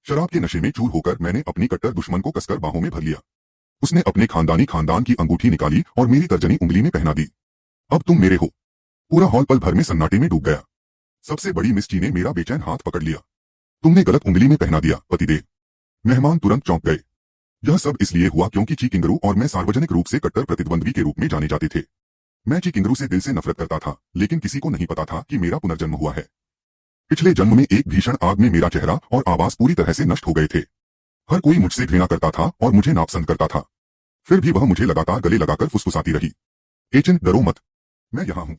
शराब के नशे में चूर होकर मैंने अपनी कट्टर दुश्मन को कसकर बाहों में भर लिया। उसने अपने खानदान की अंगूठी निकाली और मेरी तर्जनी उंगली में पहना दी। अब तुम मेरे हो। पूरा हॉल पल भर में सन्नाटे में डूब गया। सबसे बड़ी मिस ची ने मेरा बेचैन हाथ पकड़ लिया। तुमने गलत उंगली में पहना दिया पतिदेव। मेहमान तुरंत चौंक गए। यह सब इसलिए हुआ क्योंकि ची किंगरू और मैं सार्वजनिक रूप से कट्टर प्रतिद्वंद्वी के रूप में जाने जाते थे। मैं ची किंगरू से दिल से नफरत करता था, लेकिन किसी को नहीं पता था कि मेरा पुनर्जन्म हुआ है। पिछले जन्म में एक भीषण आग में मेरा चेहरा और आवाज पूरी तरह से नष्ट हो गए थे। हर कोई मुझसे घृणा करता था और मुझे नापसंद करता था। फिर भी वह मुझे लगातार गले लगाकर फुसफुसाती रही। एचन, डरो मत, मैं यहाँ हूँ।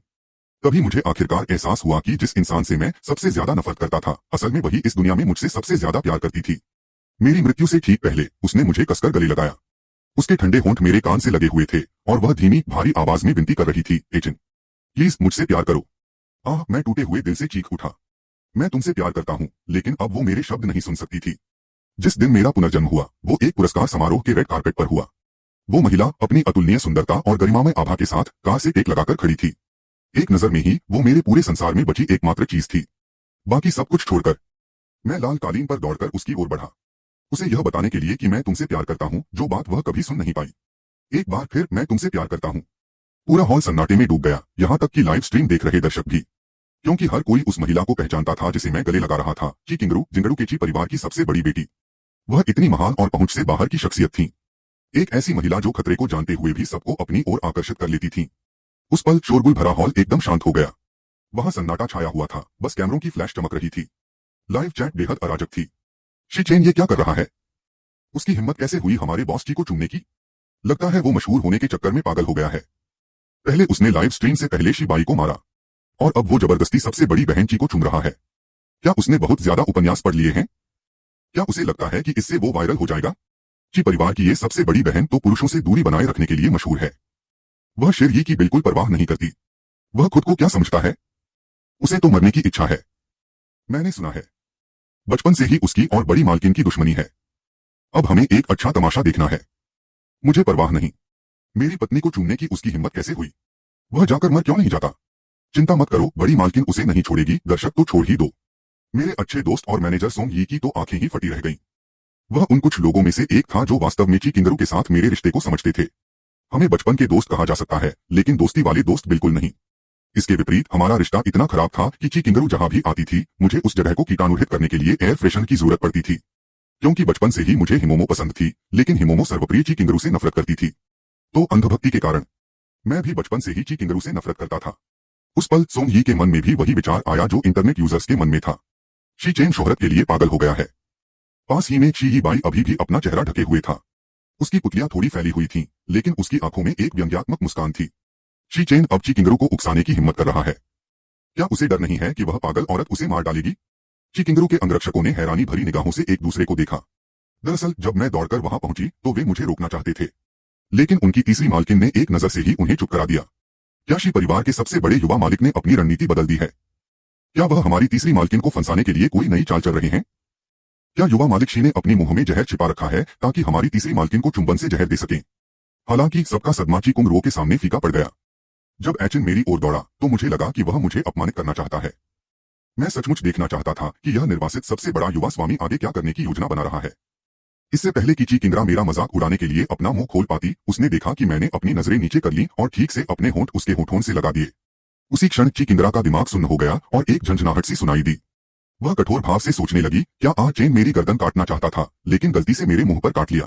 तभी मुझे आखिरकार एहसास हुआ कि जिस इंसान से मैं सबसे ज्यादा नफरत करता था, असल में वही इस दुनिया में मुझसे सबसे ज्यादा प्यार करती थी। मेरी मृत्यु से ठीक पहले उसने मुझे कसकर गले लगाया। उसके ठंडे होंठ मेरे कान से लगे हुए थे और वह धीमी भारी आवाज में विनती कर रही थी, एचन, प्लीज मुझसे प्यार करो। आह, मैं टूटे हुए दिल से चीख उठा। मैं तुमसे प्यार करता हूँ, लेकिन अब वो मेरे शब्द नहीं सुन सकती थी। जिस दिन मेरा पुनर्जन्म हुआ, वो एक पुरस्कार समारोह के रेड कार्पेट पर हुआ। वो महिला अपनी अतुलनीय सुंदरता और गरिमामय आभा के साथ कार से टेक लगाकर खड़ी थी। एक नजर में ही वो मेरे पूरे संसार में बची एकमात्र चीज थी। बाकी सब कुछ छोड़कर मैं लाल कालीन पर दौड़कर उसकी ओर बढ़ा, उसे यह बताने के लिए कि मैं तुमसे प्यार करता हूँ, जो बात वह कभी सुन नहीं पाई। एक बार फिर मैं तुमसे प्यार करता हूँ। पूरा हॉल सन्नाटे में डूब गया, यहाँ तक कि लाइव स्ट्रीम देख रहे दर्शक भी, क्योंकि हर कोई उस महिला को पहचानता था जिसे मैं गले लगा रहा था। ची किंगरू, जिंगड़ू के ची परिवार की सबसे बड़ी बेटी। वह इतनी महान और पहुंच से बाहर की शख्सियत थी। एक ऐसी महिला जो खतरे को जानते हुए भी सबको अपनी ओर आकर्षित कर लेती थी। उस पल शोरगुल भरा हॉल एकदम शांत हो गया। वहां सन्नाटा छाया हुआ था, बस कैमरों की फ्लैश चमक रही थी। लाइव चैट बेहद अराजक थी। शी चेन, ये क्या कर रहा है? उसकी हिम्मत कैसे हुई हमारे बॉस ची को चूमने की? लगता है वो मशहूर होने के चक्कर में पागल हो गया है। पहले उसने लाइव स्ट्रीम से पहले शी बाई को मारा, और अब वो जबरदस्ती सबसे बड़ी बहन ची को चूम रहा है। क्या उसने बहुत ज्यादा उपन्यास पढ़ लिए हैं? क्या उसे लगता है कि इससे वो वायरल हो जाएगा? ची परिवार की ये सबसे बड़ी बहन तो पुरुषों से दूरी बनाए रखने के लिए मशहूर है। वह शेरगी की बिल्कुल परवाह नहीं करती। वह खुद को क्या समझता है? उसे तो मरने की इच्छा है। मैंने सुना है बचपन से ही उसकी और बड़ी मालकिन की दुश्मनी है। अब हमें एक अच्छा तमाशा देखना है। मुझे परवाह नहीं। मेरी पत्नी को चूमने की उसकी हिम्मत कैसे हुई? वह जाकर मर क्यों नहीं जाता? चिंता मत करो, बड़ी मालकिन उसे नहीं छोड़ेगी। दर्शक तो छोड़ ही दो, मेरे अच्छे दोस्त और मैनेजर सोंग यी की तो आंखें ही फटी रह गईं। वह उन कुछ लोगों में से एक था जो वास्तव में ची किंगरू के साथ मेरे रिश्ते को समझते थे। हमें बचपन के दोस्त कहा जा सकता है, लेकिन दोस्ती वाले दोस्त बिल्कुल नहीं। इसके विपरीत हमारा रिश्ता इतना खराब था कि ची किंगरू जहां भी आती थी, मुझे उस जगह को कीटाणुरहित करने के लिए एयर फ्रेशनर की जरूरत पड़ती थी। क्योंकि बचपन से ही मुझे हिमोमो पसंद थी, लेकिन हिमोमो सर्वप्रिय ची किंगरू से नफरत करती थी। तो अंधभक्ति के कारण मैं भी बचपन से ही ची किंगरू से नफरत करता था। उस पल सोंग यी के मन में भी वही विचार आया जो इंटरनेट यूजर्स के मन में था। शी चेन शोहरत के लिए पागल हो गया है। पास ही में शी बाई अभी भी अपना चेहरा ढके हुए था। उसकी पुतलियां थोड़ी फैली हुई थीं, लेकिन उसकी आंखों में एक व्यंग्यात्मक मुस्कान थी। शी चेन अब ची किंगरू को उकसाने की हिम्मत कर रहा है। क्या उसे डर नहीं है कि वह पागल औरत उसे मार डालेगी? ची किंगरू के अंगरक्षकों ने हैरानी भरी निगाहों से एक दूसरे को देखा। दरअसल जब मैं दौड़कर वहां पहुंची तो वे मुझे रोकना चाहते थे, लेकिन उनकी तीसरी मालकिन ने एक नजर से ही उन्हें चुप करा दिया। क्या शी परिवार के सबसे बड़े युवा मालिक ने अपनी रणनीति बदल दी है? क्या वह हमारी तीसरी मालकिन को फंसाने के लिए कोई नई चाल चल रहे हैं? क्या युवा मालिक शी ने अपनी मुंह में जहर छिपा रखा है ताकि हमारी तीसरी मालकिन को चुंबन से जहर दे सकें? हालांकि सबका सदमा ची कुंग रो के सामने फीका पड़ गया। जब एचन मेरी ओर दौड़ा तो मुझे लगा कि वह मुझे अपमानित करना चाहता है। मैं सचमुच देखना चाहता था कि यह निर्वासित सबसे बड़ा युवा स्वामी आगे क्या करने की योजना बना रहा है। इससे पहले कि ची किंगरा मेरा मजाक उड़ाने के लिए अपना मुंह खोल पाती, उसने देखा कि मैंने अपनी नजरें नीचे कर ली और ठीक से अपने होंठ उसके होठों से लगा दिए। उसी क्षण ची किंगरा का दिमाग सुन्न हो गया और एक झंझनाहट सी सुनाई दी। वह कठोर भाव से सोचने लगी, क्या आ चेन मेरी गर्दन काटना चाहता था, लेकिन गलती से मेरे मुंह पर काट लिया?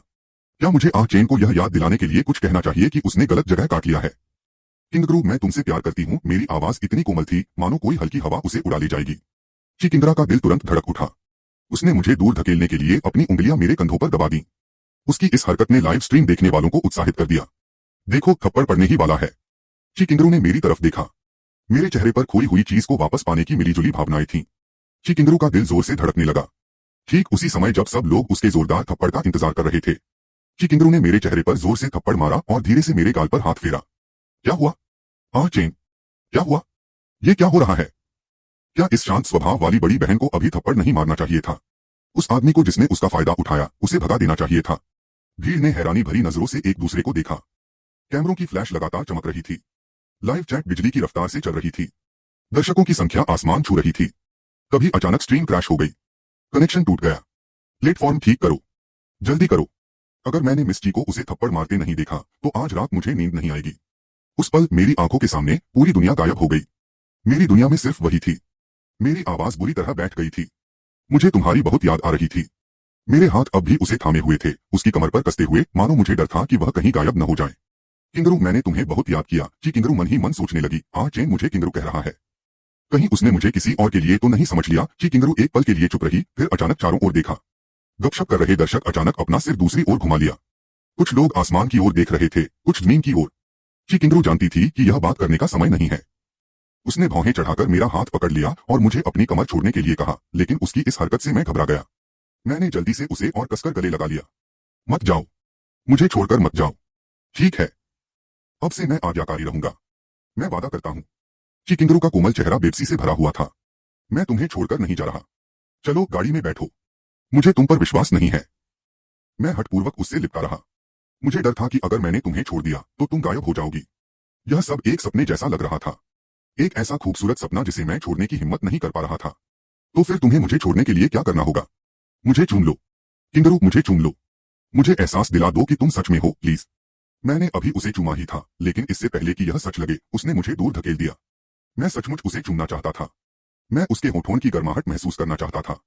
क्या मुझे आ चेन को यह याद दिलाने के लिए कुछ कहना चाहिए कि उसने गलत जगह काट लिया है? किंगरू, मैं तुमसे प्यार करती हूँ। मेरी आवाज इतनी कोमल थी मानो कोई हल्की हवा उसे उड़ा ले जाएगी। ची किंगरा का दिल तुरंत धड़क उठा। उसने मुझे दूर धकेलने के लिए अपनी उंगलियां मेरे कंधों पर दबा दी। उसकी इस हरकत ने लाइव स्ट्रीम देखने वालों को उत्साहित कर दिया। देखो, थप्पड़ पड़ने ही वाला है। ची किंगरू ने मेरी तरफ देखा। मेरे चेहरे पर खोई हुई चीज को वापस पाने की मिलीजुली भावनाएं थीं। ची किंगरू का दिल जोर से धड़कने लगा। ठीक उसी समय जब सब लोग उसके जोरदार थप्पड़ का इंतजार कर रहे थे, ची किंगरू ने मेरे चेहरे पर जोर से थप्पड़ मारा और धीरे से मेरे गाल पर हाथ फेरा। क्या हुआ? आ चेन, क्या हुआ? ये क्या हो रहा है? क्या इस शांत स्वभाव वाली बड़ी बहन को अभी थप्पड़ नहीं मारना चाहिए था? उस आदमी को जिसने उसका फायदा उठाया, उसे भगा देना चाहिए था। भीड़ ने हैरानी भरी नजरों से एक दूसरे को देखा। कैमरों की फ्लैश लगातार चमक रही थी। लाइव चैट बिजली की रफ्तार से चल रही थी। दर्शकों की संख्या आसमान छू रही थी। तभी अचानक स्ट्रीम क्रैश हो गई। कनेक्शन टूट गया। प्लेटफॉर्म ठीक करो, जल्दी करो। अगर मैंने मिस ची को उसे थप्पड़ मारते नहीं देखा तो आज रात मुझे नींद नहीं आएगी। उस पल मेरी आंखों के सामने पूरी दुनिया गायब हो गई। मेरी दुनिया में सिर्फ वही थी। मेरी आवाज बुरी तरह बैठ गई थी। मुझे तुम्हारी बहुत याद आ रही थी। मेरे हाथ अब भी उसे थामे हुए थे, उसकी कमर पर कसते हुए, मानो मुझे डर था कि वह कहीं गायब न हो जाए। किंगरू, मैंने तुम्हें बहुत याद किया। ची किंगरू मन ही मन सोचने लगी, आज चैन मुझे किंगरू कह रहा है। कहीं उसने मुझे किसी और के लिए तो नहीं समझ लिया। ची किंगरू एक पल के लिए चुप रही, फिर अचानक चारों ओर देखा। गपशप कर रहे दर्शक अचानक अपना सिर दूसरी ओर घुमा लिया। कुछ लोग आसमान की ओर देख रहे थे, कुछ जमीन की ओर। ची किंगरू जानती थी कि यह बात करने का समय नहीं है। उसने भौहें चढ़ाकर मेरा हाथ पकड़ लिया और मुझे अपनी कमर छोड़ने के लिए कहा, लेकिन उसकी इस हरकत से मैं घबरा गया। मैंने जल्दी से उसे और कसकर गले लगा लिया। मत जाओ, मुझे छोड़कर मत जाओ। ठीक है, अब से मैं आज्ञाकारी रहूंगा, मैं वादा करता हूं। ची किंगरू का कोमल चेहरा बेबसी से भरा हुआ था। मैं तुम्हें छोड़कर नहीं जा रहा। चलो गाड़ी में बैठो। मुझे तुम पर विश्वास नहीं है। मैं हठपूर्वक उससे लिपटा रहा। मुझे डर था कि अगर मैंने तुम्हें छोड़ दिया तो तुम गायब हो जाओगी। यह सब एक सपने जैसा लग रहा था, एक ऐसा खूबसूरत सपना जिसे मैं छोड़ने की हिम्मत नहीं कर पा रहा था। तो फिर तुम्हें मुझे छोड़ने के लिए क्या करना होगा? मुझे चूम लो किंगरू, मुझे चूम लो। मुझे एहसास दिला दो कि तुम सच में हो, प्लीज। मैंने अभी उसे चूमा ही था, लेकिन इससे पहले कि यह सच लगे उसने मुझे दूर धकेल दिया। मैं सचमुच उसे चूमना चाहता था। मैं उसके होठों की गर्माहट महसूस करना चाहता था।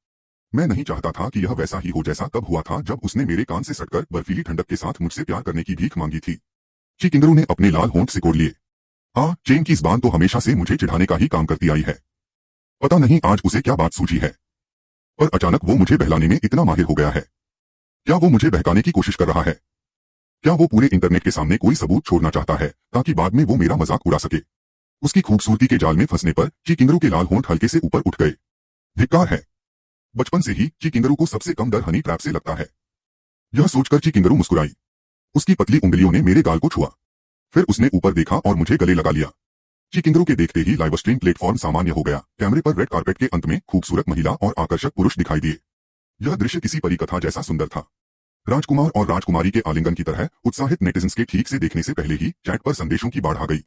मैं नहीं चाहता था कि यह वैसा ही हो जैसा तब हुआ था जब उसने मेरे कान से सटकर बर्फीली ठंडक के साथ मुझसे प्यार करने की भीख मांगी थी। ची किंगरू ने अपने लाल होंठ सिकोड़ लिए। चेन की ज़बान तो हमेशा से मुझे चिढ़ाने का ही काम करती आई है। पता नहीं आज उसे क्या बात सूझी है, पर अचानक वो मुझे बहलाने में इतना माहिर हो गया है। क्या वो मुझे बहकाने की कोशिश कर रहा है? क्या वो पूरे इंटरनेट के सामने कोई सबूत छोड़ना चाहता है ताकि बाद में वो मेरा मजाक उड़ा सके? उसकी खूबसूरती के जाल में फंसने पर ची किंगरू के लाल होंठ हल्के से ऊपर उठ गए। धिक्कार है। बचपन से ही ची किंगरू को सबसे कम डर हनी ट्रैप से लगता है। यह सोचकर ची किंगरू मुस्कुराई। उसकी पतली उंगलियों ने मेरे गाल को छुआ। फिर उसने ऊपर देखा और मुझे गले लगा लिया। ची किंगरू के देखते ही लाइव स्ट्रीम प्लेटफॉर्म सामान्य हो गया। कैमरे पर रेड कार्पेट के अंत में खूबसूरत महिला और आकर्षक पुरुष दिखाई दिए। यह दृश्य किसी परी कथा जैसा सुंदर था। राजकुमार और राजकुमारी के आलिंगन की तरह। उत्साहित नेटिजन्स के ठीक से देखने से पहले ही चैट पर संदेशों की बाढ़ आ गई।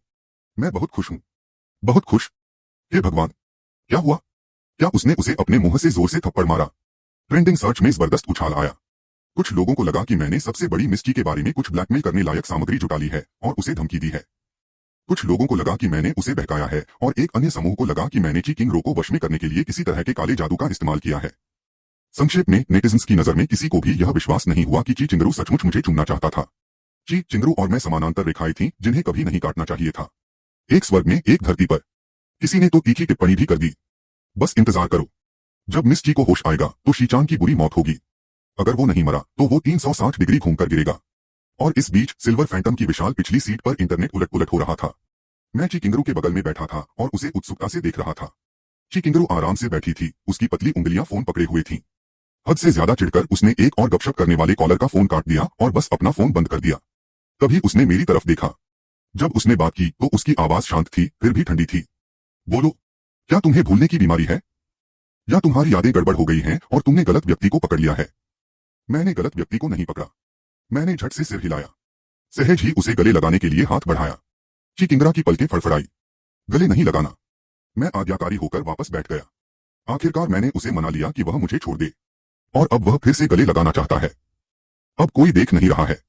मैं बहुत खुश हूँ, बहुत खुश। हे भगवान, क्या हुआ? क्या उसने उसे अपने मुंह से जोर से थप्पड़ मारा? ट्रेंडिंग सर्च में जबरदस्त उछाल आया। कुछ लोगों को लगा कि मैंने सबसे बड़ी मिस्टी के बारे में कुछ ब्लैकमेल करने लायक सामग्री जुटा ली है और उसे धमकी दी है। कुछ लोगों को लगा कि मैंने उसे बहकाया है और एक अन्य समूह को लगा कि मैंने ची किंगरू को वश में करने के लिए किसी तरह के काले जादू का इस्तेमाल किया है। संक्षेप में, नेटिजन्स की नजर में किसी को भी यह विश्वास नहीं हुआ कि ची चिंगरू सचमुच मुझे चुनना चाहता था। ची चिंगरू और मैं समानांतर रेखाएं थीं जिन्हें कभी नहीं काटना चाहिए था। एक स्वर्ग में, एक धरती पर। किसी ने तो तीखी टिप्पणी भी कर दी, बस इंतजार करो, जब मिस ची को होश आएगा तो शीचांग की बुरी मौत होगी। अगर वो नहीं मरा तो वो 360 डिग्री घूमकर गिरेगा। और इस बीच सिल्वर फैंटम की विशाल पिछली सीट पर इंटरनेट उलट पुलट हो रहा था। मैं ची किंगरू के बगल में बैठा था और उसे उत्सुकता से देख रहा था। ची किंगरू आराम से बैठी थी, उसकी पतली उंगलियां फोन पकड़े हुए थीं। हद से ज्यादा चिढ़कर उसने एक और गपशप करने वाले कॉलर का फोन काट दिया और बस अपना फोन बंद कर दिया। तभी उसने मेरी तरफ देखा। जब उसने बात की तो उसकी आवाज शांत थी, फिर भी ठंडी थी। बोलो, क्या तुम्हें भूलने की बीमारी है, या तुम्हारी यादें गड़बड़ हो गई हैं और तुमने गलत व्यक्ति को पकड़ लिया है? मैंने गलत व्यक्ति को नहीं पकड़ा। मैंने झट से सिर हिलाया, सहज ही उसे गले लगाने के लिए हाथ बढ़ाया। ची किंगरा की पलकें फड़फड़ाई। गले नहीं लगाना। मैं आज्ञाकारी होकर वापस बैठ गया। आखिरकार मैंने उसे मना लिया कि वह मुझे छोड़ दे, और अब वह फिर से गले लगाना चाहता है। अब कोई देख नहीं रहा है।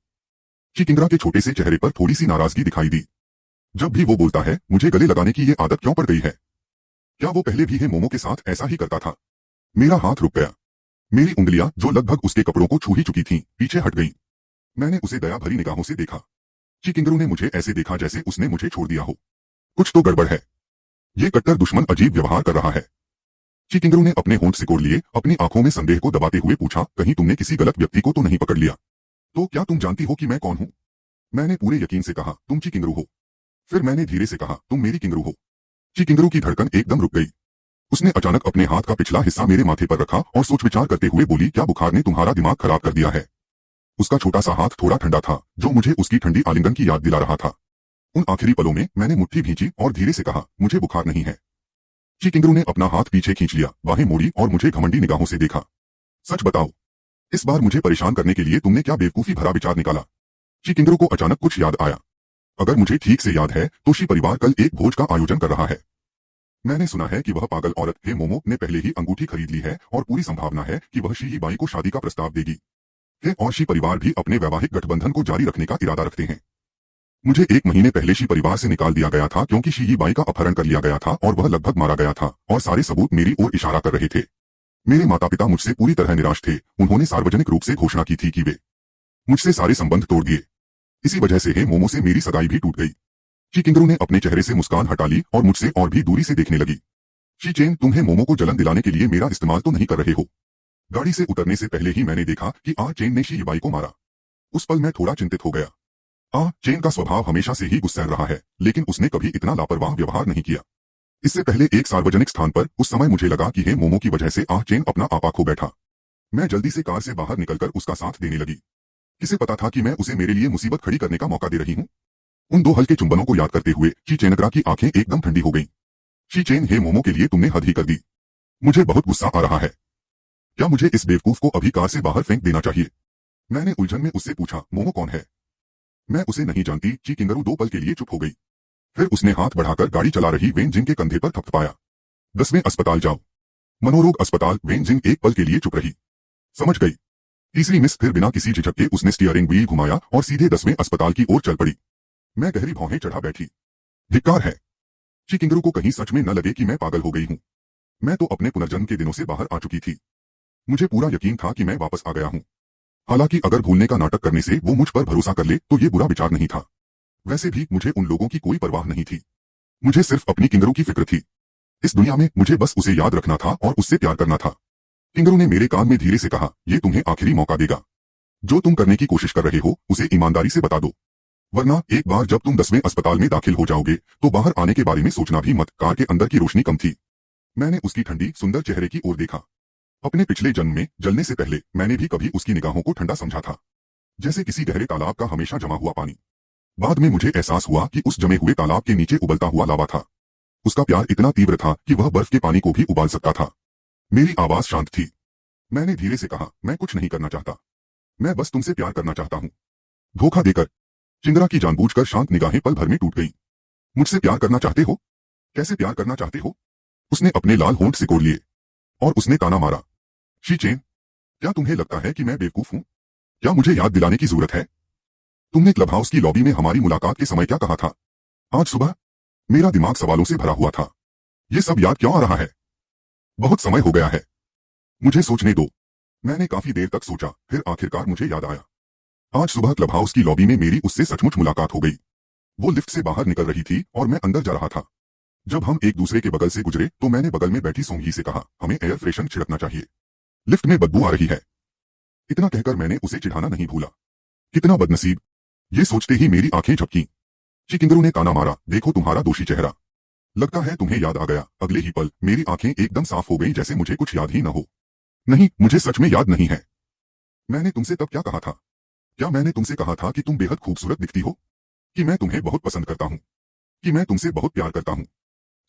ची किंगरा के छोटे से चेहरे पर थोड़ी सी नाराजगी दिखाई दी। जब भी वो बोलता है, मुझे गले लगाने की ये आदत क्यों पड़ गई है? क्या वो पहले भी है मोमो के साथ ऐसा ही करता था? मेरा हाथ रुक गया। मेरी उंगलियां, जो लगभग उसके कपड़ों को छू ही चुकी थीं, पीछे हट गईं। मैंने उसे दया भरी निगाहों से देखा। ची किंगरू ने मुझे ऐसे देखा जैसे उसने मुझे छोड़ दिया हो। कुछ तो गड़बड़ है। ये कट्टर दुश्मन अजीब व्यवहार कर रहा है। ची किंगरू ने अपने होंठ सिकोड़ लिए, अपनी आंखों में संदेह को दबाते हुए पूछा, कहीं तुमने किसी गलत व्यक्ति को तो नहीं पकड़ लिया? तो क्या तुम जानती हो कि मैं कौन हूं? मैंने पूरे यकीन से कहा, तुम ची किंगरू हो। फिर मैंने धीरे से कहा, तुम मेरी किंगरू हो। ची किंगरू की धड़कन एकदम रुक गई। उसने अचानक अपने हाथ का पिछला हिस्सा मेरे माथे पर रखा और सोच विचार करते हुए बोली, क्या बुखार ने तुम्हारा दिमाग खराब कर दिया है? उसका छोटा सा हाथ थोड़ा ठंडा था, जो मुझे उसकी ठंडी आलिंगन की याद दिला रहा था। उन आखिरी पलों में मैंने मुट्ठी भींची और धीरे से कहा, मुझे बुखार नहीं है। ची किंगरू ने अपना हाथ पीछे खींच लिया, बाहें मोड़ी और मुझे घमंडी निगाहों से देखा। सच बताओ, इस बार मुझे परेशान करने के लिए तुमने क्या बेवकूफी भरा विचार निकाला? ची किंगरू को अचानक कुछ याद आया। अगर मुझे ठीक से याद है तो शी परिवार कल एक भोज का आयोजन कर रहा है। मैंने सुना है कि वह पागल औरत हे मोमो ने पहले ही अंगूठी खरीद ली है और पूरी संभावना है कि वह शी बाई को शादी का प्रस्ताव देगी। हे और शी परिवार भी अपने वैवाहिक गठबंधन को जारी रखने का इरादा रखते हैं। मुझे 1 महीने पहले शी परिवार से निकाल दिया गया था क्योंकि शी बाई का अपहरण कर लिया गया था और वह लगभग मारा गया था और सारे सबूत मेरी ओर इशारा कर रहे थे। मेरे माता पिता मुझसे पूरी तरह निराश थे। उन्होंने सार्वजनिक रूप से घोषणा की थी कि वे मुझसे सारे संबंध तोड़ दिए। इसी वजह से हे मोमो से मेरी सगाई भी टूट गई। शी किंगरू ने अपने चेहरे से मुस्कान हटा ली और मुझसे और भी दूरी से देखने लगी। शी चेन, तुम हे मोमो को जलन दिलाने के लिए मेरा इस्तेमाल तो नहीं कर रहे हो? गाड़ी से उतरने से पहले ही मैंने देखा कि चेन ने शी बाई को मारा। उस पल मैं थोड़ा चिंतित हो गया। चेन का स्वभाव हमेशा से ही गुस्सैल रहा है, लेकिन उसने कभी इतना लापरवाह व्यवहार नहीं किया। इससे पहले एक सार्वजनिक स्थान पर उस समय मुझे लगा कि हे मोमो की वजह से चेन अपना आपा खो बैठा। मैं जल्दी से कार से बाहर निकलकर उसका साथ देने लगी। किसे पता था कि मैं उसे मेरे लिए मुसीबत खड़ी करने का मौका दे रही हूँ। उन 2 हल्के चुंबनों को याद करते हुए शी चेनकरा की आंखें एकदम ठंडी हो गईं। शी चेन, हे मोमो के लिए तुमने हद ही कर दी। मुझे बहुत गुस्सा आ रहा है। क्या मुझे इस बेवकूफ को अभी कार से बाहर फेंक देना चाहिए? मैंने उलझन में उससे पूछा, मोमो कौन है? मैं उसे नहीं जानती। शी किंगरू 2 पल के लिए चुप हो गई। फिर उसने हाथ बढ़ाकर गाड़ी चला रही वेन जिंग के कंधे पर थपथपाया। 10वें अस्पताल जाओ। मनोरोग अस्पताल। वेन जिंग 1 पल के लिए चुप रही। समझ गई। तीसरी मिस। फिर बिना किसी झिझक के उसने स्टीयरिंग व्हील घुमाया और सीधे 10वें अस्पताल की ओर चल पड़ी। मैं गहरी भौहें चढ़ा बैठी। धिक्कार है। शी किंगरू को कहीं सच में न लगे कि मैं पागल हो गई हूं। मैं तो अपने पुनर्जन्म के दिनों से बाहर आ चुकी थी। मुझे पूरा यकीन था कि मैं वापस आ गया हूं। हालांकि अगर भूलने का नाटक करने से वो मुझ पर भरोसा कर ले तो ये बुरा विचार नहीं था। वैसे भी मुझे उन लोगों की कोई परवाह नहीं थी। मुझे सिर्फ अपनी किंगरू की फिक्र थी। इस दुनिया में मुझे बस उसे याद रखना था और उससे प्यार करना था। किंगरू ने मेरे कान में धीरे से कहा, ये तुम्हें आखिरी मौका देगा। जो तुम करने की कोशिश कर रहे हो उसे ईमानदारी से बता दो, वरना एक बार जब तुम 10वें अस्पताल में दाखिल हो जाओगे तो बाहर आने के बारे में सोचना भी मत। कार के अंदर की रोशनी कम थी। मैंने उसकी ठंडी सुंदर चेहरे की ओर देखा। अपने पिछले जन्म में जलने से पहले मैंने भी कभी उसकी निगाहों को ठंडा समझा था, जैसे किसी गहरे तालाब का हमेशा जमा हुआ पानी। बाद में मुझे एहसास हुआ कि उस जमे हुए तालाब के नीचे उबलता हुआ लावा था। उसका प्यार इतना तीव्र था कि वह बर्फ के पानी को भी उबाल सकता था। मेरी आवाज शांत थी। मैंने धीरे से कहा, मैं कुछ नहीं करना चाहता। मैं बस तुमसे प्यार करना चाहता हूँ। धोखा देकर। चिंगरा की जानबूझकर शांत निगाहें पल भर में टूट गई। मुझसे प्यार करना चाहते हो? कैसे प्यार करना चाहते हो? उसने अपने लाल होंठ सिकोड़ लिए और उसने ताना मारा, शी चेन, क्या तुम्हें लगता है कि मैं बेवकूफ हूं? क्या मुझे याद दिलाने की जरूरत है? तुमने क्लब हाउस की लॉबी में हमारी मुलाकात के समय क्या कहा था? आज सुबह? मेरा दिमाग सवालों से भरा हुआ था। ये सब याद क्यों आ रहा है? बहुत समय हो गया है। मुझे सोचने दो। मैंने काफी देर तक सोचा, फिर आखिरकार मुझे याद आया। आज सुबह क्लब हाउस की लॉबी में मेरी उससे सचमुच मुलाकात हो गई। वो लिफ्ट से बाहर निकल रही थी और मैं अंदर जा रहा था। जब हम एक दूसरे के बगल से गुजरे तो मैंने बगल में बैठी सोंगी से कहा, हमें एयर फ्रेशन छिड़कना चाहिए। लिफ्ट में बदबू आ रही है। इतना कहकर मैंने उसे चिढ़ाना नहीं भूला। कितना बदनसीब। ये सोचते ही मेरी आंखें झपकी। शी किंगरू ने ताना मारा, देखो तुम्हारा दोषी चेहरा। लगता है तुम्हें याद आ गया। अगले ही पल मेरी आंखें एकदम साफ हो गईं, जैसे मुझे कुछ याद ही न हो। नहीं, मुझे सच में याद नहीं है। मैंने तुमसे तब क्या कहा था? क्या मैंने तुमसे कहा था कि तुम बेहद खूबसूरत दिखती हो? कि मैं तुम्हें बहुत पसंद करता हूँ? कि मैं तुमसे बहुत प्यार करता हूँ?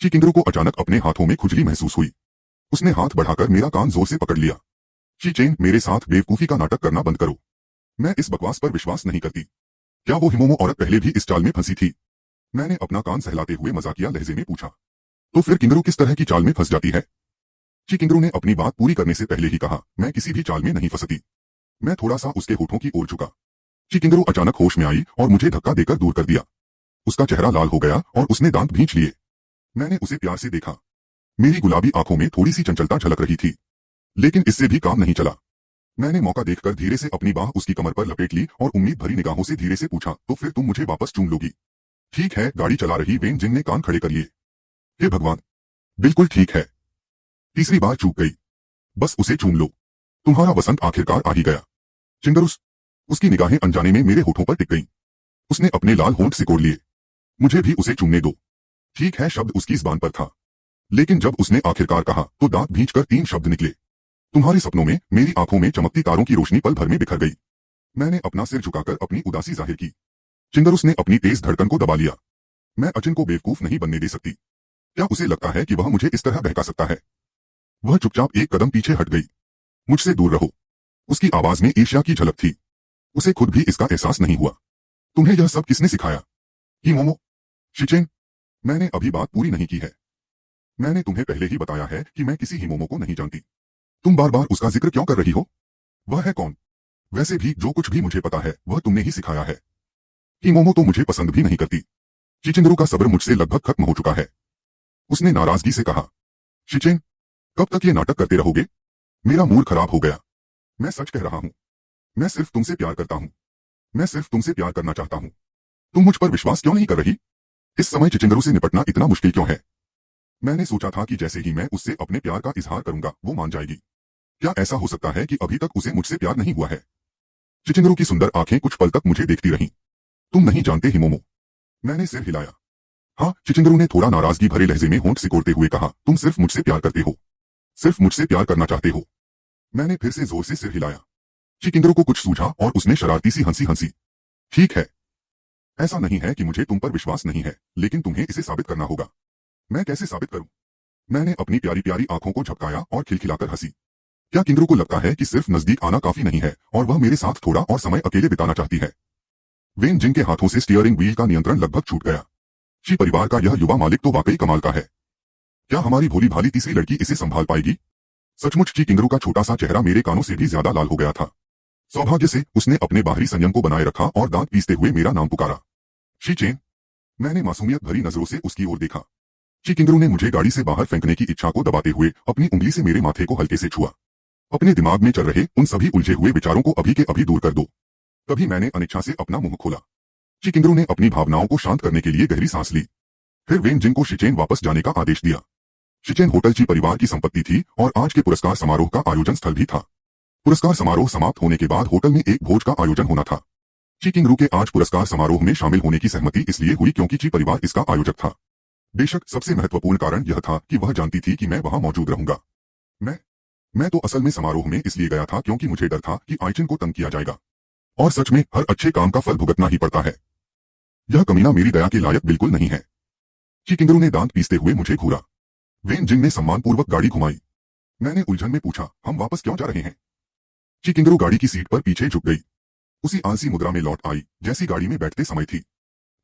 शी किंगरू को अचानक अपने हाथों में खुजली महसूस हुई। उसने हाथ बढ़ाकर मेरा कान जोर से पकड़ लिया। शी चेन, मेरे साथ बेवकूफी का नाटक करना बंद करो। मैं इस बकवास पर विश्वास नहीं करती। क्या वो हिमोमो औरत पहले भी इस चाल में फंसी थी? मैंने अपना कान सहलाते हुए मजाकिया लहजे में पूछा। तो फिर किंगरू किस तरह की चाल में फंस जाती है? शी किंगरू ने अपनी बात पूरी करने से पहले ही कहा, मैं किसी भी चाल में नहीं फंसती। मैं थोड़ा सा उसके होठों की ओर झुका। शी किंगरू अचानक होश में आई और मुझे धक्का देकर दूर कर दिया। उसका चेहरा लाल हो गया और उसने दांत भींच लिए। मैंने उसे प्यार से देखा। मेरी गुलाबी आंखों में थोड़ी सी चंचलता झलक रही थी, लेकिन इससे भी काम नहीं चला। मैंने मौका देखकर धीरे से अपनी बाह उसकी कमर पर लपेट ली और उम्मीद भरी निगाहों से धीरे से पूछा, तो फिर तुम मुझे वापस चूम लोगी? ठीक है। गाड़ी चला रही वेन जिंग ने कान खड़े कर लिए। हे भगवान, बिल्कुल ठीक है। तीसरी बार चूक गई। बस उसे चूम लो। तुम्हारा वसंत आखिरकार आ ही गया। चिंगरूस। उसकी निगाहें अनजाने में मेरे होठों पर टिक गईं। उसने अपने लाल होंठ सिकोड़ लिए। मुझे भी उसे चूमने दो। ठीक है शब्द उसकी जुबान पर था, लेकिन जब उसने आखिरकार कहा तो दांत भींचकर 3 शब्द निकले। तुम्हारे सपनों में मेरी आंखों में चमकती तारों की रोशनी पल भर में बिखर गई। मैंने अपना सिर झुकाकर अपनी उदासी जाहिर की। चिंगरूस ने अपनी तेज धड़कन को दबा लिया। मैं अचिन को बेवकूफ नहीं बनने दे सकती। क्या उसे लगता है कि वह मुझे इस तरह बहका सकता है? वह चुपचाप एक कदम पीछे हट गई। मुझसे दूर रहो। उसकी आवाज में ईर्ष्या की झलक थी। उसे खुद भी इसका एहसास नहीं हुआ। तुम्हें यह सब किसने सिखाया? हिमोमो? Shi Chen? मैंने अभी बात पूरी नहीं की है। मैंने तुम्हें पहले ही बताया है कि मैं किसी हिमोमो को नहीं जानती। तुम बार बार उसका जिक्र क्यों कर रही हो? वह है कौन? वैसे भी जो कुछ भी मुझे पता है वह तुमने ही सिखाया है। हिमोमो तो मुझे पसंद भी नहीं करती। चिचिंगरू का सब्र मुझसे लगभग खत्म हो चुका है। उसने नाराजगी से कहा, शिचेन, कब तक ये नाटक करते रहोगे? मेरा मूड खराब हो गया। मैं सच कह रहा हूं। मैं सिर्फ तुमसे प्यार करता हूं। मैं सिर्फ तुमसे प्यार करना चाहता हूं। तुम मुझ पर विश्वास क्यों नहीं कर रही? इस समय चिचिंगरू से निपटना इतना मुश्किल क्यों है? मैंने सोचा था कि जैसे ही मैं उससे अपने प्यार का इजहार करूंगा वो मान जाएगी। क्या ऐसा हो सकता है कि अभी तक उसे मुझसे प्यार नहीं हुआ है? चिचिंगरू की सुंदर आंखें कुछ पल तक मुझे देखती रहीं। तुम नहीं जानते हिमोमो। मैंने सिर हिलाया। हाँ, चिचिंगरू ने थोड़ा नाराजगी भरे लहजे में होंठ सिकोड़ते हुए कहा, तुम सिर्फ मुझसे प्यार करते हो। सिर्फ मुझसे प्यार करना चाहते हो। मैंने फिर से जोर से सिर हिलाया। चिचिंगरू को कुछ सूझा और उसने शरारती सी हंसी हंसी। ठीक है। ऐसा नहीं है कि मुझे तुम पर विश्वास नहीं है, लेकिन तुम्हें इसे साबित करना होगा। मैं कैसे साबित करूं? मैंने अपनी प्यारी प्यारी आंखों को झपकाया और खिलखिलाकर हंसी। क्या किंगरू को लगता है कि सिर्फ नजदीक आना काफी नहीं है और वह मेरे साथ थोड़ा और समय अकेले बिताना चाहती है? वेन जिंग के हाथों से स्टीयरिंग व्हील का नियंत्रण लगभग छूट गया। शी परिवार का यह युवा मालिक तो वाकई कमाल का है। क्या हमारी भोली भाली तीसरी लड़की इसे संभाल पाएगी? सचमुच ची किंगरू का छोटा सा चेहरा मेरे कानों से भी ज्यादा लाल हो गया था। सौभाग्य से उसने अपने बाहरी संयम को बनाए रखा और दांत पीसते हुए मेरा नाम पुकारा, शी चेन। मैंने मासूमियत भरी नजरों से उसकी ओर देखा। ची किंगरू ने मुझे गाड़ी से बाहर फेंकने की इच्छा को दबाते हुए अपनी उंगली से मेरे माथे को हल्के से छुआ। अपने दिमाग में चल रहे उन सभी उलझे हुए विचारों को अभी के अभी दूर कर दो। तभी मैंने अनिच्छा से अपना मुंह खोला। ची किंगरू ने अपनी भावनाओं को शांत करने के लिए गहरी सांस ली। फिर वेन जिंग को शिचेन वापस जाने का आदेश दिया। शिचेन होटल ची परिवार की संपत्ति थी और आज के पुरस्कार समारोह का आयोजन स्थल भी था। पुरस्कार समारोह समाप्त होने के बाद होटल में एक भोज का आयोजन होना था। ची किंगरू के आज पुरस्कार समारोह में शामिल होने की सहमति इसलिए हुई क्योंकि ची परिवार इसका आयोजक था। बेशक सबसे महत्वपूर्ण कारण यह था कि वह जानती थी कि मैं वहां मौजूद रहूंगा। मैं तो असल में समारोह में इसलिए गया था क्योंकि मुझे डर था कि आइचिन को तंग किया जाएगा। और सच में हर अच्छे काम का फल भुगतना ही पड़ता है। यह कमीना मेरी दया के लायक बिल्कुल नहीं है। ची किंगरू ने दांत पीसते हुए मुझे घूरा। वेन जिंग ने सम्मानपूर्वक गाड़ी घुमाई। मैंने उलझन में पूछा, हम वापस क्यों जा रहे हैं? ची किंगरू गाड़ी की सीट पर पीछे झुक गई। उसी आलसी मुद्रा में लौट आई जैसी गाड़ी में बैठते समय थी,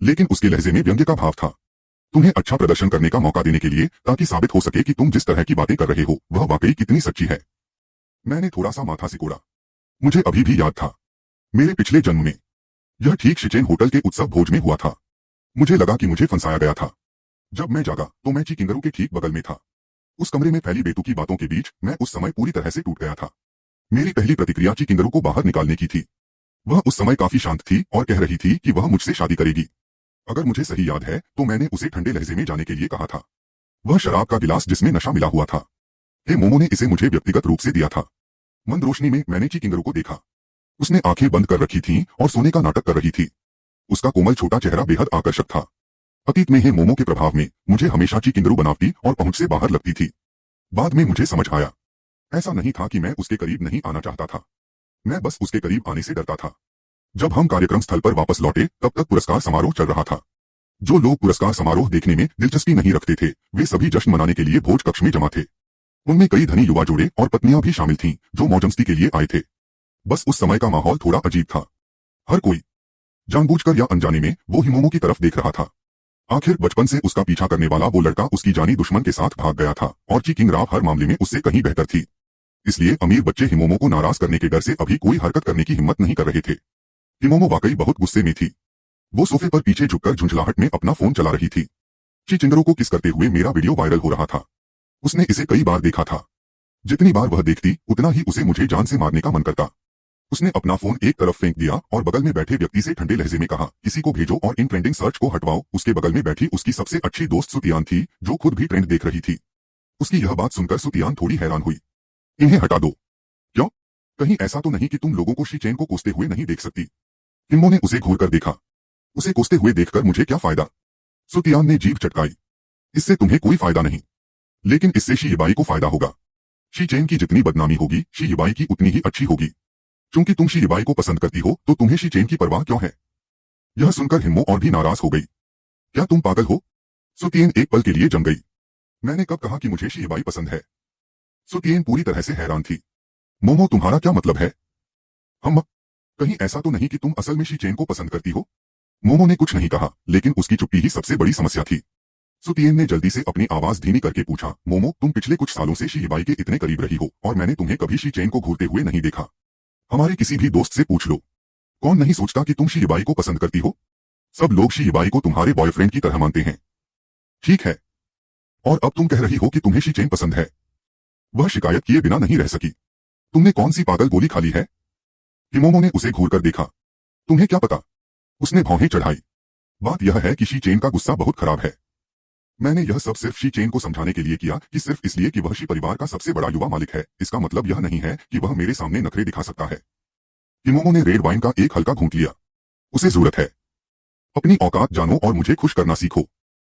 लेकिन उसके लहजे में व्यंग्य का भाव था। तुम्हें अच्छा प्रदर्शन करने का मौका देने के लिए, ताकि साबित हो सके कि तुम जिस तरह की बातें कर रहे हो वह वाकई कितनी सच्ची है। मैंने थोड़ा सा माथा सिकोड़ा। मुझे अभी भी याद था, मेरे पिछले जन्म में यह ठीक शिचेन होटल के उत्सव भोज में हुआ था। मुझे लगा कि मुझे फंसाया गया था। जब मैं जागा तो मैं ची किंगरू के ठीक बगल में था। उस कमरे में फैली बेतुकी बातों के बीच मैं उस समय पूरी तरह से टूट गया था। मेरी पहली प्रतिक्रिया ची किंगरू को बाहर निकालने की थी। वह उस समय काफी शांत थी और कह रही थी कि वह मुझसे शादी करेगी। अगर मुझे सही याद है तो मैंने उसे ठंडे लहजे में जाने के लिए कहा था। वह शराब का गिलास जिसमें नशा मिला हुआ था। हे मोमो ने इसे मुझे व्यक्तिगत रूप से दिया था। मंद रोशनी में मैंने ची किंगरू को देखा। उसने आंखें बंद कर रखी थीं और सोने का नाटक कर रही थी। उसका कोमल छोटा चेहरा बेहद आकर्षक था। अतीत में हे मोमो के प्रभाव में मुझे हमेशा ची किंगरू बनावटी और पहुंच से बाहर लगती थी। बाद में मुझे समझ आया, ऐसा नहीं था कि मैं उसके करीब नहीं आना चाहता था। मैं बस उसके करीब आने से डरता था। जब हम कार्यक्रम स्थल पर वापस लौटे तब तक पुरस्कार समारोह चल रहा था। जो लोग पुरस्कार समारोह देखने में दिलचस्पी नहीं रखते थे वे सभी जश्न मनाने के लिए भोज कक्ष में जमा थे। उनमें कई धनी युवा जोड़े और पत्नियां भी शामिल थीं जो मौजमस्ती के लिए आए थे। बस उस समय का माहौल थोड़ा अजीब था। हर कोई जानबूझकर या अनजाने में वो हिमोमो की तरफ देख रहा था। आखिर बचपन से उसका पीछा करने वाला वो लड़का उसकी जानी दुश्मन के साथ भाग गया था और ची किंग राव हर मामले में उससे कहीं बेहतर थी। इसलिए अमीर बच्चे हिमोमो को नाराज करने के डर से अभी कोई हरकत करने की हिम्मत नहीं कर रहे थे। हिमोमो वाकई बहुत गुस्से में थी। वो सोफे पर पीछे झुककर झुंझलाहट में अपना फोन चला रही थी। ची चिंगरू को किस करते हुए मेरा वीडियो वायरल हो रहा था। उसने इसे कई बार देखा था। जितनी बार वह देखती उतना ही उसे मुझे जान से मारने का मन करता। उसने अपना फोन एक तरफ फेंक दिया और बगल में बैठे व्यक्ति से ठंडे लहजे में कहा, किसी को भेजो और इन ट्रेंडिंग सर्च को हटवाओ। उसके बगल में बैठी उसकी सबसे अच्छी दोस्त सुतियान थी जो खुद भी ट्रेंड देख रही थी। उसकी यह बात सुनकर सुतियान थोड़ी हैरान हुई। इन्हें हटा दो। क्यों? कहीं ऐसा तो नहीं कि तुम लोगों को शी चेन को कोसते हुए नहीं देख सकती? किम्मो ने उसे घूर कर देखा। उसे कोसते हुए देखकर मुझे क्या फायदा? सुतियान ने जीभ चटकाई। इससे तुम्हें कोई फायदा नहीं, लेकिन इससे शी यिबाई को फायदा होगा। शी चेन की जितनी बदनामी होगी शी यिबाई की उतनी ही अच्छी होगी। क्योंकि तुम शी यिबाई को पसंद करती हो तो तुम्हें शी चेन की परवाह क्यों है? यह सुनकर हिम्मो और भी नाराज हो गई। क्या तुम पागल हो? सुतियन एक पल के लिए जम गई। मैंने कब कहा कि मुझे शी यिबाई पसंद है? सुतियन पूरी तरह से हैरान थी। मोमो तुम्हारा क्या मतलब है? हम कहीं ऐसा तो नहीं कि तुम असल में शी चेन को पसंद करती हो? मोमो ने कुछ नहीं कहा, लेकिन उसकी चुप्पी ही सबसे बड़ी समस्या थी। सुतियन ने जल्दी से अपनी आवाज धीमी करके पूछा, मोमो, तुम पिछले कुछ सालों से शीबाई के इतने करीब रही हो और मैंने तुम्हें कभी शी चेन को घूरते हुए नहीं देखा। हमारे किसी भी दोस्त से पूछ लो, कौन नहीं सोचता कि तुम शीबाई को पसंद करती हो। सब लोग शीबाई को तुम्हारे बॉयफ्रेंड की तरह मानते हैं। ठीक है, और अब तुम कह रही हो कि तुम्हें शी चेन पसंद है। वह शिकायत किए बिना नहीं रह सकी। तुमने कौन सी पागल गोली खा ली है? हिमोमो ने उसे घूर कर देखा। तुम्हें क्या पता? उसने भौहें चढ़ाई। बात यह है कि शी चेन का गुस्सा बहुत खराब है। मैंने यह सब सिर्फ शी चेन को समझाने के लिए किया कि सिर्फ इसलिए कि वह शी परिवार का सबसे बड़ा युवा मालिक है, इसका मतलब यह नहीं है कि वह मेरे सामने नखरे दिखा सकता है। हिमोमो ने रेड वाइन का एक हल्का घूंट लिया। उसे जरूरत है। अपनी औकात जानो और मुझे खुश करना सीखो।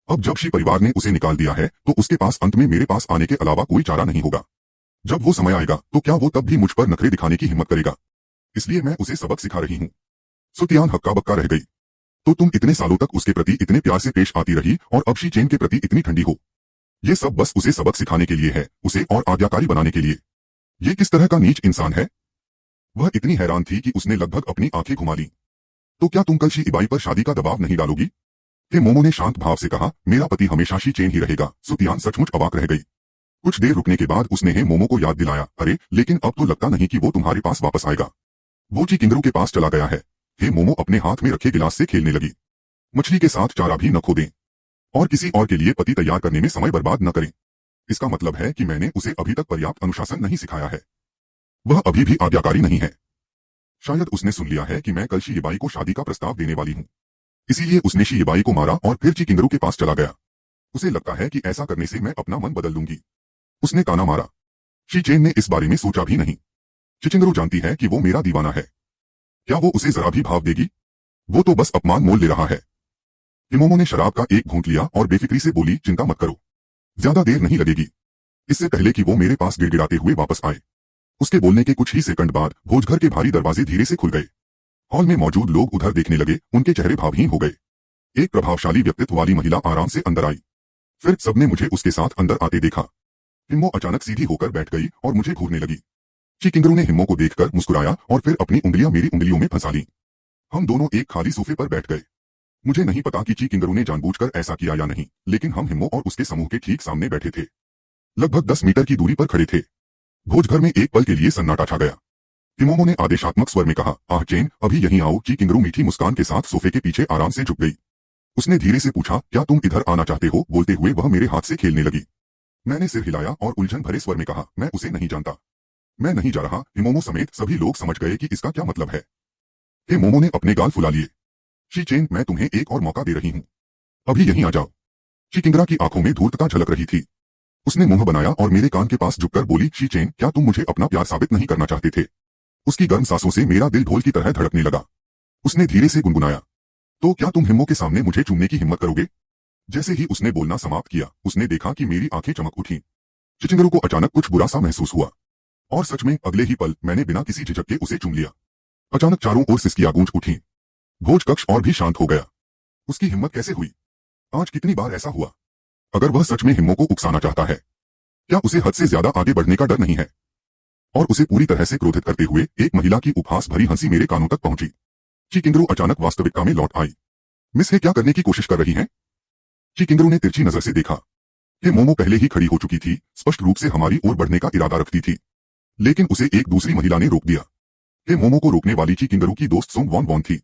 अब जब शी परिवार ने उसे निकाल दिया है तो उसके पास अंत में मेरे पास आने के अलावा कोई चारा नहीं होगा। जब वो समय आएगा तो क्या वो तब भी मुझ पर नखरे दिखाने की हिम्मत करेगा? इसलिए मैं उसे सबक सिखा रही हूँ। सुतियान हक्का बक्का रह गई। तो तुम इतने सालों तक उसके प्रति इतने प्यार से पेश आती रही और अब शी चेन के प्रति इतनी ठंडी हो। ये सब बस उसे सबक सिखाने के लिए है, उसे और आज्ञाकारी बनाने के लिए। ये किस तरह का नीच इंसान है? वह इतनी हैरान थी कि उसने लगभग अपनी आंखें घुमा ली। तो क्या तुम कल शी इबाई पर शादी का दबाव नहीं डालोगी? मोमो ने शांत भाव से कहा, मेरा पति हमेशा शी चेन ही रहेगा। सुतियान सचमुच अवाक रह गई। कुछ देर रुकने के बाद उसने मोमो को याद दिलाया, अरे लेकिन अब तो लगता नहीं कि वो तुम्हारे पास वापस आएगा। वो ची किंगरू के पास चला गया है। मोमो अपने हाथ में रखे गिलास से खेलने लगी। मछली के साथ चारा भी न खो दें और किसी और के लिए पति तैयार करने में समय बर्बाद न करें। इसका मतलब है कि मैंने उसे अभी तक पर्याप्त अनुशासन नहीं सिखाया है। वह अभी भी आज्ञाकारी नहीं है। शायद उसने सुन लिया है कि मैं कल शीबाई को शादी का प्रस्ताव देने वाली हूँ, इसीलिए उसने शीबाई को मारा और फिर ची किंगरू के पास चला गया। उसे लगता है कि ऐसा करने से मैं अपना मन बदल लूंगी। उसने ताना मारा। शी चेन ने इस बारे में सोचा भी नहीं। चिचिंगरू जानती है कि वो मेरा दीवाना है। क्या वो उसे जरा भी भाव देगी? वो तो बस अपमान मोल ले रहा है। हिमोमो ने शराब का एक घूंट लिया और बेफिक्री से बोली, चिंता मत करो, ज्यादा देर नहीं लगेगी। इससे पहले कि वो मेरे पास गिड़गिड़ाते हुए वापस आए, उसके बोलने के कुछ ही सेकंड बाद भोजघर के भारी दरवाजे धीरे से खुल गए। हॉल में मौजूद लोग उधर देखने लगे, उनके चेहरे भावहीन हो गए। एक प्रभावशाली व्यक्तित्व वाली महिला आराम से अंदर आई। फिर सबने मुझे उसके साथ अंदर आते देखा। हिम्मो अचानक सीधी होकर बैठ गई और मुझे घूरने लगी। ची किंगरू ने हिम्मो को देखकर मुस्कुराया और फिर अपनी उंगलियां मेरी उंगलियों में फंसा ली। हम दोनों एक खाली सोफे पर बैठ गए। मुझे नहीं पता कि ची किंगरू ने जानबूझकर ऐसा किया या नहीं, लेकिन हम हिम्मो और उसके समूह के ठीक सामने बैठे थे। लगभग 10 मीटर की दूरी पर खड़े थे। भोजघर में एक पल के लिए सन्नाटा छा गया। हिमोमो ने आदेशात्मक स्वर में कहा, आह चेन, अभी यहीं आओ। ची किंगरू मीठी मुस्कान के साथ सोफे के पीछे आराम से झुक गई। उसने धीरे से पूछा, क्या तुम इधर आना चाहते हो? बोलते हुए वह मेरे हाथ से खेलने लगी। मैंने सिर हिलाया और उलझन भरे स्वर में कहा, मैं उसे नहीं जानता, मैं नहीं जा रहा। हिमोमो समेत सभी लोग समझ गए कि इसका क्या मतलब है। हिमोमो ने अपने गाल फुला लिए। शी चेन, मैं तुम्हें एक और मौका दे रही हूँ, अभी यहीं आ जाओ। ची किंगरा की आंखों में धूर्तता झलक रही थी। उसने मुंह बनाया और मेरे कान के पास झुककर बोली, शी चेन, क्या तुम मुझे अपना प्यार साबित नहीं करना चाहते थे? उसकी गर्म सांसों से मेरा दिल ढोल की तरह धड़कने लगा। उसने धीरे से गुनगुनाया, तो क्या तुम हिम्मो के सामने मुझे चूमने की हिम्मत करोगे? जैसे ही उसने बोलना समाप्त किया, उसने देखा कि मेरी आंखें चमक उठी। चिचिंगरू को अचानक कुछ बुरा सा महसूस हुआ और सच में अगले ही पल मैंने बिना किसी झिझक के उसे चूम लिया। अचानक चारों ओर सिसकियां गूंज उठी। भोज कक्ष और भी शांत हो गया। उसकी हिम्मत कैसे हुई? आज कितनी बार ऐसा हुआ? अगर वह सच में हिम्मो को उकसाना चाहता है, क्या उसे हद से ज्यादा आगे बढ़ने का डर नहीं है? और उसे पूरी तरह से क्रोधित करते हुए एक महिला की उपहास भरी हंसी मेरे कानों तक पहुंची। ची किंगरू अचानक वास्तविकता में लौट आई। मिस है क्या करने की कोशिश कर रही हैं? ची किंगरू ने तिरछी नजर से देखा। मोमो पहले ही खड़ी हो चुकी थी, स्पष्ट रूप से हमारी ओर बढ़ने का इरादा रखती थी, लेकिन उसे एक दूसरी महिला ने रोक दिया। मोमो को रोकने वाली ची किंगरू की दोस्त सोंग वॉन वॉन थी।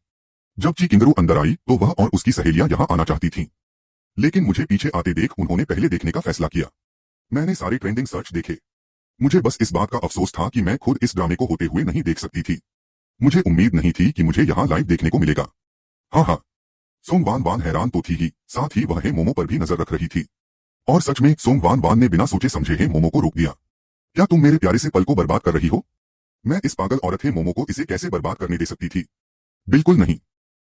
जब ची किंगरू अंदर आई तो वह और उसकी सहेलियां यहां आना चाहती थीं, लेकिन मुझे पीछे आते देख उन्होंने पहले देखने का फैसला किया। मैंने सारे ट्रेंडिंग सर्च देखे। मुझे बस इस बात का अफसोस था कि मैं खुद इस ड्रामे को होते हुए नहीं देख सकती थी। मुझे उम्मीद नहीं थी कि मुझे यहाँ लाइव देखने को मिलेगा। हाँ, सोंग वान वान हैरान तो थी ही, साथ ही वह मोमो पर भी नजर रख रही थी। और सच में सोंग वान वान ने बिना सोचे समझे मोमो को रोक दिया। क्या तुम मेरे प्यारे से पल को बर्बाद कर रही हो? मैं इस पागल औरत मोमो को इसे कैसे बर्बाद करने दे सकती थी? बिल्कुल नहीं।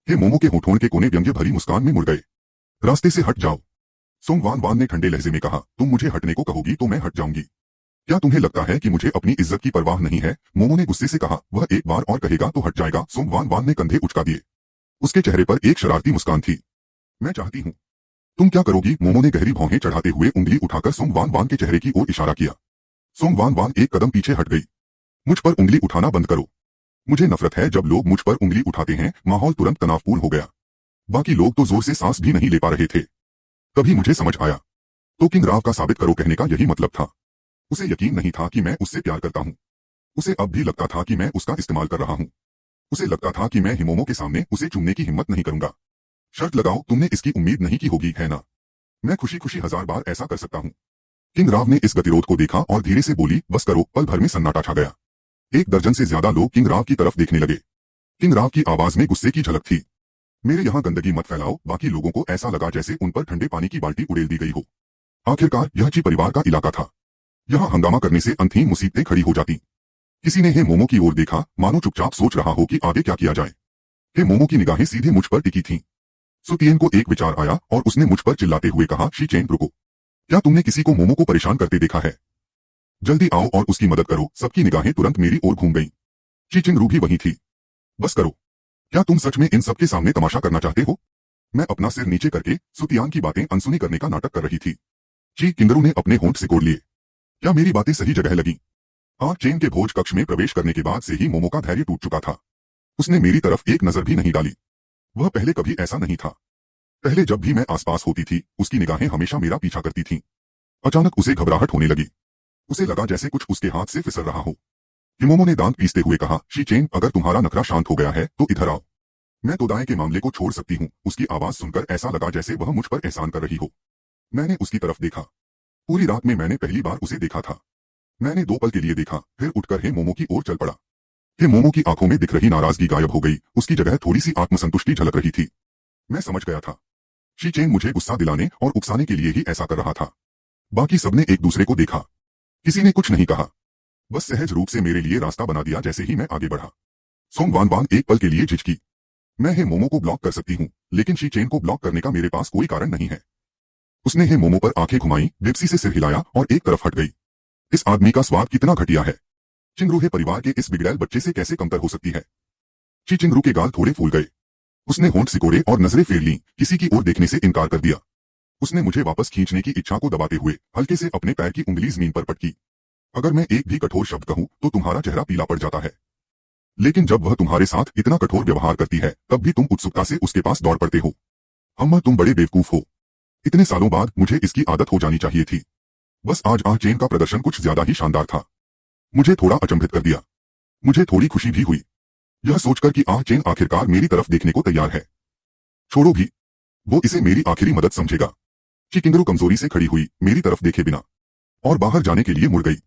मोमो के होठों के कोने व्यंग्य भरी मुस्कान में मुड़ गए। रास्ते से हट जाओ, सोंग वान वान ने ठंडे लहजे में कहा। तुम मुझे हटने को कहोगी तो मैं हट जाऊंगी। क्या तुम्हें लगता है कि मुझे अपनी इज्जत की परवाह नहीं है? मोमो ने गुस्से से कहा। वह एक बार और कहेगा तो हट जाएगा। सोंग वान वान ने कंधे उचका दिए। उसके चेहरे पर एक शरारती मुस्कान थी। मैं चाहती हूँ। तुम क्या करोगी? मोमो ने गहरी भौहें चढ़ाते हुए उंगली उठाकर सोंग वान वान के चेहरे की ओर इशारा किया। सोंग वान वान एक कदम पीछे हट गई। मुझ पर उंगली उठाना बंद करो। मुझे नफरत है जब लोग मुझ पर उंगली उठाते हैं। माहौल तुरंत तनावपूर्ण हो गया। बाकी लोग तो जोर से सांस भी नहीं ले पा रहे थे। तभी मुझे समझ आया, तो किंग राव का साबित करो कहने का यही मतलब था। उसे यकीन नहीं था कि मैं उससे प्यार करता हूँ। उसे अब भी लगता था कि मैं उसका इस्तेमाल कर रहा हूँ। उसे लगता था कि मैं हिमोमो के सामने उसे चूमने की हिम्मत नहीं करूंगा। शर्त लगाओ, तुमने इसकी उम्मीद नहीं की होगी, है ना? मैं खुशी खुशी 1000 बार ऐसा कर सकता हूँ। किंग राव ने इस गतिरोध को देखा और धीरे से बोली, बस करो। पल भर में सन्नाटा छा गया। 1 दर्जन से ज्यादा लोग किंग राव की तरफ देखने लगे। किंग राव की आवाज में गुस्से की झलक थी। मेरे यहाँ गंदगी मत फैलाओ। बाकी लोगों को ऐसा लगा जैसे उन पर ठंडे पानी की बाल्टी उड़ेल दी गई हो। आखिरकार यह ची परिवार का इलाका था। यहाँ हंगामा करने से अनथीन मुसीबतें खड़ी हो जाती। किसी ने हे मोमो की ओर देखा, मानो चुपचाप सोच रहा हो कि आगे क्या किया जाए। हे मोमो की निगाहें सीधे मुझ पर टिकी थीं। सुतियन को एक विचार आया और उसने मुझ पर चिल्लाते हुए कहा, शी चेन रुको। क्या तुमने किसी को मोमो को परेशान करते देखा है? जल्दी आओ और उसकी मदद करो। सबकी निगाहें तुरंत मेरी ओर घूम गईं। शी चिंगरू भी वहीं थी। बस करो। क्या तुम सच में इन सबके सामने तमाशा करना चाहते हो? मैं अपना सिर नीचे करके सुतियान की बातें अनसुनी करने का नाटक कर रही थी। ची किंगरू ने अपने होंठ सिकोड़ लिए। क्या मेरी बातें सही जगह लगी? आग चेन के भोज कक्ष में प्रवेश करने के बाद से ही मोमो का धैर्य टूट चुका था। उसने मेरी तरफ एक नजर भी नहीं डाली। वह पहले कभी ऐसा नहीं था। पहले जब भी मैं आसपास होती थी, उसकी निगाहें हमेशा मेरा पीछा करती थीं। अचानक उसे घबराहट होने लगी। उसे लगा जैसे कुछ उसके हाथ से फिसल रहा हो। हिमोमो ने दांत पीसते हुए कहा, शी चेन, अगर तुम्हारा नखरा शांत हो गया है तो इधर आओ। मैं तो दाएं के मामले को छोड़ सकती हूँ। उसकी आवाज सुनकर ऐसा लगा जैसे वह मुझ पर एहसान कर रही हो। मैंने उसकी तरफ देखा। पूरी रात में मैंने पहली बार उसे देखा था। मैंने 2 पल के लिए देखा, फिर उठकर हे मोमो की ओर चल पड़ा। हे मोमो की आंखों में दिख रही नाराजगी गायब हो गई। उसकी जगह थोड़ी सी आत्मसंतुष्टि झलक रही थी। मैं समझ गया था, शी चेन मुझे गुस्सा दिलाने और उकसाने के लिए ही ऐसा कर रहा था। बाकी सबने एक दूसरे को देखा। किसी ने कुछ नहीं कहा, बस सहज रूप से मेरे लिए रास्ता बना दिया। जैसे ही मैं आगे बढ़ा, सोंग वान वांग एक पल के लिए झिझकी। मैं हे मोमो को ब्लॉक कर सकती हूँ, लेकिन शी चेन को ब्लॉक करने का मेरे पास कोई कारण नहीं है। उसने हे मोमो पर आंखें घुमाई, बेपसी से सिर हिलाया और एक तरफ हट गई। इस आदमी का स्वाद कितना घटिया है। चिंगरू हे परिवार के इस बिगड़ैल बच्चे से कैसे कमतर हो सकती है? शी चिंगरू के गाल थोड़े फूल गए। उसने होंठ सिकोड़े और नजरें फेर लीं, किसी की ओर देखने से इनकार कर दिया। उसने मुझे वापस खींचने की इच्छा को दबाते हुए हल्के से अपने पैर की उंगली जमीन पर पटकी। अगर मैं एक भी कठोर शब्द कहूं तो तुम्हारा चेहरा पीला पड़ जाता है, लेकिन जब वह तुम्हारे साथ इतना कठोर व्यवहार करती है तब भी तुम उत्सुकता से उसके पास दौड़ पड़ते हो। अम्मा, तुम बड़े बेवकूफ हो। इतने सालों बाद मुझे इसकी आदत हो जानी चाहिए थी। बस आज आह चेन का प्रदर्शन कुछ ज्यादा ही शानदार था। मुझे थोड़ा अचंभित कर दिया। मुझे थोड़ी खुशी भी हुई, यह सोचकर कि आह चेन आखिरकार मेरी तरफ देखने को तैयार है। छोड़ो भी, वो इसे मेरी आखिरी मदद समझेगा। ची किंगरू कमजोरी से खड़ी हुई, मेरी तरफ देखे बिना, और बाहर जाने के लिए मुड़ गई।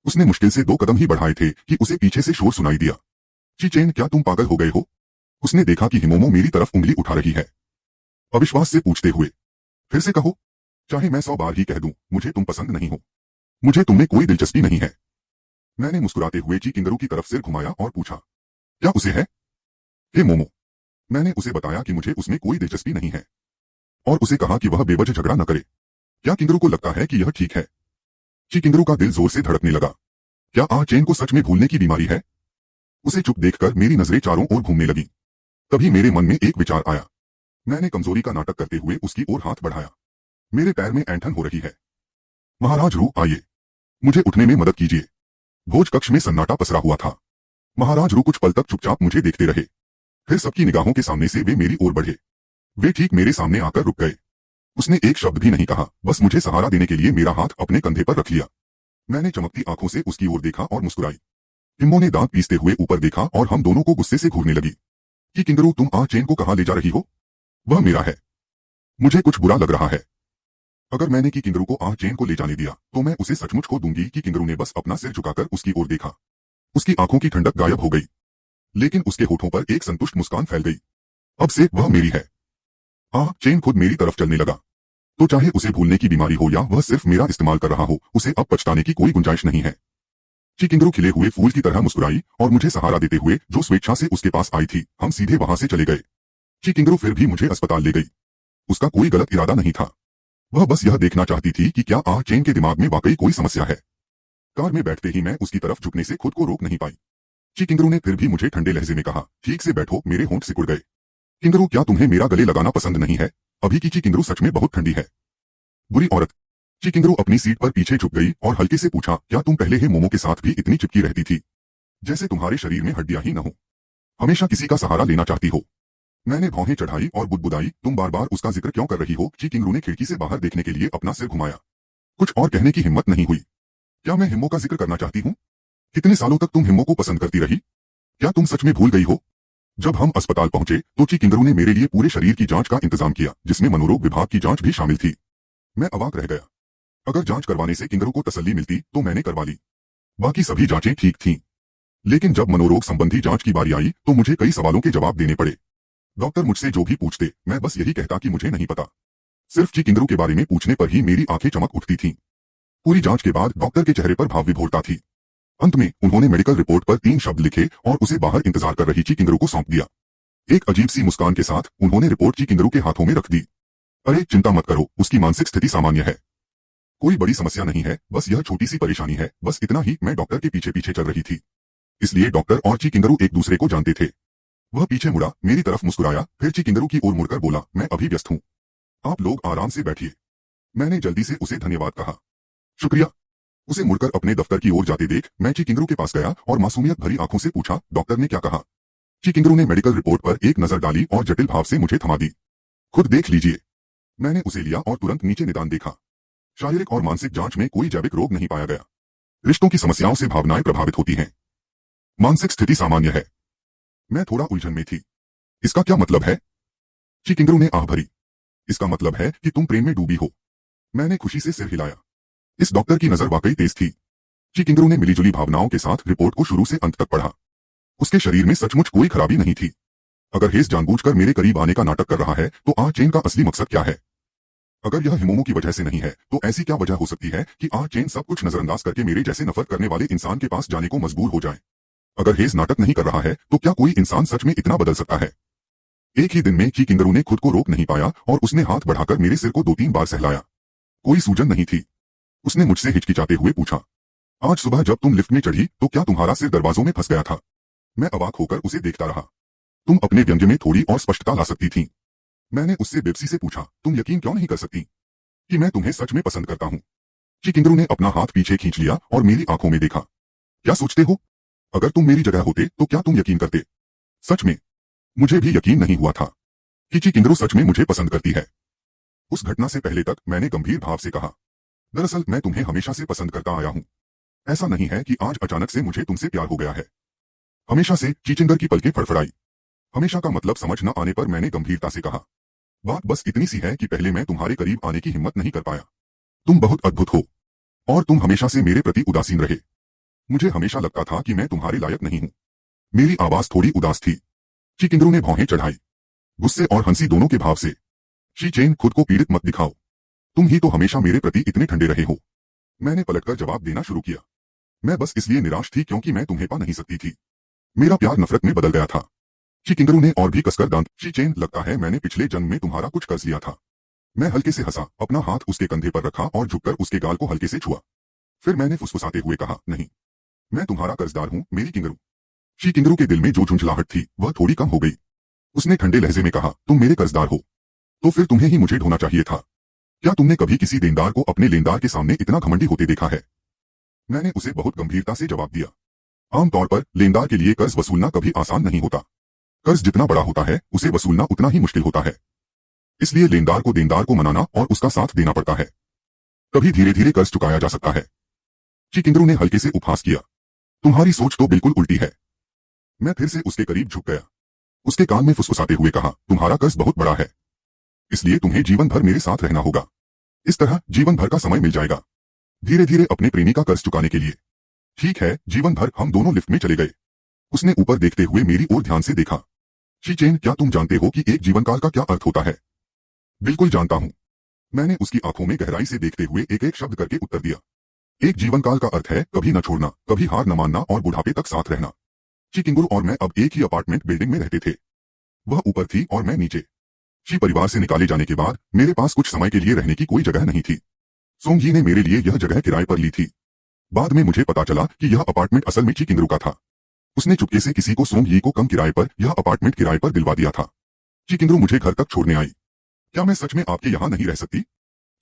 उसने मुश्किल से 2 कदम ही बढ़ाए थे कि उसे पीछे से शोर सुनाई दिया। ची चेन, क्या तुम पागल हो गए हो? उसने देखा कि हिमोमो मेरी तरफ उंगली उठा रही है, अविश्वास से पूछते हुए, फिर से कहो। चाहे मैं 100 बार ही कह दूं, मुझे तुम पसंद नहीं हो। मुझे तुमने कोई दिलचस्पी नहीं है। मैंने मुस्कुराते हुए ची किंगरू की तरफ सिर घुमाया और पूछा, क्या उसे है? हे मोमो, मैंने उसे बताया कि मुझे उसमें कोई दिलचस्पी नहीं है, और उसे कहा कि वह बेवजह झगड़ा न करे। क्या किंगरू को लगता है कि यह ठीक है? ची किंगरू का दिल जोर से धड़कने लगा। क्या आह चेन को सच में भूलने की बीमारी है? उसे चुप देखकर मेरी नजरें चारों ओर घूमने लगी। तभी मेरे मन में एक विचार आया। मैंने कमजोरी का नाटक करते हुए उसकी ओर हाथ बढ़ाया। मेरे पैर में ऐंठन हो रही है। महाराज रू, आइए, मुझे उठने में मदद कीजिए। भोज कक्ष में सन्नाटा पसरा हुआ था। महाराज रू कुछ पल तक चुपचाप मुझे देखते रहे, फिर सबकी निगाहों के सामने से वे मेरी ओर बढ़े। वे ठीक मेरे सामने आकर रुक गए। उसने एक शब्द भी नहीं कहा, बस मुझे सहारा देने के लिए मेरा हाथ अपने कंधे पर रख लिया। मैंने चमकती आंखों से उसकी ओर देखा और मुस्कुराई। हिम्मो ने दांत पीसते हुए ऊपर देखा और हम दोनों को गुस्से से घूरने लगी कि किंगरू, तुम आह चेन को कहां ले जा रही हो? वह मेरा है। मुझे कुछ बुरा लग रहा है। अगर मैंने की किंगरू को आह चेन को ले जाने दिया तो मैं उसे सचमुच खो दूंगी। कि किंगरू ने बस अपना सिर झुकाकर उसकी ओर देखा। उसकी आंखों की ठंडक गायब हो गई, लेकिन उसके होठों पर एक संतुष्ट मुस्कान फैल गई। अब से वह मेरी है। आह चेन खुद मेरी तरफ चलने लगा। तो चाहे उसे भूलने की बीमारी हो या वह सिर्फ मेरा इस्तेमाल कर रहा हो, उसे अब पछताने की कोई गुंजाइश नहीं है। ची किंगरू खिले हुए फूल की तरह मुस्कुराई और मुझे सहारा देते हुए जो स्वेच्छा से उसके पास आई थी, हम सीधे वहां से चले गए। ची किंगरू फिर भी मुझे अस्पताल ले गई। उसका कोई गलत इरादा नहीं था। वह बस यह देखना चाहती थी कि क्या आह चेन के दिमाग में वाकई कोई समस्या है। कार में बैठते ही मैं उसकी तरफ झुकने से खुद को रोक नहीं पाई। ची किंगरू ने फिर भी मुझे ठंडे लहजे में कहा, ठीक से बैठो। मेरे होंठ सिकुड़ गए। किंगरू, क्या तुम्हें मेरा गले लगाना पसंद नहीं है? अभी की ची किंगरू सच में बहुत ठंडी है। बुरी औरत। ची किंगरू अपनी सीट पर पीछे झुक गई और हल्के से पूछा, क्या तुम पहले हे मोमो के साथ भी इतनी चिपकी रहती थी, जैसे तुम्हारे शरीर में हड्डियां ही न हो? हमेशा किसी का सहारा लेना चाहती हो? मैंने भौहें चढ़ाई और बुदबुदाई, तुम बार बार उसका जिक्र क्यों कर रही हो? ची किंगरू ने खिड़की से बाहर देखने के लिए अपना सिर घुमाया। कुछ और कहने की हिम्मत नहीं हुई। क्या मैं हिम्मो का जिक्र करना चाहती हूँ? कितने सालों तक तुम हिम्मो को पसंद करती रही? क्या तुम सच में भूल गई हो? जब हम अस्पताल पहुंचे तो ची किंगरू ने मेरे लिए पूरे शरीर की जांच का इंतजाम किया, जिसमें मनोरोग विभाग की जांच भी शामिल थी। मैं अवाक रह गया। अगर जांच करवाने से किंगरू को तसल्ली मिलती तो मैंने करवा ली। बाकी सभी जांचें ठीक थीं। लेकिन जब मनोरोग संबंधी जांच की बारी आई तो मुझे कई सवालों के जवाब देने पड़े। डॉक्टर मुझसे जो भी पूछते मैं बस यही कहता कि मुझे नहीं पता। सिर्फ ची किंगरू के बारे में पूछने पर ही मेरी आंखें चमक उठती थीं। पूरी जांच के बाद डॉक्टर के चेहरे पर भाव विभोरता थी। अंत में उन्होंने मेडिकल रिपोर्ट पर 3 शब्द लिखे और उसे बाहर इंतजार कर रही ची किंगरू को सौंप दिया। एक अजीब सी मुस्कान के साथ उन्होंने रिपोर्ट ची किंगरू के हाथों में रख दी। अरे चिंता मत करो, उसकी मानसिक स्थिति सामान्य है। कोई बड़ी समस्या नहीं है, बस यह छोटी सी परेशानी है, बस इतना ही। मैं डॉक्टर के पीछे पीछे चल रही थी, इसलिए डॉक्टर और ची किंगरू एक दूसरे को जानते थे। वह पीछे मुड़ा, मेरी तरफ मुस्कुराया, फिर ची किंगरू की ओर मुड़कर बोला, मैं अभी व्यस्त हूँ, आप लोग आराम से बैठिए। मैंने जल्दी से उसे धन्यवाद कहा। शुक्रिया। उसे मुड़कर अपने दफ्तर की ओर जाते देख मैं ची किंगरू के पास गया और मासूमियत भरी आंखों से पूछा, डॉक्टर ने क्या कहा? ची किंगरू ने मेडिकल रिपोर्ट पर एक नजर डाली और जटिल भाव से मुझे थमा दी। खुद देख लीजिए। मैंने उसे लिया और तुरंत नीचे निदान देखा। शारीरिक और मानसिक जांच में कोई जैविक रोग नहीं पाया गया। रिश्तों की समस्याओं से भावनाएं प्रभावित होती हैं। मानसिक स्थिति सामान्य है। मैं थोड़ा उलझन में थी। इसका क्या मतलब है? ची किंगरू ने आह भरी। इसका मतलब है कि तुम प्रेम में डूबी हो। मैंने खुशी से सिर हिलाया। इस डॉक्टर की नजर वाकई तेज थी। ची किंगरू ने मिलीजुली भावनाओं के साथ रिपोर्ट को शुरू से अंत तक पढ़ा। उसके शरीर में सचमुच कोई खराबी नहीं थी। अगर हेस जानबूझकर मेरे करीब आने का नाटक कर रहा है तो आ चेन का असली मकसद क्या है? अगर यह हिमोमो की वजह से नहीं है तो ऐसी क्या वजह हो सकती है कि आ चेन सब कुछ नजरअंदाज करके मेरे जैसे नफरत करने वाले इंसान के पास जाने को मजबूर हो जाए? अगर हेस नाटक नहीं कर रहा है तो क्या कोई इंसान सच में इतना बदल सकता है? एक ही दिन में ची किंगरू ने खुद को रोक नहीं पाया और उसने हाथ बढ़ाकर मेरे सिर को 2-3 बार सहलाया। कोई सूजन नहीं थी। उसने मुझसे हिचकिचाते हुए पूछा, आज सुबह जब तुम लिफ्ट में चढ़ी तो क्या तुम्हारा सिर दरवाजों में फंस गया था? मैं अवाक होकर उसे देखता रहा। तुम अपने व्यंग्य में थोड़ी और स्पष्टता ला सकती थी। मैंने उससे बेबसी से पूछा, तुम यकीन क्यों नहीं कर सकती कि मैं तुम्हें सच में पसंद करता हूँ? ची किंगरू ने अपना हाथ पीछे खींच लिया और मेरी आंखों में देखा। क्या सोचते हो? अगर तुम मेरी जगह होते तो क्या तुम यकीन करते? सच में मुझे भी यकीन नहीं हुआ था कि ची किंगरू सच में मुझे पसंद करती है। उस घटना से पहले तक मैंने गंभीर भाव से कहा, दरअसल मैं तुम्हें हमेशा से पसंद करता आया हूँ। ऐसा नहीं है कि आज अचानक से मुझे तुमसे प्यार हो गया है। हमेशा से। चीचिंगर की पलकें फड़फड़ाई। हमेशा का मतलब समझ न आने पर मैंने गंभीरता से कहा, बात बस इतनी सी है कि पहले मैं तुम्हारे करीब आने की हिम्मत नहीं कर पाया। तुम बहुत अद्भुत हो और तुम हमेशा से मेरे प्रति उदासीन रहे। मुझे हमेशा लगता था कि मैं तुम्हारे लायक नहीं हूँ। मेरी आवाज थोड़ी उदास थी। ची किंगरू ने भौहें चढ़ाई, गुस्से और हंसी दोनों के भाव से। शी चेन, खुद को पीड़ित मत दिखाओ। तुम ही तो हमेशा मेरे प्रति इतने ठंडे रहे हो। मैंने पलटकर जवाब देना शुरू किया, मैं बस इसलिए निराश थी क्योंकि मैं तुम्हें पा नहीं सकती थी। मेरा प्यार नफरत में बदल गया था। ची किंगरू ने और भी कसकर दांत। शी चेन, लगता है मैंने पिछले जन्म में तुम्हारा कुछ कर्ज लिया था। मैं हल्के से हंसा, अपना हाथ उसके कंधे पर रखा और झुककर उसके गाल को हल्के से छुआ। फिर मैंने फुसफुसाते हुए कहा, नहीं, मैं तुम्हारा कर्जदार हूँ मेरी किंगरू। शी किंगरू के दिल में जो झुंझलाहट थी वह थोड़ी कम हो गई। उसने ठंडे लहजे में कहा, तुम मेरे कर्जदार हो तो फिर तुम्हें ही मुझे ढोना चाहिए था। क्या तुमने कभी किसी देनदार को अपने लेनदार के सामने इतना घमंडी होते देखा है? मैंने उसे बहुत गंभीरता से जवाब दिया, आमतौर पर लेनदार के लिए कर्ज वसूलना कभी आसान नहीं होता। कर्ज जितना बड़ा होता है उसे वसूलना उतना ही मुश्किल होता है। इसलिए लेनदार को देनदार को मनाना और उसका साथ देना पड़ता है, तभी धीरे धीरे कर्ज चुकाया जा सकता है। ची किंगरू ने हल्के से उपहास किया, तुम्हारी सोच तो बिल्कुल उल्टी है। मैं फिर से उसके करीब झुक गया। उसके कान में फुसफुसाते हुए कहा, तुम्हारा कर्ज बहुत बड़ा है, इसलिए तुम्हें जीवन भर मेरे साथ रहना होगा। इस तरह जीवन भर का समय मिल जाएगा धीरे धीरे अपने प्रेमी का कर्ज चुकाने के लिए। ठीक है, जीवन भर। हम दोनों लिफ्ट में चले गए। उसने ऊपर देखते हुए मेरी ओर ध्यान से देखा। शी चेन, क्या तुम जानते हो कि एक जीवनकाल का क्या अर्थ होता है? बिल्कुल जानता हूं। मैंने उसकी आंखों में गहराई से देखते हुए एक एक शब्द करके उत्तर दिया। एक जीवनकाल का अर्थ है कभी न छोड़ना, कभी हार न मानना और बुढ़ापे तक साथ रहना। शी किंगरू और मैं अब एक ही अपार्टमेंट बिल्डिंग में रहते थे। वह ऊपर थी और मैं नीचे। शी परिवार से निकाले जाने के बाद मेरे पास कुछ समय के लिए रहने की कोई जगह नहीं थी। सोंगजी ने मेरे लिए यह जगह किराए पर ली थी। बाद में मुझे पता चला कि यह अपार्टमेंट असल में ची किंगरू का था। उसने चुपके से किसी को सोंगजी को कम किराए पर यह अपार्टमेंट किराए पर दिलवा दिया था। ची किंगरू मुझे घर तक छोड़ने आई। क्या मैं सच में आपके यहाँ नहीं रह सकती?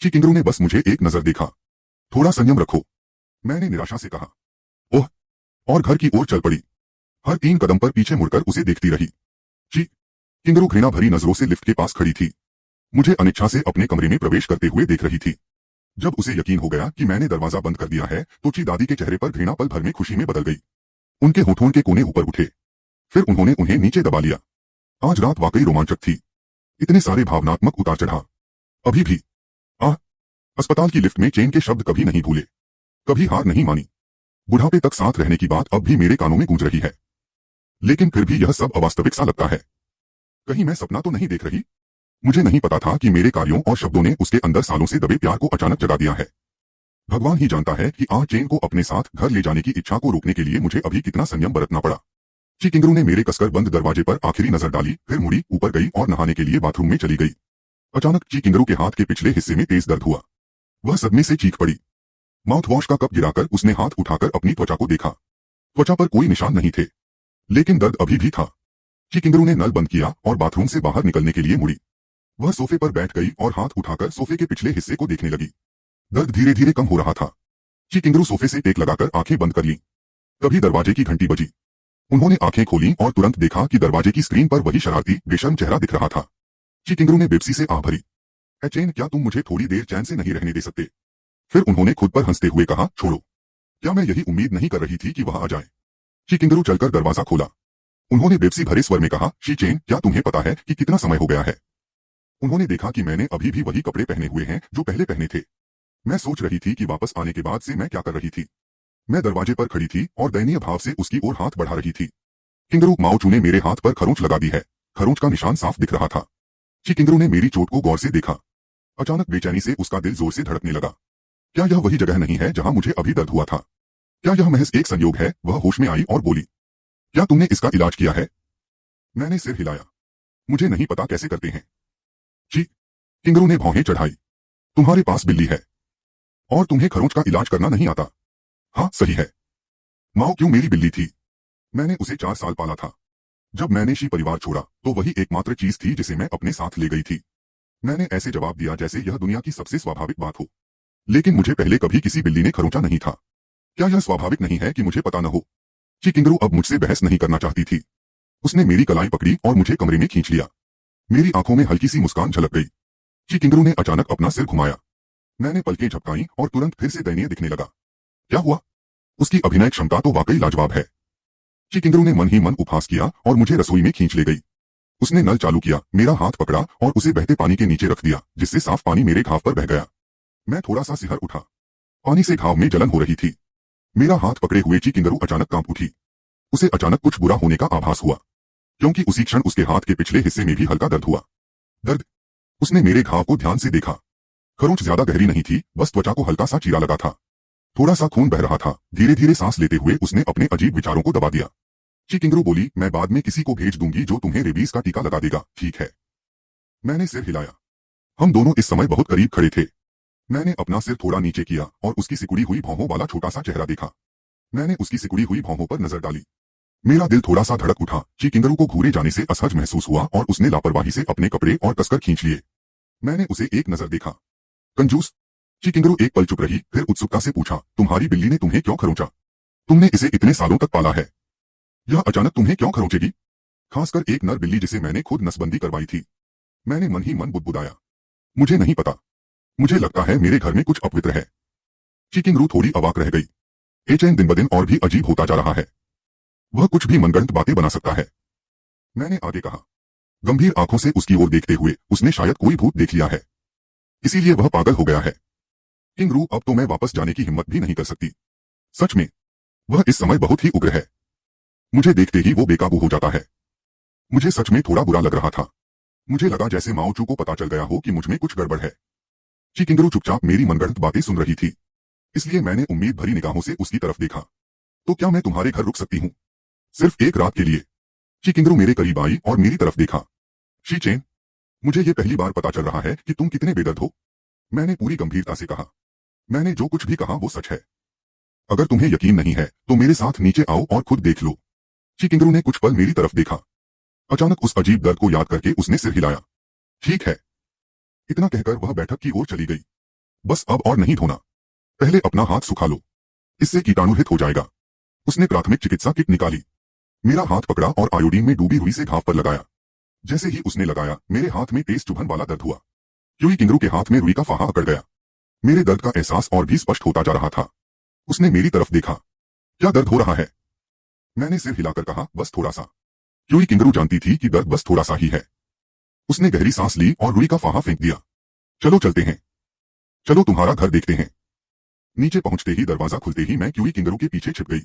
ची किंगरू ने बस मुझे एक नजर देखा। थोड़ा संयम रखो, मैंने निराशा से कहा। ओह, और घर की ओर चल पड़ी। हर 3 कदम पर पीछे मुड़कर उसे देखती रही। ची किंगरू घृणा भरी नजरों से लिफ्ट के पास खड़ी थी। मुझे अनिच्छा से अपने कमरे में प्रवेश करते हुए देख रही थी। जब उसे यकीन हो गया कि मैंने दरवाजा बंद कर दिया है तो ची दादी के चेहरे पर घृणा पल भर में खुशी में बदल गई। उनके होठों के कोने ऊपर उठे, फिर उन्होंने उन्हें नीचे दबा लिया। आज रात वाकई रोमांचक थी। इतने सारे भावनात्मक उतार चढ़ाव। अभी भी अस्पताल की लिफ्ट में चेन के शब्द कभी नहीं भूले, कभी हार नहीं मानी। बुढ़ापे तक साथ रहने की बात अब भी मेरे कानों में गूंज रही है। लेकिन फिर भी यह सब अवास्तविक सा लगता है। कहीं मैं सपना तो नहीं देख रही? मुझे नहीं पता था कि मेरे कार्यों और शब्दों ने उसके अंदर सालों से दबे प्यार को अचानक जगा दिया है। भगवान ही जानता है कि आज चेन को अपने साथ घर ले जाने की इच्छा को रोकने के लिए मुझे अभी कितना संयम बरतना पड़ा। ची किंगरू ने मेरे कसकर बंद दरवाजे पर आखिरी नजर डाली, फिर मुड़ी, ऊपर गई और नहाने के लिए बाथरूम में चली गई। अचानक ची किंगरू के हाथ के पिछले हिस्से में तेज दर्द हुआ। वह सदमे से चीख पड़ी। माउथ वॉश का कप गिराकर उसने हाथ उठाकर अपनी त्वचा को देखा। त्वचा पर कोई निशान नहीं थे, लेकिन दर्द अभी भी था। ची किंगरू ने नल बंद किया और बाथरूम से बाहर निकलने के लिए मुड़ी। वह सोफे पर बैठ गई और हाथ उठाकर सोफे के पिछले हिस्से को देखने लगी। दर्द धीरे धीरे कम हो रहा था। ची किंगरू सोफे से टेक लगाकर आंखें बंद कर लीं। तभी दरवाजे की घंटी बजी। उन्होंने आंखें खोलीं और तुरंत देखा कि दरवाजे की स्क्रीन पर वही शरारती बेशर्म चेहरा दिख रहा था। ची किंगरू ने बेबसी से आह भरी, चेन, क्या तुम मुझे थोड़ी देर चैन से नहीं रहने दे सकते? फिर उन्होंने खुद पर हंसते हुए कहा, छोड़ो। क्या मैं यही उम्मीद नहीं कर रही थी कि वह आ जाए? ची किंगरू चलकर दरवाजा खोला। उन्होंने बेबसी भरे स्वर में कहा, शी चेन, क्या तुम्हें पता है कि कितना समय हो गया है? उन्होंने देखा कि मैंने अभी भी वही कपड़े पहने हुए हैं जो पहले पहने थे। मैं सोच रही थी कि वापस आने के बाद से मैं क्या कर रही थी। मैं दरवाजे पर खड़ी थी और दयनीय भाव से उसकी ओर हाथ बढ़ा रही थी। किंगरू, माओचू ने मेरे हाथ पर खरोंच लगा दी है। खरोंच का निशान साफ दिख रहा था। ची किंगरू ने मेरी चोट को गौर से देखा। अचानक बेचैनी से उसका दिल जोर से धड़कने लगा। क्या यह वही जगह नहीं है जहां मुझे अभी दर्द हुआ था? क्या यह महज एक संयोग है? वह होश में आई और बोली, क्या तुमने इसका इलाज किया है? मैंने सिर हिलाया। मुझे नहीं पता कैसे करते हैं। ची किंगरू ने भौहें चढ़ाई। तुम्हारे पास बिल्ली है और तुम्हें खरोंच का इलाज करना नहीं आता? हाँ, सही है। माओ क्यों मेरी बिल्ली थी। मैंने उसे 4 साल पाला था। जब मैंने शी परिवार छोड़ा तो वही एकमात्र चीज थी जिसे मैं अपने साथ ले गई थी। मैंने ऐसे जवाब दिया जैसे यह दुनिया की सबसे स्वाभाविक बात हो। लेकिन मुझे पहले कभी किसी बिल्ली ने खरोंचा नहीं था। क्या यह स्वाभाविक नहीं है कि मुझे पता न हो? ची किंगरू अब मुझसे बहस नहीं करना चाहती थी। उसने मेरी कलाई पकड़ी और मुझे कमरे में खींच लिया। मेरी आंखों में हल्की सी मुस्कान झलक गई। ची किंगरू ने अचानक अपना सिर घुमाया। मैंने पलकें झपकाईं और तुरंत फिर से दयनीय दिखने लगा। क्या हुआ? उसकी अभिनय क्षमता तो वाकई लाजवाब है। ची किंगरू ने मन ही मन उपहास किया और मुझे रसोई में खींच ले गई। उसने नल चालू किया, मेरा हाथ पकड़ा और उसे बहते पानी के नीचे रख दिया, जिससे साफ पानी मेरे घाव पर बह गया। मैं थोड़ा सा सिहर उठा। पानी से घाव में जलन हो रही थी। मेरा हाथ पकड़े हुए ची किंगरू अचानक कांप उठी। उसे अचानक कुछ बुरा होने का आभास हुआ, क्योंकि उसी क्षण उसके हाथ के पिछले हिस्से में भी हल्का दर्द हुआ। दर्द? उसने मेरे घाव को ध्यान से देखा। खरोंच ज्यादा गहरी नहीं थी, बस त्वचा को हल्का सा चीरा लगा था। थोड़ा सा खून बह रहा था। धीरे धीरे सांस लेते हुए उसने अपने अजीब विचारों को दबा दिया। ची किंगरू बोली, मैं बाद में किसी को भेज दूंगी जो तुम्हें रेबीज का टीका लगा देगा, ठीक है? मैंने सिर हिलाया। हम दोनों इस समय बहुत करीब खड़े थे। मैंने अपना सिर थोड़ा नीचे किया और उसकी सिकुड़ी हुई भौहों वाला छोटा सा चेहरा देखा। मैंने उसकी सिकुड़ी हुई भौहों पर नजर डाली। मेरा दिल थोड़ा सा धड़क उठा। ची किंगरू को घूरे जाने से असहज महसूस हुआ और उसने लापरवाही से अपने कपड़े और कसकर खींच लिए। मैंने उसे एक नजर देखा। कंजूस। ची किंगरू एक पल चुप रही, फिर उत्सुकता से पूछा, तुम्हारी बिल्ली ने तुम्हें क्यों खरोंचा? तुमने इसे इतने सालों तक पाला है, यह अचानक तुम्हें क्यों खरोंचेगी? खासकर एक नर बिल्ली जिसे मैंने खुद नसबंदी करवाई थी। मैंने मन ही मन बुदबुदाया, मुझे नहीं पता। मुझे लगता है मेरे घर में कुछ अपवित्र है। ची किंगरू थोड़ी अवाक रह गई। एचएन दिन ब दिन और भी अजीब होता जा रहा है। वह कुछ भी मनगढ़ंत बातें बना सकता है। मैंने आगे कहा। गंभीर आंखों से उसकी ओर देखते हुए, उसने शायद कोई भूत देख लिया है, इसीलिए वह पागल हो गया है। किंगरू, अब तो मैं वापस जाने की हिम्मत भी नहीं कर सकती। सच में, वह इस समय बहुत ही उग्र है। मुझे देखते ही वो बेकाबू हो जाता है। मुझे सच में थोड़ा बुरा लग रहा था। मुझे लगा जैसे माओचू को पता चल गया हो कि मुझ में कुछ गड़बड़ है। ची किंगरू चुपचाप मेरी मनगढ़ंत बातें सुन रही थी, इसलिए मैंने उम्मीद भरी निगाहों से उसकी तरफ देखा। तो क्या मैं तुम्हारे घर रुक सकती हूँ? सिर्फ एक रात के लिए? ची किंगरू मेरे करीब आई और मेरी तरफ देखा। शी चेन, मुझे ये पहली बार पता चल रहा है कि तुम कितने बेदर्द हो। मैंने पूरी गंभीरता से कहा। मैंने जो कुछ भी कहा वो सच है। अगर तुम्हें यकीन नहीं है तो मेरे साथ नीचे आओ और खुद देख लो। ची किंगरू ने कुछ पल मेरी तरफ देखा। अचानक उस अजीब दर्द को याद करके उसने सिर हिलाया। ठीक है। इतना कहकर वह बैठक की ओर चली गई। बस अब और नहीं धोना, पहले अपना हाथ सुखा लो, इससे कीटाणुरहित हो जाएगा। उसने प्राथमिक चिकित्सा किट निकाली, मेरा हाथ पकड़ा और आयोडीन में डूबी रुई से घाव पर लगाया। जैसे ही उसने लगाया, मेरे हाथ में तेज चुभन वाला दर्द हुआ। क्यूई किंगरू के हाथ में रुई का फाहा अकड़ गया। मेरे दर्द का एहसास और भी स्पष्ट होता जा रहा था। उसने मेरी तरफ देखा। क्या दर्द हो रहा है? मैंने सिर हिलाकर कहा, बस थोड़ा सा। क्यूई किंगरू जानती थी कि दर्द बस थोड़ा सा ही है। उसने गहरी सांस ली और रुई का फाहा फेंक दिया। चलो चलते हैं। चलो तुम्हारा घर देखते हैं। नीचे पहुंचते ही दरवाजा खुलते ही मैं क्यूई किंगरू के पीछे छिप गई।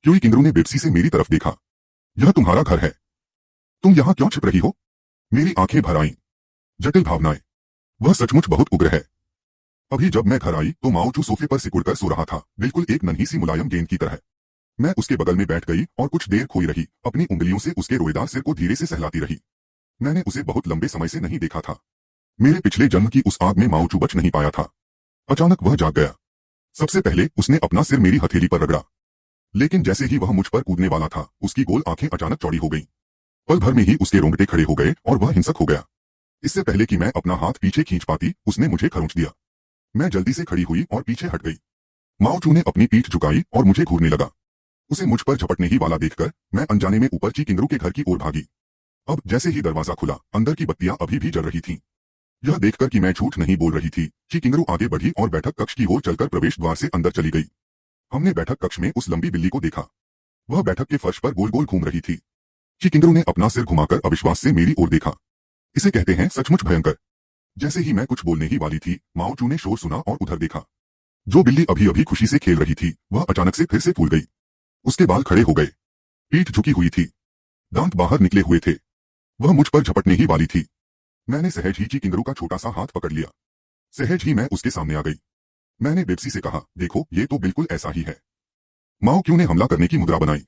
क्यूई किंगरू ने बेपसी से मेरी तरफ देखा। यह तुम्हारा घर है। तुम यहां क्यों छिप रही हो? मेरी आंखें भर आईं। जटिल भावनाएं। वह सचमुच बहुत उग्र है। अभी जब मैं घर आई तो माओचू सोफे पर सिकुड़कर सो रहा था, बिल्कुल एक नन्ही सी मुलायम गेंद की तरह। मैं उसके बगल में बैठ गई और कुछ देर खोई रही, अपनी उंगलियों से उसके रोएदार सिर को धीरे से सहलाती रही। मैंने उसे बहुत लंबे समय से नहीं देखा था। मेरे पिछले जन्म की उस आग में माओचू बच नहीं पाया था। अचानक वह जाग गया। सबसे पहले उसने अपना सिर मेरी हथेली पर रगड़ा, लेकिन जैसे ही वह मुझ पर कूदने वाला था, उसकी गोल आंखें अचानक चौड़ी हो गईं। पल भर में ही उसके रोंगटे खड़े हो गए और वह हिंसक हो गया। इससे पहले कि मैं अपना हाथ पीछे खींच पाती, उसने मुझे खरोंच दिया। मैं जल्दी से खड़ी हुई और पीछे हट गई। माओचू ने अपनी पीठ झुकाई और मुझे घूरने लगा। उसे मुझ पर झपटने ही वाला देखकर मैं अनजाने में ऊपर ची किंगरू के घर की ओर भागी। अब जैसे ही दरवाजा खुला, अंदर की बत्तियां अभी भी जल रही थीं। यह देखकर कि मैं झूठ नहीं बोल रही थी, ची किंगरू आगे बढ़ी और बैठक कक्ष की ओर चलकर प्रवेश द्वार से अंदर चली गई। हमने बैठक कक्ष में उस लंबी बिल्ली को देखा। वह बैठक के फर्श पर गोल गोल घूम रही थी। ची किंगरू ने अपना सिर घुमाकर अविश्वास से मेरी ओर देखा। इसे कहते हैं सचमुच भयंकर। जैसे ही मैं कुछ बोलने ही वाली थी, माओचू ने शोर सुना और उधर देखा। जो बिल्ली अभी अभी खुशी से खेल रही थी, वह अचानक से फिर से फूल गई। उसके बाल खड़े हो गए, पीठ झुकी हुई थी, दांत बाहर निकले हुए थे। वह मुझ पर झपटने ही वाली थी। मैंने सहज ही ची किंगरू का छोटा सा हाथ पकड़ लिया। सहज ही मैं उसके सामने आ गई। मैंने बेबसी से कहा, देखो ये तो बिल्कुल ऐसा ही है। माओ क्यों ने हमला करने की मुद्रा बनाई।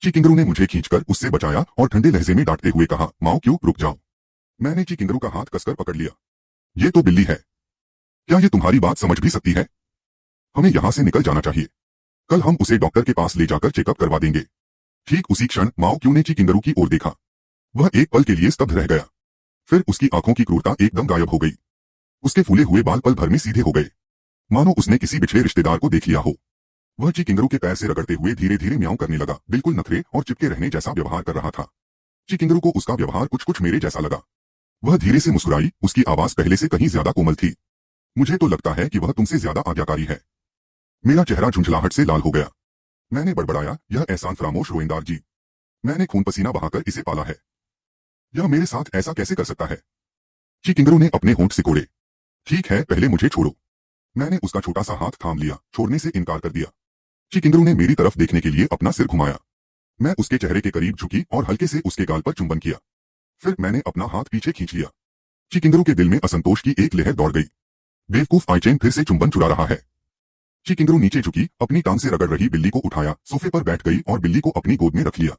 ची किंगरू ने मुझे खींचकर उससे बचाया और ठंडे लहजे में डांटते हुए कहा, माओ क्यों, रुक जाओ। मैंने ची किंगरू का हाथ कसकर पकड़ लिया। ये तो बिल्ली है। क्या ये तुम्हारी बात समझ भी सकती है? हमें यहां से निकल जाना चाहिए। कल हम उसे डॉक्टर के पास ले जाकर चेकअप करवा देंगे। ठीक उसी क्षण माओ क्यों ने ची किंगरू की ओर देखा। वह एक पल के लिए स्तब्ध रह गया। फिर उसकी आंखों की क्रूरता एकदम गायब हो गई। उसके फूले हुए बाल पल भर में सीधे हो गए, मानो उसने किसी बिछड़े रिश्तेदार को देख लिया हो। वह ची किंगरू के पैर से रगड़ते हुए धीरे धीरे म्याऊं करने लगा, बिल्कुल नखरे और चिपके रहने जैसा व्यवहार कर रहा था। ची किंगरू को उसका व्यवहार कुछ कुछ मेरे जैसा लगा। वह धीरे से मुस्कुराई, उसकी आवाज पहले से कहीं ज्यादा कोमल थी। मुझे तो लगता है कि वह तुमसे ज्यादा आज्ञाकारी है। मेरा चेहरा झुंझलाहट से लाल हो गया। मैंने बड़बड़ाया, यह एहसान फरामोश रोएंदार जी। मैंने खून पसीना बहाकर इसे पाला है। यह मेरे साथ ऐसा कैसे कर सकता है? ची किंगरू ने अपने होंठ सिकोड़े। ठीक है, पहले मुझे छोड़ो। मैंने उसका छोटा सा हाथ थाम लिया, छोड़ने से इनकार कर दिया। ची किंगरू ने मेरी तरफ देखने के लिए अपना सिर घुमाया। मैं उसके चेहरे के करीब झुकी और हल्के से उसके गाल पर चुंबन किया। फिर मैंने अपना हाथ पीछे खींच लिया। ची किंगरू के दिल में असंतोष की एक लहर दौड़ गई। बेवकूफ आइचेन फिर से चुंबन चुरा रहा है। ची किंगरू नीचे झुकी, अपनी टांग से रगड़ रही बिल्ली को उठाया, सोफे पर बैठ गई और बिल्ली को अपनी गोद में रख लिया।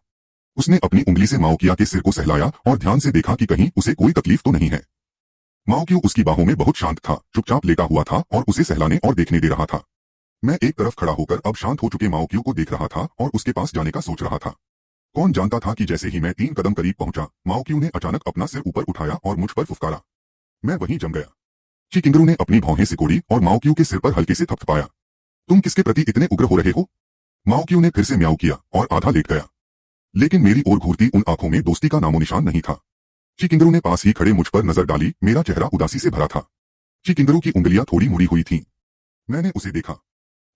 उसने अपनी उंगली से माओकिया के सिर को सहलाया और ध्यान से देखा कि कहीं उसे कोई तकलीफ तो नहीं है। माओक्यू उसकी बाहों में बहुत शांत था, चुपचाप लेटा हुआ था और उसे सहलाने और देखने दे रहा था। मैं एक तरफ खड़ा होकर अब शांत हो चुके माओक्यू को देख रहा था और उसके पास जाने का सोच रहा था। कौन जानता था कि जैसे ही मैं 3 कदम करीब पहुंचा, माओक्यू ने अचानक अपना सिर ऊपर उठाया और मुझ पर फुफकारा। मैं वहीं जम गया। ची किंगरू ने अपनी भौहें सिकोड़ी और माओक्यू के सिर पर हल्के से थपथपाया। तुम किसके प्रति इतने उग्र हो रहे हो? माओक्यू ने फिर से म्याऊ किया और आधा लेट गया, लेकिन मेरी ओर घूरती उन आंखों में दोस्ती का नामो निशान नहीं था। ची किंगरू ने पास ही खड़े मुझ पर नजर डाली, मेरा चेहरा उदासी से भरा था। ची किंगरू की उंगलियां थोड़ी मुड़ी हुई थीं। मैंने उसे देखा।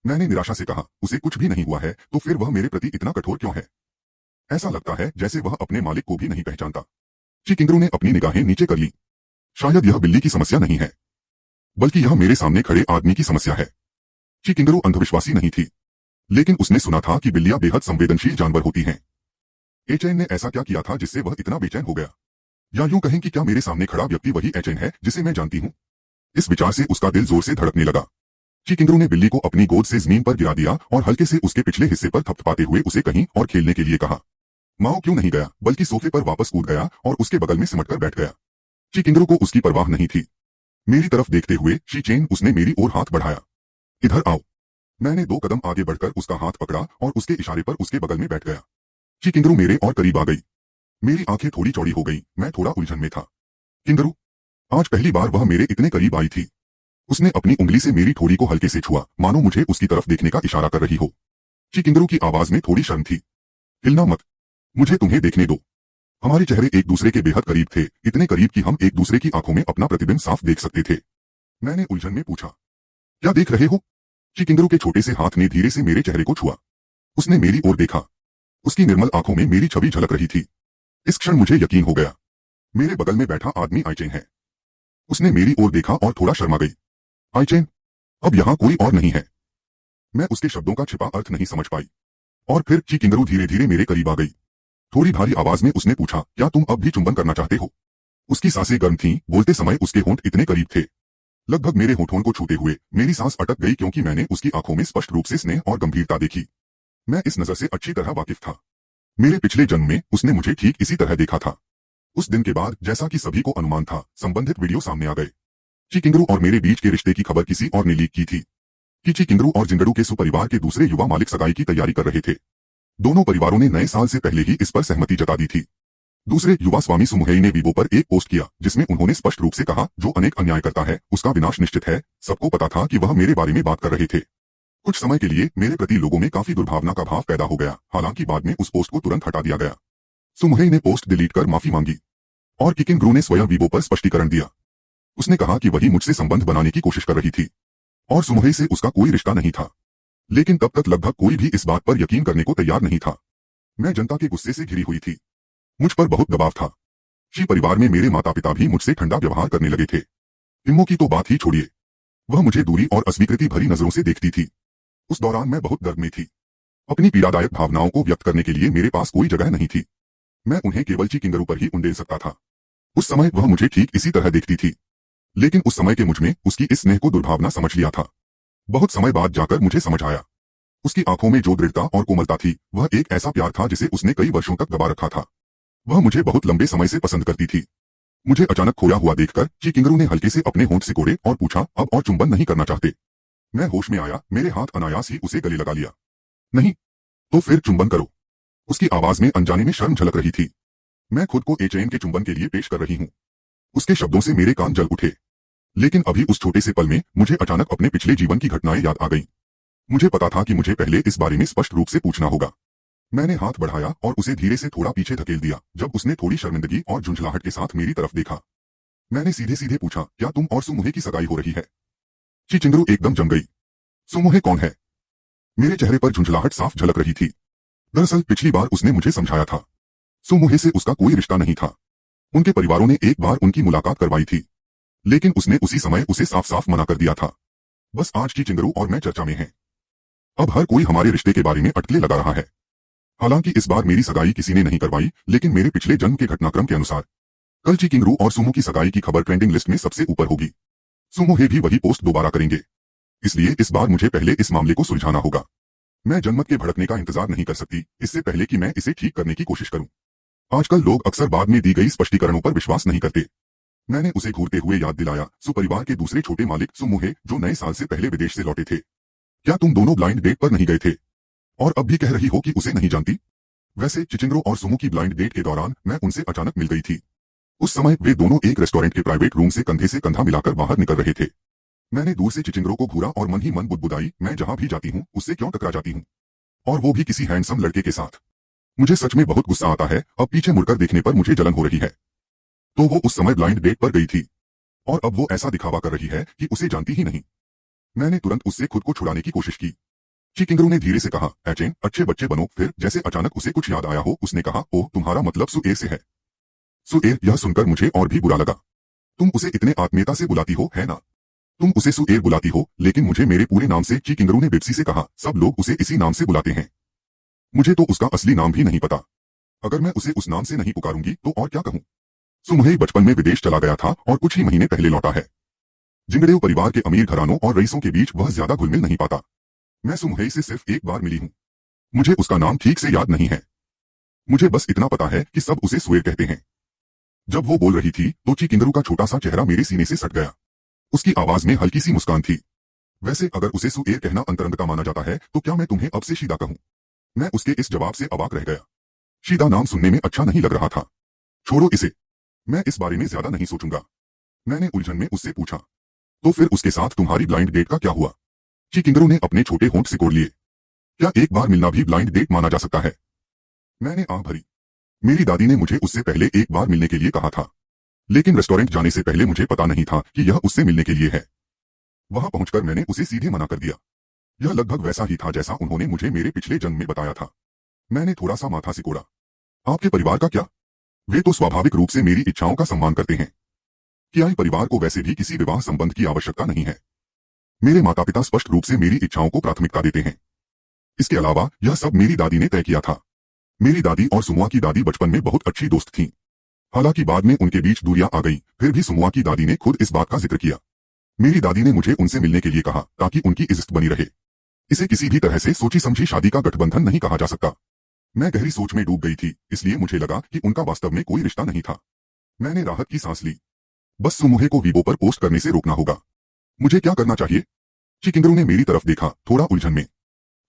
मैंने निराशा से कहा, उसे कुछ भी नहीं हुआ है, तो फिर वह मेरे प्रति इतना कठोर क्यों है? ऐसा लगता है जैसे वह अपने मालिक को भी नहीं पहचानता। ची किंगरू ने अपनी निगाहें नीचे कर ली। शायद यह बिल्ली की समस्या नहीं है, बल्कि यह मेरे सामने खड़े आदमी की समस्या है। ची किंगरू अंधविश्वासी नहीं थी, लेकिन उसने सुना था कि बिल्लियां बेहद संवेदनशील जानवर होती हैं। एचएन ने ऐसा क्या किया था जिससे वह इतना बेचैन हो गया? या यूं कहें कि क्या मेरे सामने खड़ा व्यक्ति वही एचएन है जिसे मैं जानती हूं? इस विचार से उसका दिल जोर से धड़कने लगा। ची किंगरू ने बिल्ली को अपनी गोद से जमीन पर गिरा दिया और हल्के से उसके पिछले हिस्से पर थपथपाते हुए उसे कहीं और खेलने के लिए कहा। माओ क्यों नहीं गया, बल्कि सोफे पर वापस कूद गया और उसके बगल में सिमटकर बैठ गया। ची किंगरू को उसकी परवाह नहीं थी। मेरी तरफ देखते हुए शी चेन उसने मेरी ओर हाथ बढ़ाया। इधर आओ। मैंने 2 कदम आगे बढ़कर उसका हाथ पकड़ा और उसके इशारे पर उसके बगल में बैठ गया। ची किंगरू मेरे और करीब आ गई। मेरी आंखें थोड़ी चौड़ी हो गई, मैं थोड़ा उलझन में था। किंगरू, आज पहली बार वह मेरे इतने करीब आई थी। उसने अपनी उंगली से मेरी ठोड़ी को हल्के से छुआ, मानो मुझे उसकी तरफ देखने का इशारा कर रही हो। ची किंगरू की आवाज में थोड़ी शर्म थी। हिलना मत, मुझे तुम्हें देखने दो। हमारे चेहरे एक दूसरे के बेहद करीब थे, इतने करीब कि हम एक दूसरे की आंखों में अपना प्रतिबिंब साफ देख सकते थे। मैंने उलझन में पूछा, क्या देख रहे हो? चिकिंगरू के छोटे से हाथ ने धीरे से मेरे चेहरे को छुआ। उसने मेरी ओर देखा। उसकी निर्मल आंखों में मेरी छवि झलक रही थी। इस क्षण मुझे यकीन हो गया, मेरे बगल में बैठा आदमी आइचेन है। उसने मेरी ओर देखा और थोड़ा शर्मा गई। आइचेन, अब यहां कोई और नहीं है। मैं उसके शब्दों का छिपा अर्थ नहीं समझ पाई। और फिर चिकिंगरू धीरे धीरे मेरे करीब आ गई। थोड़ी भारी आवाज में उसने पूछा, क्या तुम अब भी चुंबन करना चाहते हो? उसकी सांसें गर्म थीं, बोलते समय उसके होंठ इतने करीब थे, लगभग मेरे होठों को छूते हुए। मेरी सांस अटक गई क्योंकि मैंने उसकी आंखों में स्पष्ट रूप से स्नेह और गंभीरता देखी। मैं इस नजर से अच्छी तरह वाकिफ था। मेरे पिछले जन्म में उसने मुझे ठीक इसी तरह देखा था। उस दिन के बाद, जैसा कि सभी को अनुमान था, संबंधित वीडियो सामने आ गए। चिकिंगरू और मेरे बीच के रिश्ते की खबर किसी और ने लीक की थी कि चिकिंगरू और जिंगडू के सुपरिवार के दूसरे युवा मालिक सगाई की तैयारी कर रहे थे। दोनों परिवारों ने नए साल से पहले ही इस पर सहमति जता दी थी। दूसरे युवा स्वामी सुमुहेई ने वीवो पर एक पोस्ट किया जिसमें उन्होंने स्पष्ट रूप से कहा, जो अनेक अन्याय करता है उसका विनाश निश्चित है। सबको पता था कि वह मेरे बारे में बात कर रहे थे। कुछ समय के लिए मेरे प्रति लोगों में काफी दुर्भावना का भाव पैदा हो गया। हालांकि बाद में उस पोस्ट को तुरंत हटा दिया गया। सुमुहेई ने पोस्ट डिलीट कर माफी मांगी और चिकिंगरू ने स्वयं वीवो पर स्पष्टीकरण दिया। उसने कहा कि वही मुझसे संबंध बनाने की कोशिश कर रही थी और सुमुहेई से उसका कोई रिश्ता नहीं था। लेकिन तब तक लगभग कोई भी इस बात पर यकीन करने को तैयार नहीं था। मैं जनता के गुस्से से घिरी हुई थी। मुझ पर बहुत दबाव था। शी परिवार में मेरे माता पिता भी मुझसे ठंडा व्यवहार करने लगे थे। इम्मो की तो बात ही छोड़िए, वह मुझे दूरी और अस्वीकृति भरी नजरों से देखती थी। उस दौरान मैं बहुत दर्द में थी। अपनी पीड़ादायक भावनाओं को व्यक्त करने के लिए मेरे पास कोई जगह नहीं थी। मैं उन्हें केवल चिकिंगरू पर ही उंडेल सकता था। उस समय वह मुझे ठीक इसी तरह देखती थी, लेकिन उस समय के मुझ में उसकी इस स्नेह को दुर्भावना समझ लिया था। बहुत समय बाद जाकर मुझे समझ आया, उसकी आंखों में जो दृढ़ता और कोमलता थी, वह एक ऐसा प्यार था जिसे उसने कई वर्षों तक दबा रखा था। वह मुझे बहुत लंबे समय से पसंद करती थी। मुझे अचानक खोया हुआ देखकर चिकिंगरू ने हल्के से अपने होंठ सिकोड़े और पूछा, अब और चुंबन नहीं करना चाहते? मैं होश में आया, मेरे हाथ अनायास ही उसे गले लगा लिया। नहीं। तो फिर चुंबन करो। उसकी आवाज में अनजाने में शर्म झलक रही थी। मैं खुद को एचेन के चुंबन के लिए पेश कर रही हूँ। उसके शब्दों से मेरे कान जल उठे। लेकिन अभी उस छोटे से पल में मुझे अचानक अपने पिछले जीवन की घटनाएं याद आ गईं। मुझे पता था कि मुझे पहले इस बारे में स्पष्ट रूप से पूछना होगा। मैंने हाथ बढ़ाया और उसे धीरे से थोड़ा पीछे धकेल दिया। जब उसने थोड़ी शर्मिंदगी और झुंझलाहट के साथ मेरी तरफ देखा, मैंने सीधे सीधे पूछा, क्या तुम और सुमुहे की सगाई हो रही है? चिचिंगरू एकदम जम गई। सुमुहे कौन है? मेरे चेहरे पर झुंझलाहट साफ झलक रही थी। दरअसल पिछली बार उसने मुझे समझाया था, सुमुहे से उसका कोई रिश्ता नहीं था। उनके परिवारों ने एक बार उनकी मुलाकात करवाई थी, लेकिन उसने उसी समय उसे साफ साफ मना कर दिया था। बस आज चिचिंगरू और मैं चर्चा में हैं। अब हर कोई हमारे रिश्ते के बारे में अटकलें लगा रहा है। हालांकि इस बार मेरी सगाई किसी ने नहीं करवाई, लेकिन मेरे पिछले जन्म के घटनाक्रम के अनुसार कल चिकिंगरू और सुमो की सगाई की खबर ट्रेंडिंग लिस्ट में सबसे ऊपर होगी। सुमोहे भी वही पोस्ट दोबारा करेंगे। इसलिए इस बार मुझे पहले इस मामले को सुलझाना होगा। मैं जनमत के भड़कने का इंतजार नहीं कर सकती, इससे पहले कि मैं इसे ठीक करने की कोशिश करूं। आजकल लोग अक्सर बाद में दी गई स्पष्टीकरणों पर विश्वास नहीं करते। मैंने उसे घूरते हुए याद दिलाया, सुपरिवार के दूसरे छोटे मालिक सुमुहे, जो नए साल से पहले विदेश से लौटे थे। क्या तुम दोनों ब्लाइंड डेट पर नहीं गए थे? और अब भी कह रही हो कि उसे नहीं जानती? वैसे चिचिंगरू और सुमो की ब्लाइंड डेट के दौरान मैं उनसे अचानक मिल गई थी। उस समय वे दोनों एक रेस्टोरेंट के प्राइवेट रूम से कंधा मिलाकर बाहर निकल रहे थे। मैंने दूर से चिचिंगरू को घूरा और मन ही मन बुदबुदाई, मैं जहां भी जाती हूँ उससे क्यों टकरा जाती हूँ, और वो भी किसी हैंडसम लड़के के साथ। मुझे सच में बहुत गुस्सा आता है। अब पीछे मुड़कर देखने पर मुझे जलन हो रही है। तो वो उस समय ब्लाइंड डेट पर गई थी और अब वो ऐसा दिखावा कर रही है कि उसे जानती ही नहीं। मैंने तुरंत उससे खुद को छुड़ाने की कोशिश की। चिकिंगरू ने धीरे से कहा, एचेन, अच्छे बच्चे बनो। फिर जैसे अचानक उसे कुछ याद आया हो, उसने कहा, ओह, तुम्हारा मतलब सुएर से है। सुएर? यह सुनकर मुझे और भी बुरा लगा। तुम उसे इतने आत्मीयता से बुलाती हो, है ना? तुम उसे सुएर बुलाती हो, लेकिन मुझे मेरे पूरे नाम से। चिकिंगरू ने बिप्सी से कहा, सब लोग उसे इसी नाम से बुलाते हैं। मुझे तो उसका असली नाम भी नहीं पता। अगर मैं उसे उस नाम से नहीं पुकारूंगी तो और क्या कहूं? सुमुहे बचपन में विदेश चला गया था और कुछ ही महीने पहले लौटा है। जिंगडेव परिवार के अमीर घरानों और रईसों के बीच वह ज्यादा घुल मिल नहीं पाता। मैं सुमुहे से सिर्फ एक बार मिली हूं। मुझे उसका नाम ठीक से याद नहीं है। मुझे बस इतना पता है कि सब उसे सुएर कहते हैं। जब वो बोल रही थी तो चिकिंगरू का छोटा सा चेहरा मेरे सीने से सट गया। उसकी आवाज में हल्की सी मुस्कान थी। वैसे अगर उसे सुएर कहना अंतरंगता माना जाता है तो क्या मैं तुम्हें अब से शीदा कहूं? मैं उसके इस जवाब से अवाक रह गया। शीदा नाम सुनने में अच्छा नहीं लग रहा था। छोड़ो इसे, मैं इस बारे में ज्यादा नहीं सोचूंगा। मैंने उलझन में उससे पूछा, तो फिर उसके साथ तुम्हारी ब्लाइंड डेट का क्या हुआ? चिकिंगरू ने अपने छोटे होंठ सिकोड़ लिए। क्या एक बार मिलना भी ब्लाइंड डेट माना जा सकता है? मैंने आंख भरी। मेरी दादी ने मुझे उससे पहले एक बार मिलने के लिए कहा था, लेकिन रेस्टोरेंट जाने से पहले मुझे पता नहीं था कि यह उससे मिलने के लिए है। वहां पहुंचकर मैंने उसे सीधे मना कर दिया। यह लगभग वैसा ही था जैसा उन्होंने मुझे मेरे पिछले जन्म में बताया था। मैंने थोड़ा सा माथा सिकोड़ा। आपके परिवार का क्या? वे तो स्वाभाविक रूप से मेरी इच्छाओं का सम्मान करते हैं। कियाई परिवार को वैसे भी किसी विवाह संबंध की आवश्यकता नहीं है। मेरे माता पिता स्पष्ट रूप से मेरी इच्छाओं को प्राथमिकता देते हैं। इसके अलावा यह सब मेरी दादी ने तय किया था। मेरी दादी और सुमुआ की दादी बचपन में बहुत अच्छी दोस्त थीं। हालांकि बाद में उनके बीच दूरियां आ गई, फिर भी सुमुआ की दादी ने खुद इस बात का जिक्र किया। मेरी दादी ने मुझे उनसे मिलने के लिए कहा ताकि उनकी इज्जत बनी रहे। इसे किसी भी तरह से सोची समझी शादी का गठबंधन नहीं कहा जा सकता। मैं गहरी सोच में डूब गई थी, इसलिए मुझे लगा कि उनका वास्तव में कोई रिश्ता नहीं था। मैंने राहत की सांस ली। बस सुमुहे को वीबो पर पोस्ट करने से रोकना होगा। मुझे क्या करना चाहिए? चिकिंगरू ने मेरी तरफ देखा, थोड़ा उलझन में।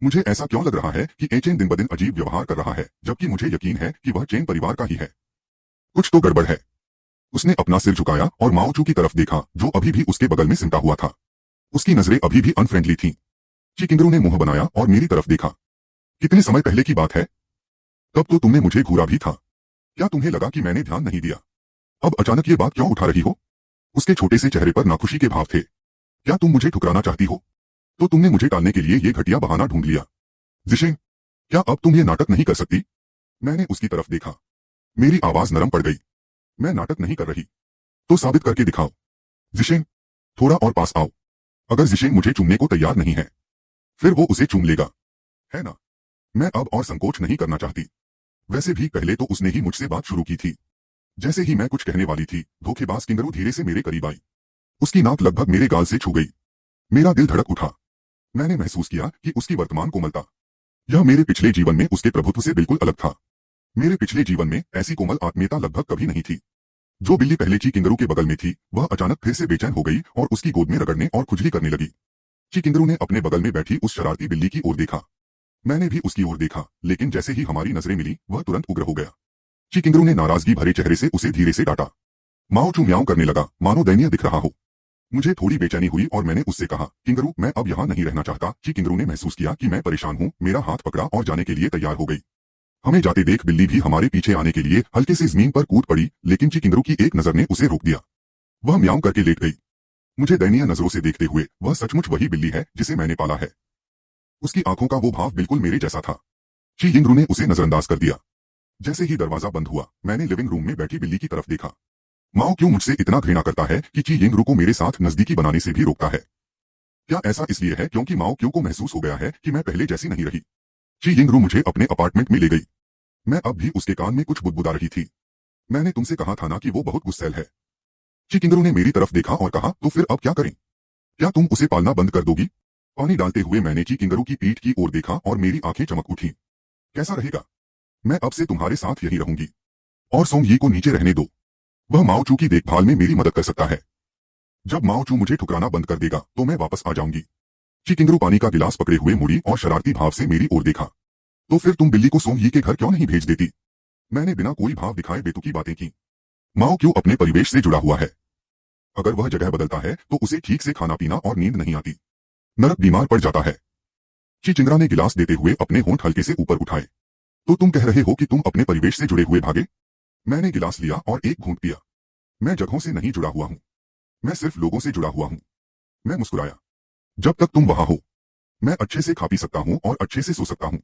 मुझे ऐसा क्यों लग रहा है कि एचेन दिन ब दिन अजीब व्यवहार कर रहा है, जबकि मुझे यकीन है कि वह चेन परिवार का ही है। कुछ तो गड़बड़ है। उसने अपना सिर झुकाया और माओचू की तरफ देखा, जो अभी भी उसके बगल में सिमटा हुआ था। उसकी नजरें अभी भी अनफ्रेंडली थीं। चिकिंगरू ने मुंह बनाया और मेरी तरफ देखा। कितने समय पहले की बात है? तब तो तुमने मुझे घूरा भी था। क्या तुम्हें लगा कि मैंने ध्यान नहीं दिया? अब अचानक ये बात क्यों उठा रही हो? उसके छोटे से चेहरे पर नाखुशी के भाव थे। क्या तुम मुझे ठुकराना चाहती हो? तो तुमने मुझे टालने के लिए ये घटिया बहाना ढूंढ लिया। जिशेन, क्या अब तुम ये नाटक नहीं कर सकती? मैंने उसकी तरफ देखा। मेरी आवाज नरम पड़ गई। मैं नाटक नहीं कर रही। तो साबित करके दिखाओ। जिशेन, थोड़ा और पास आओ। अगर जिशेन मुझे चूमने को तैयार नहीं है, फिर वो उसे चूम लेगा, है ना? मैं अब और संकोच नहीं करना चाहती। वैसे भी पहले तो उसने ही मुझसे बात शुरू की थी। जैसे ही मैं कुछ कहने वाली थी, धोखेबाज किंगरू धीरे से मेरे करीब आई। उसकी नाक लगभग मेरे गाल से छू गई। मेरा दिल धड़क उठा। मैंने महसूस किया कि उसकी वर्तमान कोमलता, यह मेरे पिछले जीवन में उसके प्रभुत्व से बिल्कुल अलग था। मेरे पिछले जीवन में ऐसी कोमल आत्मीयता लगभग कभी नहीं थी। जो बिल्ली पहले ची किंगरू के बगल में थी, वह अचानक फिर से बेचैन हो गई और उसकी गोद में रगड़ने और खुजली करने लगी। ची किंगरू ने अपने बगल में बैठी उस शरारती बिल्ली की ओर देखा। मैंने भी उसकी ओर देखा, लेकिन जैसे ही हमारी नजरें मिली, वह तुरंत उग्र हो गया। ची किंगरू ने नाराजगी भरे चेहरे से उसे धीरे से डांटा। माओचू म्याऊं करने लगा, मानो दयनीय दिख रहा हो। मुझे थोड़ी बेचैनी हुई और मैंने उससे कहा, किंगरू, मैं अब यहाँ नहीं रहना चाहता। ची किंगरू ने महसूस किया कि मैं परेशान हूँ, मेरा हाथ पकड़ा और जाने के लिए तैयार हो गई। हमें जाते देख बिल्ली भी हमारे पीछे आने के लिए हल्के से जमीन पर कूद पड़ी, लेकिन ची किंगरू की एक नजर ने उसे रोक दिया। वह म्याऊं करके लेट गई। मुझे दयनीय नजरों से देखते हुए, वह सचमुच वही बिल्ली है जिसे मैंने पाला है। उसकी आंखों का वो भाव बिल्कुल मेरे जैसा था। ची किंगरू ने उसे नजरअंदाज कर दिया। जैसे ही दरवाजा बंद हुआ, मैंने लिविंग रूम में बैठी बिल्ली की तरफ देखा। माओ क्यों मुझसे इतना घृणा करता है कि ची यिंगरू को मेरे साथ नजदीकी बनाने से भी रोकता है? क्या ऐसा इसलिए है क्योंकि माओ क्यों को महसूस हो गया है कि मैं पहले जैसी नहीं रही? ची यिंगरू मुझे अपने अपार्टमेंट में ले गई। मैं अब भी उसके कान में कुछ बुदबुदा रही थी। मैंने तुमसे कहा था ना कि वो बहुत गुस्सैल है। ची किंगरू ने मेरी तरफ देखा और कहा, तो फिर अब क्या करें? क्या तुम उसे पालना बंद कर दोगी? पानी डालते हुए मैंने ची किंगरू की पीठ की ओर देखा और मेरी आंखें चमक उठी। कैसा रहेगा? मैं अब से तुम्हारे साथ यही रहूंगी। और सोंग यी को नीचे रहने दो। वह माओचू की देखभाल में मेरी मदद कर सकता है। जब माओचू मुझे ठुकराना बंद कर देगा, तो मैं वापस आ जाऊंगी। ची किंगरू पानी का गिलास पकड़े हुए मुड़ी और शरारती भाव से मेरी ओर देखा। तो फिर तुम बिल्ली को सोंग यी के घर क्यों नहीं भेज देती? मैंने बिना कोई भाव दिखाए बेतुकी बातें की। माओ क्यों अपने परिवेश से जुड़ा हुआ है? अगर वह जगह बदलता है तो उसे ठीक से खाना पीना और नींद नहीं आती। नरक बीमार पड़ जाता है। ची चिंगरा ने गिलास देते हुए अपने होंठ हल्के से ऊपर उठाए। तो तुम कह रहे हो कि तुम अपने परिवेश से जुड़े हुए भागे? मैंने गिलास लिया और एक घूंट पिया। मैं जगहों से नहीं जुड़ा हुआ हूं। मैं सिर्फ लोगों से जुड़ा हुआ हूं। मैं मुस्कुराया। जब तक तुम वहां हो, मैं अच्छे से खा पी सकता हूं और अच्छे से सो सकता हूं।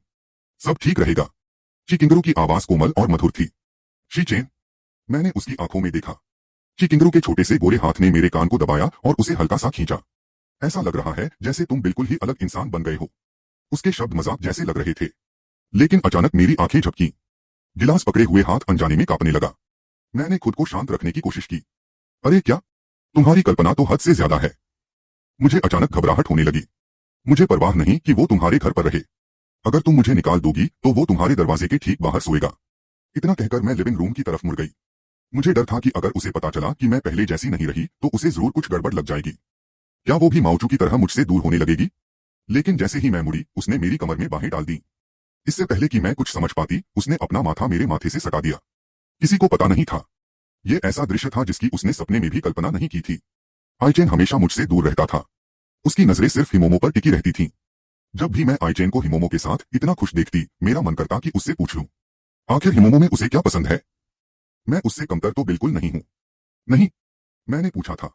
सब ठीक रहेगा। ची किंगरू की आवाज कोमल और मधुर थी। She Chen. मैंने उसकी आंखों में देखा। ची किंगरू के छोटे से गोरे हाथ ने मेरे कान को दबाया और उसे हल्का सा खींचा। ऐसा लग रहा है जैसे तुम बिल्कुल ही अलग इंसान बन गए हो। उसके शब्द मजाक जैसे लग रहे थे। लेकिन अचानक मेरी आंखें झपकी। गिलास पकड़े हुए हाथ अनजाने में कांपने लगा। मैंने खुद को शांत रखने की कोशिश की। अरे क्या? तुम्हारी कल्पना तो हद से ज्यादा है। मुझे अचानक घबराहट होने लगी। मुझे परवाह नहीं कि वो तुम्हारे घर पर रहे। अगर तुम मुझे निकाल दोगी तो वो तुम्हारे दरवाजे के ठीक बाहर सोएगा। इतना कहकर मैं लिविंग रूम की तरफ मुड़ गई। मुझे डर था कि अगर उसे पता चला कि मैं पहले जैसी नहीं रही तो उसे जरूर कुछ गड़बड़ लग जाएगी। क्या वो भी माओचू की तरह मुझसे दूर होने लगेगी? लेकिन जैसे ही मैं मुड़ी, उसने मेरी कमर में बाहें डाल दी। इससे पहले कि मैं कुछ समझ पाती, उसने अपना माथा मेरे माथे से सटा दिया। किसी को पता नहीं था। ये ऐसा दृश्य था जिसकी उसने सपने में भी कल्पना नहीं की थी। आईचेन हमेशा मुझसे दूर रहता था। उसकी नजरें सिर्फ हिमोमो पर टिकी रहती थीं। जब भी मैं आईचेन को हिमोमो के साथ इतना खुश देखती, मेरा मन करता कि उससे पूछ लूं, आखिर हिमोमो में उसे क्या पसंद है? मैं उससे कमतर तो बिल्कुल नहीं हूं। नहीं, मैंने पूछा था।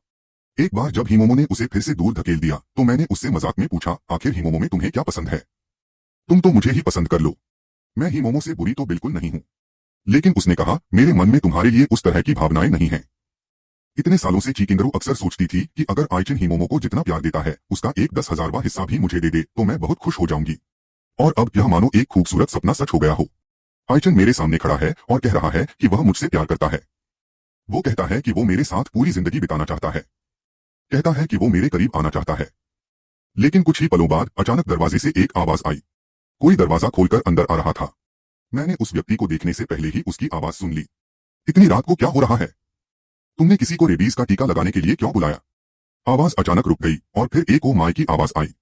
एक बार जब हिमोमो ने उसे फिर से दूर धकेल दिया तो मैंने उससे मजाक में पूछा, आखिर हिमोमो में तुम्हें क्या पसंद है? तुम तो मुझे ही पसंद कर लो। मैं हिमोमो से बुरी तो बिल्कुल नहीं हूं। लेकिन उसने कहा, मेरे मन में तुम्हारे लिए उस तरह की भावनाएं नहीं हैं। इतने सालों से चिकिंगरू अक्सर सोचती थी कि अगर आइचिन हिमोमो को जितना प्यार देता है उसका एक 10,000वां हिस्सा भी मुझे दे दे तो मैं बहुत खुश हो जाऊंगी। और अब यह मानो एक खूबसूरत सपना सच हो गया हो। आइचिन मेरे सामने खड़ा है और कह रहा है कि वह मुझसे प्यार करता है। वो कहता है कि वो मेरे साथ पूरी जिंदगी बिताना चाहता है। कहता है कि वो मेरे करीब आना चाहता है। लेकिन कुछ ही पलों बाद अचानक दरवाजे से एक आवाज आई। कोई दरवाजा खोलकर अंदर आ रहा था। मैंने उस व्यक्ति को देखने से पहले ही उसकी आवाज सुन ली। इतनी रात को क्या हो रहा है? तुमने किसी को रेबीज का टीका लगाने के लिए क्यों बुलाया? आवाज अचानक रुक गई और फिर एक ओ माय की आवाज आई।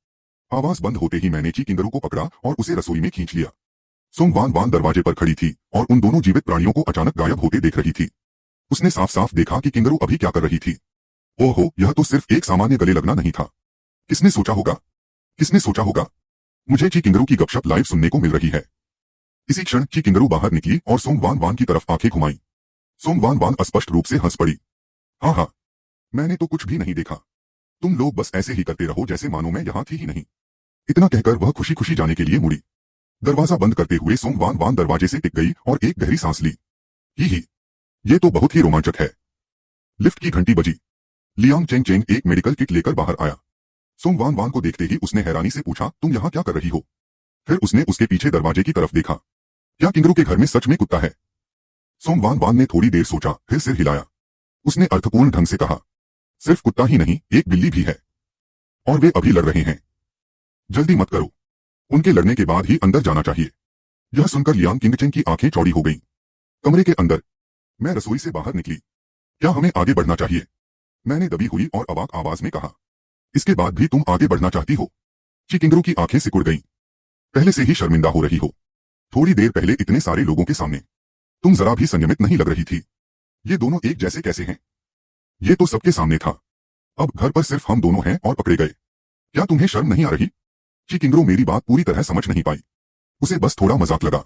आवाज बंद होते ही मैंने चिकिंगरू को पकड़ा और उसे रसोई में खींच लिया। सोंग वान वान दरवाजे पर खड़ी थी और उन दोनों जीवित प्राणियों को अचानक गायब होते देख रही थी। उसने साफ साफ देखा कि किंगरू अभी क्या कर रही थी। ओहो, यह तो सिर्फ एक सामान्य गले लगना नहीं था। किसने सोचा होगा? किसने सोचा होगा? मुझे चिकिंगरू की गपशप लाइव सुनने को मिल रही है। इसी क्षण चिकिंगरू बाहर निकली और सोंग वान वान की तरफ आंखें घुमाई। सोंग वान वान स्पष्ट रूप से हंस पड़ी। हाँ हाँ, मैंने तो कुछ भी नहीं देखा। तुम लोग बस ऐसे ही करते रहो जैसे मानो मैं यहाँ थी ही नहीं। इतना कहकर वह खुशी खुशी जाने के लिए मुड़ी। दरवाजा बंद करते हुए सोंग वान वान दरवाजे से टिक गई और एक गहरी सांस ली। ही, ये तो बहुत ही रोमांचक है। लिफ्ट की घंटी बजी। लियांग चेंग चेंग एक मेडिकल किट लेकर बाहर आया। सोंग वान वान को देखते ही उसने हैरानी से पूछा, तुम यहाँ क्या कर रही हो? फिर उसने उसके पीछे दरवाजे की तरफ देखा। क्या किंगरू के घर में सच में कुत्ता है? सोंग वान वान ने थोड़ी देर सोचा, फिर सिर हिलाया। उसने अर्थपूर्ण ढंग से कहा, सिर्फ कुत्ता ही नहीं, एक बिल्ली भी है। और वे अभी लड़ रहे हैं। जल्दी मत करो। उनके लड़ने के बाद ही अंदर जाना चाहिए। यह सुनकर लियांग किंगचेंग की आंखें चौड़ी हो गईं। कमरे के अंदर। मैं रसोई से बाहर निकली। क्या हमें आगे बढ़ना चाहिए? मैंने दबी हुई और अवाक आवाज में कहा। इसके बाद भी तुम आगे बढ़ना चाहती हो? चिकिंगरू की आंखें सिकुड़ गईं। पहले से ही शर्मिंदा हो रही हो। थोड़ी देर पहले इतने सारे लोगों के सामने तुम जरा भी संयमित नहीं लग रही थी। ये दोनों एक जैसे कैसे हैं? ये तो सबके सामने था। अब घर पर सिर्फ हम दोनों हैं और पकड़े गए। क्या तुम्हें शर्म नहीं आ रही? चिकिंगरू मेरी बात पूरी तरह समझ नहीं पाई। उसे बस थोड़ा मजाक लगा।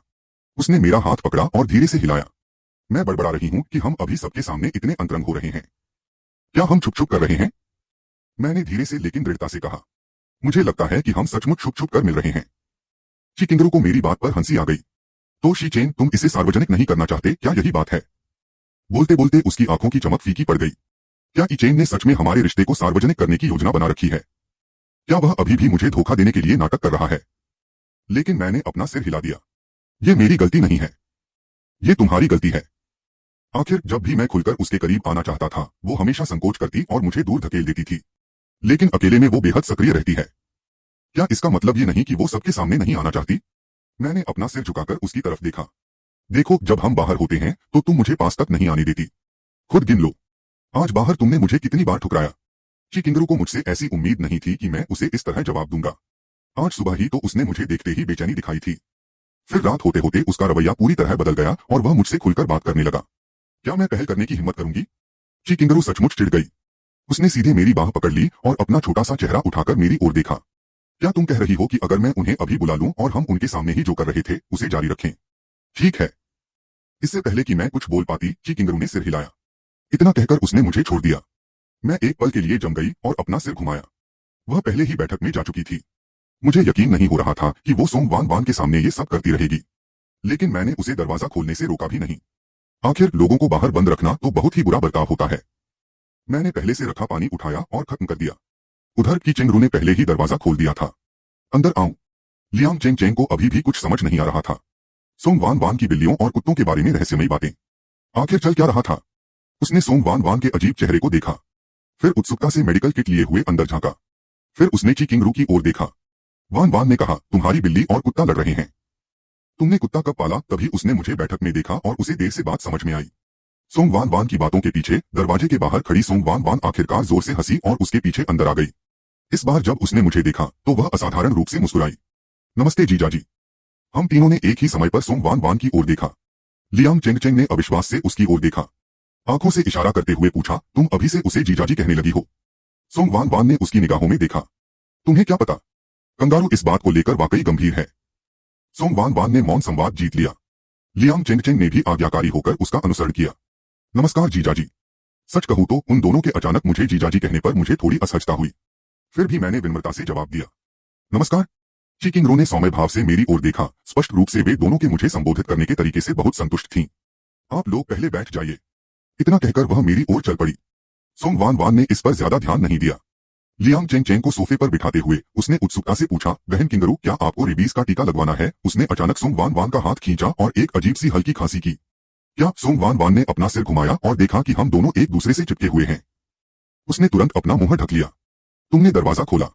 उसने मेरा हाथ पकड़ा और धीरे से हिलाया। मैं बड़बड़ा रही हूं कि हम अभी सबके सामने इतने अंतरंग हो रहे हैं। क्या हम छुप छुप कर रहे हैं? मैंने धीरे से लेकिन दृढ़ता से कहा। मुझे लगता है कि हम सचमुच छुप छुप कर मिल रहे हैं। चिकिंगरू को मेरी बात पर हंसी आ गई। तो शी चेन, तुम इसे सार्वजनिक नहीं करना चाहते, क्या यही बात है? बोलते बोलते उसकी आंखों की चमक फीकी पड़ गई। क्या इचेन ने सच में हमारे रिश्ते को सार्वजनिक करने की योजना बना रखी है? क्या वह अभी भी मुझे धोखा देने के लिए नाटक कर रहा है? लेकिन मैंने अपना सिर हिला दिया। ये मेरी गलती नहीं है। ये तुम्हारी गलती है। आखिर जब भी मैं खुलकर उसके करीब आना चाहता था वो हमेशा संकोच करती और मुझे दूर धकेल देती थी। लेकिन अकेले में वो बेहद सक्रिय रहती है। क्या इसका मतलब ये नहीं कि वो सबके सामने नहीं आना चाहती? मैंने अपना सिर झुकाकर उसकी तरफ देखा। देखो, जब हम बाहर होते हैं तो तुम मुझे पास तक नहीं आने देती। खुद गिन लो, आज बाहर तुमने मुझे कितनी बार ठुकराया। चिकिंगरू को मुझसे ऐसी उम्मीद नहीं थी कि मैं उसे इस तरह जवाब दूंगा। आज सुबह ही तो उसने मुझे देखते ही बेचैनी दिखाई थी। फिर रात होते होते उसका रवैया पूरी तरह बदल गया और वह मुझसे खुलकर बात करने लगा। क्या मैं पहल करने की हिम्मत करूंगी? चिकिंगरू सचमुच चिढ़ गई। उसने सीधे मेरी बाह पकड़ ली और अपना छोटा सा चेहरा उठाकर मेरी ओर देखा। क्या तुम कह रही हो कि अगर मैं उन्हें अभी बुला लूं और हम उनके सामने ही जो कर रहे थे उसे जारी रखें? ठीक है। इससे पहले कि मैं कुछ बोल पाती चिकिंगरू ने सिर हिलाया। इतना कहकर उसने मुझे छोड़ दिया। मैं एक पल के लिए जम गई और अपना सिर घुमाया। वह पहले ही बैठक में जा चुकी थी। मुझे यकीन नहीं हो रहा था कि वो सोंग वान वान के सामने ये सब करती रहेगी। लेकिन मैंने उसे दरवाजा खोलने से रोका भी नहीं। आखिर लोगों को बाहर बंद रखना तो बहुत ही बुरा बर्ताव होता है। मैंने पहले से रखा पानी उठाया और खत्म कर दिया। उधर की चिंगरू ने पहले ही दरवाजा खोल दिया था। अंदर आऊं। लियांग चेंग चेंग को अभी भी कुछ समझ नहीं आ रहा था। सोंग वान वान की बिल्लियों और कुत्तों के बारे में रहस्यमयी बातें। आखिर चल क्या रहा था? उसने सोंग वान वान के अजीब चेहरे को देखा। फिर उत्सुकता से मेडिकल किट लिए हुए अंदर झांका। फिर उसने चिकिंगरू की ओर देखा। वान वान ने कहा, तुम्हारी बिल्ली और कुत्ता लड़ रहे हैं। तुमने कुत्ता कब पाला? तभी उसने मुझे बैठक में देखा और उसे देर से बात समझ में आई। सोंग वान वान की बातों के पीछे दरवाजे के बाहर खड़ी सोंग वान वान आखिरकार जोर से हंसी और उसके पीछे अंदर आ गई। इस बार जब उसने मुझे देखा तो वह असाधारण रूप से मुस्कुराई। नमस्ते जीजाजी। हम तीनों ने एक ही समय पर सोंग वान वान की ओर देखा। लियांग चेंग चेंग ने अविश्वास से उसकी ओर देखा। आंखों से इशारा करते हुए पूछा, तुम अभी से उसे जीजाजी कहने लगी हो? सोंग वान वान ने उसकी निगाहों में देखा। तुम्हें क्या पता? कंगारू इस बात को लेकर वाकई गंभीर है। सोंग वान वान ने मौन संवाद जीत लिया। लियांग चेंगचेंग ने भी आज्ञाकारी होकर उसका अनुसरण किया। नमस्कार जीजाजी। सच कहूं तो उन दोनों के अचानक मुझे जीजाजी कहने पर मुझे थोड़ी असहजता हुई। फिर भी मैंने विनम्रता से जवाब दिया, नमस्कार। ची किंगरू ने सौम्य भाव से मेरी ओर देखा। स्पष्ट रूप से वे दोनों के मुझे संबोधित करने के तरीके से बहुत संतुष्ट थीं। आप लोग पहले बैठ जाइए। इतना कहकर वह मेरी ओर चल पड़ी। सोंग वान वान ने इस पर ज्यादा ध्यान नहीं दिया। लियांग चेंग चेंग को सोफे पर बिठाते हुए उसने उत्सुकता से पूछा, बहन किंगरू क्या आपको रेबीज का टीका लगवाना है? उसने अचानक सोंग वान वान का हाथ खींचा और एक अजीब सी हल्की खांसी की। क्या? सोंग वान वान ने अपना सिर घुमाया और देखा कि हम दोनों एक दूसरे से चिपके हुए हैं। उसने तुरंत अपना मुंह ढक लिया। तुमने दरवाजा खोला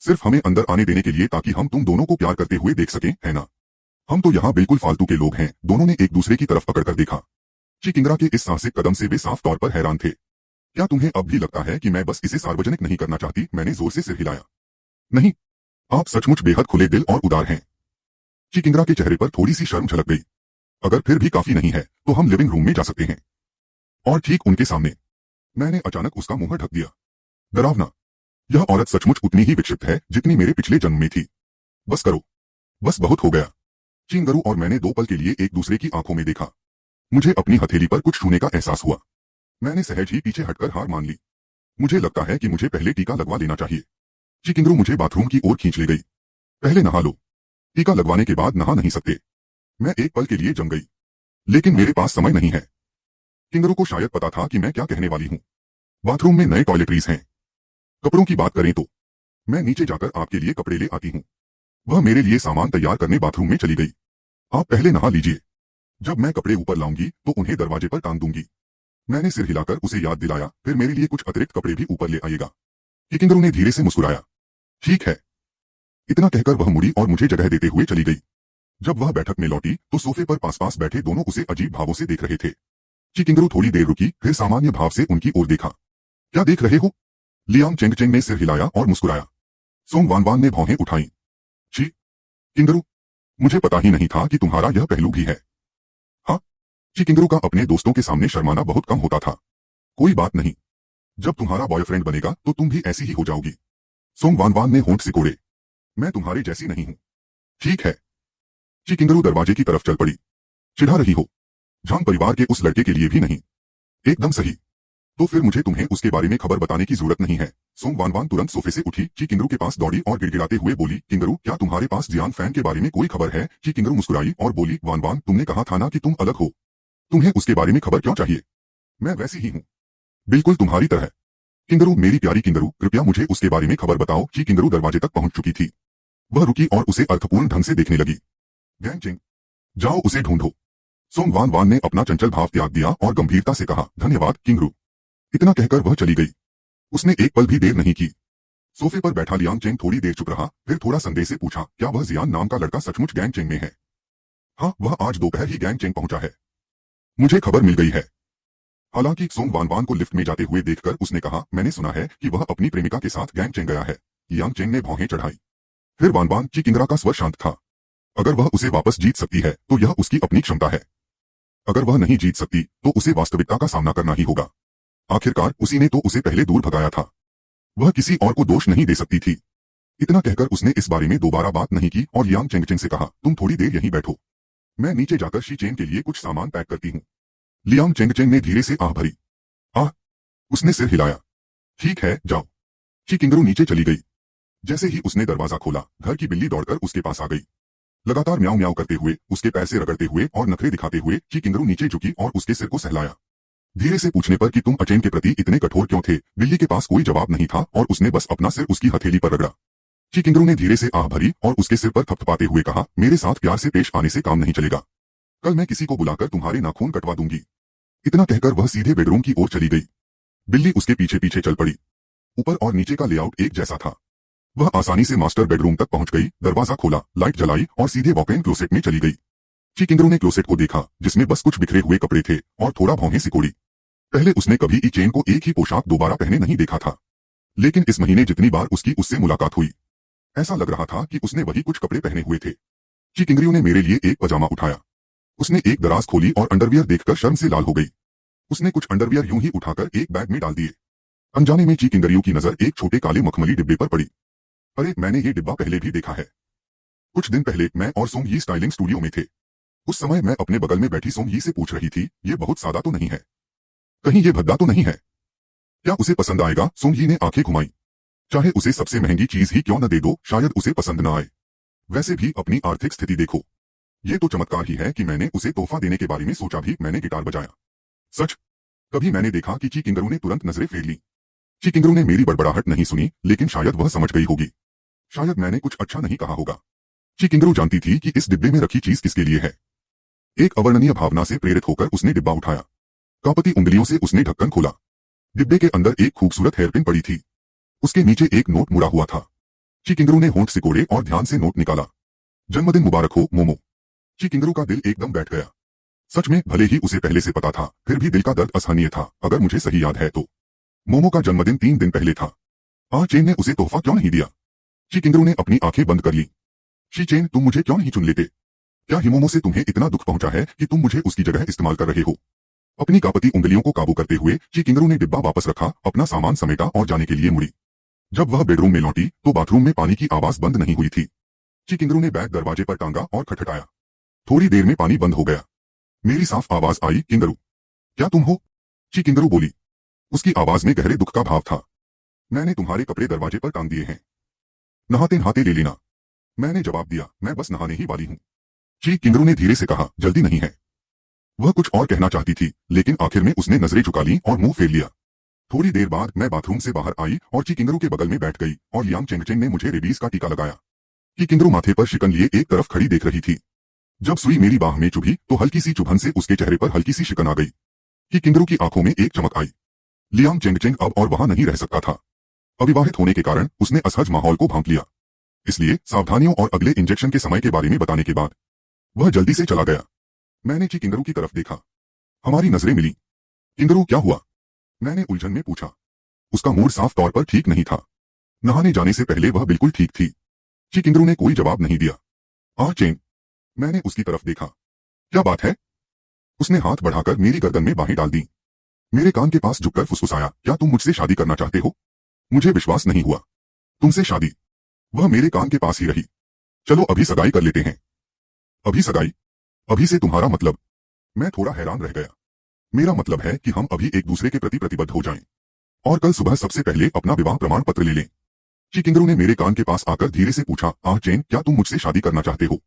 सिर्फ हमें अंदर आने देने के लिए ताकि हम तुम दोनों को प्यार करते हुए देख सकें, है ना? हम तो यहाँ बिल्कुल फालतू के लोग हैं। दोनों ने एक दूसरे की तरफ पकड़कर देखा। ची किंगरा के इस साहसिक कदम से वे साफ तौर पर हैरान थे। क्या तुम्हें अब भी लगता है कि मैं बस इसे सार्वजनिक नहीं करना चाहती? मैंने जोर से सिर हिलाया। नहीं, आप सचमुच बेहद खुले दिल और उदार हैं। ची किंगरा के चेहरे पर थोड़ी सी शर्म झलक गई। अगर फिर भी काफी नहीं है तो हम लिविंग रूम में जा सकते हैं। और ठीक उनके सामने मैंने अचानक उसका मुंह ढक दिया। डरावना, यह औरत सचमुच उतनी ही विक्षिप्त है जितनी मेरे पिछले जन्म में थी। बस करो, बस बहुत हो गया। चिंगरू और मैंने 2 पल के लिए एक दूसरे की आंखों में देखा। मुझे अपनी हथेली पर कुछ छूने का एहसास हुआ। मैंने सहज ही पीछे हटकर हार मान ली। मुझे लगता है कि मुझे पहले टीका लगवा लेना चाहिए। चिकिंगरू मुझे बाथरूम की ओर खींच ले गई। पहले नहा लो, टीका लगवाने के बाद नहा नहीं सकते। मैं एक पल के लिए जम गई, लेकिन मेरे पास समय नहीं है। किंगरू को शायद पता था कि मैं क्या कहने वाली हूँ। बाथरूम में नए टॉयलेटरीज हैं। कपड़ों की बात करें तो मैं नीचे जाकर आपके लिए कपड़े ले आती हूँ। वह मेरे लिए सामान तैयार करने बाथरूम में चली गई। आप पहले नहा लीजिए, जब मैं कपड़े ऊपर लाऊंगी तो उन्हें दरवाजे पर टांग दूंगी। मैंने सिर हिलाकर उसे याद दिलाया, फिर मेरे लिए कुछ अतिरिक्त कपड़े भी ऊपर ले आइएगा। किंगरू ने धीरे से मुस्कुराया। ठीक है। इतना कहकर वह मुड़ी और मुझे जगह देते हुए चली गई। जब वह बैठक में लौटी तो सोफे पर पास पास बैठे दोनों उसे अजीब भावों से देख रहे थे। किंगरू थोड़ी देर रुकी, फिर सामान्य भाव से उनकी ओर देखा। क्या देख रहे हो? लियांग चेंग ने सिर हिलाया और मुस्कुराया। सोंग वान वान ने भौहें उठाई। छी किंगरू, मुझे पता ही नहीं था कि तुम्हारा यह पहलू भी है। हाँ, किंगरू का अपने दोस्तों के सामने शर्माना बहुत कम होता था। कोई बात नहीं, जब तुम्हारा बॉयफ्रेंड बनेगा तो तुम भी ऐसी ही हो जाओगी। सोंग वान वान ने होंठ सिकोड़े। मैं तुम्हारे जैसी नहीं हूं। ठीक है। किंगरू दरवाजे की तरफ चल पड़ी। चिढ़ा रही हो? झांग परिवार के उस लड़के के लिए भी नहीं। एकदम सही। तो फिर मुझे तुम्हें उसके बारे में खबर बताने की जरूरत नहीं है। सोंग वान वान तुरंत सोफे से उठी, किंगरू के पास दौड़ी और गिड़गिड़ाते हुए बोली, किंगरू क्या तुम्हारे पास जियान फैन के बारे में कोई खबर है? किंगरू मुस्कुराई और बोली, वान वान तुमने कहा था ना कि तुम अलग हो। तुम्हें उसके बारे में खबर क्यों चाहिए? मैं वैसी ही हूँ, बिल्कुल तुम्हारी तरह। किंगरू मेरी प्यारी किंगरू, कृपया मुझे उसके बारे में खबर बताओ। किंगरू दरवाजे तक पहुंच चुकी थी। वह रुकी और उसे अर्थपूर्ण ढंग से देखने लगी। गैंगचेंग, जाओ उसे ढूंढो। सोंग वान वान ने अपना चंचल भाव त्याग दिया और गंभीरता से कहा, धन्यवाद किंगरू। इतना कहकर वह चली गई। उसने एक पल भी देर नहीं की। सोफे पर बैठा लियांग चेंग थोड़ी देर चुप रहा, फिर थोड़ा संदेह से पूछा, क्या वह जियान नाम का लड़का सचमुच गैंग चेंग में है? हाँ, वह आज दोपहर ही गैंग चेंग पहुंचा है। मुझे खबर मिल गई है। हालांकि सोंग वान वान को लिफ्ट में जाते हुए देखकर उसने कहा, मैंने सुना है कि वह अपनी प्रेमिका के साथ गैंग चेंग गया है। लियांग चेंग ने भौहें चढ़ाई। फिर वान वान किंगरा का स्वर शांत था। अगर वह उसे वापस जीत सकती है तो यह उसकी अपनी क्षमता है। अगर वह नहीं जीत सकती तो उसे वास्तविकता का सामना करना ही होगा। आखिरकार उसी ने तो उसे पहले दूर भगाया था। वह किसी और को दोष नहीं दे सकती थी। इतना कहकर उसने इस बारे में दोबारा बात नहीं की और लियांग चेंग से कहा, तुम थोड़ी देर यहीं बैठो, मैं नीचे जाकर शी चेन के लिए कुछ सामान पैक करती हूँ। लियांग चेंग ने धीरे से आह भरी। आह, उसने सिर हिलाया। ठीक है, जाओ। किंगरू नीचे चली गई। जैसे ही उसने दरवाजा खोला, घर की बिल्ली दौड़कर उसके पास आ गई। लगातार म्याऊं म्याऊं करते हुए, उसके पैर से रगड़ते हुए और नखरे दिखाते हुए किंगरू नीचे झुकी और उसके सिर को सहलाया। धीरे से पूछने पर कि तुम अचेन के प्रति इतने कठोर क्यों थे, बिल्ली के पास कोई जवाब नहीं था और उसने बस अपना सिर उसकी हथेली पर रगड़ा। किंगरू ने धीरे से आह भरी और उसके सिर पर थपथपाते हुए कहा, मेरे साथ प्यार से पेश आने से काम नहीं चलेगा। कल मैं किसी को बुलाकर तुम्हारे नाखून कटवा दूंगी। इतना कहकर वह सीधे बेडरूम की ओर चली गई। बिल्ली उसके पीछे पीछे चल पड़ी। ऊपर और नीचे का लेआउट एक जैसा था। वह आसानी से मास्टर बेडरूम तक पहुंच गई, दरवाजा खोला, लाइट जलाई और सीधे वॉक इन क्लोसेट में चली गई। किंगरू ने क्लोसेट को देखा, जिसमें बस कुछ बिखरे हुए कपड़े थे, और थोड़ा भौहें सिकोड़ी। पहले उसने कभी ई चेन को एक ही पोशाक दोबारा पहने नहीं देखा था, लेकिन इस महीने जितनी बार उसकी उससे मुलाकात हुई, ऐसा लग रहा था कि उसने वही कुछ कपड़े पहने हुए थे। किंगरू ने मेरे लिए एक पजामा उठाया। उसने एक दराज खोली और अंडरवियर देखकर शर्म से लाल हो गई। उसने कुछ अंडरवियर यूं ही उठाकर एक बैग में डाल दिए। अनजाने में किंगरू की नजर एक छोटे काले मखमली डिब्बे पर पड़ी। अरे, मैंने ये डिब्बा पहले भी देखा है। कुछ दिन पहले मैं और सोंग ही स्टाइलिंग स्टूडियो में थे। उस समय मैं अपने बगल में बैठी सोंगी से पूछ रही थी, ये बहुत सादा तो नहीं है? कहीं ये भद्दा तो नहीं है? क्या उसे पसंद आएगा? सोंगी ने आंखें घुमाई। चाहे उसे सबसे महंगी चीज ही क्यों न दे दो, शायद उसे पसंद न आए। वैसे भी अपनी आर्थिक स्थिति देखो। ये तो चमत्कार ही है कि मैंने उसे तोहफा देने के बारे में सोचा भी, मैंने गिटार बजाया। सच। तभी मैंने देखा कि ची किंगरू ने तुरंत नजरें फेर ली। ची किंगरू ने मेरी बड़बड़ाहट नहीं सुनी, लेकिन शायद वह समझ गई होगी। शायद मैंने कुछ अच्छा नहीं कहा होगा। ची किंगरू जानती थी कि इस डिब्बे में रखी चीज किसके लिए है। एक अवर्णनीय भावना से प्रेरित होकर उसने डिब्बा उठाया। कांपती उंगलियों से उसने ढक्कन खोला। डिब्बे के अंदर एक खूबसूरत हेयरपिन पड़ी थी। उसके नीचे एक नोट मुड़ा हुआ था। ची किंगरू ने होंठ सिकोड़े और ध्यान से नोट निकाला। जन्मदिन मुबारक हो मोमो। ची किंगरू का दिल एकदम बैठ गया। सच में भले ही उसे पहले से पता था, फिर भी दिल का दर्द असहनीय था। अगर मुझे सही याद है तो मोमो का जन्मदिन 3 दिन पहले था। चेन ने उसे तोहफा क्यों नहीं दिया? ची किंगरू ने अपनी आंखें बंद कर ली। शी चेन, तुम मुझे क्यों नहीं चुन लेते? क्या हिमोमो से तुम्हें इतना दुख पहुंचा है कि तुम मुझे उसकी जगह इस्तेमाल कर रहे हो? अपनी कांपती उंगलियों को काबू करते हुए ची किंगरू ने डिब्बा वापस रखा, अपना सामान समेटा और जाने के लिए मुड़ी। जब वह बेडरूम में लौटी तो बाथरूम में पानी की आवाज बंद नहीं हुई थी। ची किंगरू ने बैग दरवाजे पर टांगा और खटखटाया। थोड़ी देर में पानी बंद हो गया। मेरी साफ आवाज आई, किंगरू, क्या तुम हो? ची किंगरू बोली। उसकी आवाज में गहरे दुख का भाव था। मैंने तुम्हारे कपड़े दरवाजे पर टांग दिए हैं, नहाते नहाते ले लेना। मैंने जवाब दिया, मैं बस नहाने ही वाली हूँ। ची किंगरू ने धीरे से कहा, जल्दी नहीं है। वह कुछ और कहना चाहती थी, लेकिन आखिर में उसने नजरें झुका ली और मुंह फेर लिया। थोड़ी देर बाद मैं बाथरूम से बाहर आई और ची किंगरू के बगल में बैठ गई और लियांग चेंगचेंग ने मुझे रेबीज का टीका लगाया। ची किंगरू माथे पर शिकन लिए एक तरफ खड़ी देख रही थी। जब सुई मेरी बाह में चुभी तो हल्की सी चुभन से उसके चेहरे पर हल्की सी शिकन आ गई। ची किंगरू की आंखों में एक चमक आई। लियांग चेंगचेंग अब और वहां नहीं रह सकता था। अविवाहित होने के कारण उसने असहज माहौल को भांप लिया। इसलिए सावधानियों और अगले इंजेक्शन के समय के बारे में बताने के बाद वह जल्दी से चला गया। मैंने ची किंगरू की तरफ देखा। हमारी नजरें मिली। किंगरू, क्या हुआ? मैंने उलझन में पूछा। उसका मूड साफ तौर पर ठीक नहीं था। नहाने जाने से पहले वह बिल्कुल ठीक थी। ची किंगरू ने कोई जवाब नहीं दिया। चेन, मैंने उसकी तरफ देखा। क्या बात है? उसने हाथ बढ़ाकर मेरी गर्दन में बाहें डाल दी। मेरे कान के पास झुककर फुसफुसाया, क्या तुम मुझसे शादी करना चाहते हो? मुझे विश्वास नहीं हुआ। तुमसे शादी? वह मेरे कान के पास ही रही। चलो अभी सगाई कर लेते हैं। अभी सगाई? अभी से तुम्हारा मतलब? मैं थोड़ा हैरान रह गया। मेरा मतलब है कि हम अभी एक दूसरे के प्रति प्रतिबद्ध हो जाएं और कल सुबह सबसे पहले अपना विवाह प्रमाण पत्र ले लें। ची किंगरू ने मेरे कान के पास आकर धीरे से पूछा, चेन, क्या तुम मुझसे शादी करना चाहते हो?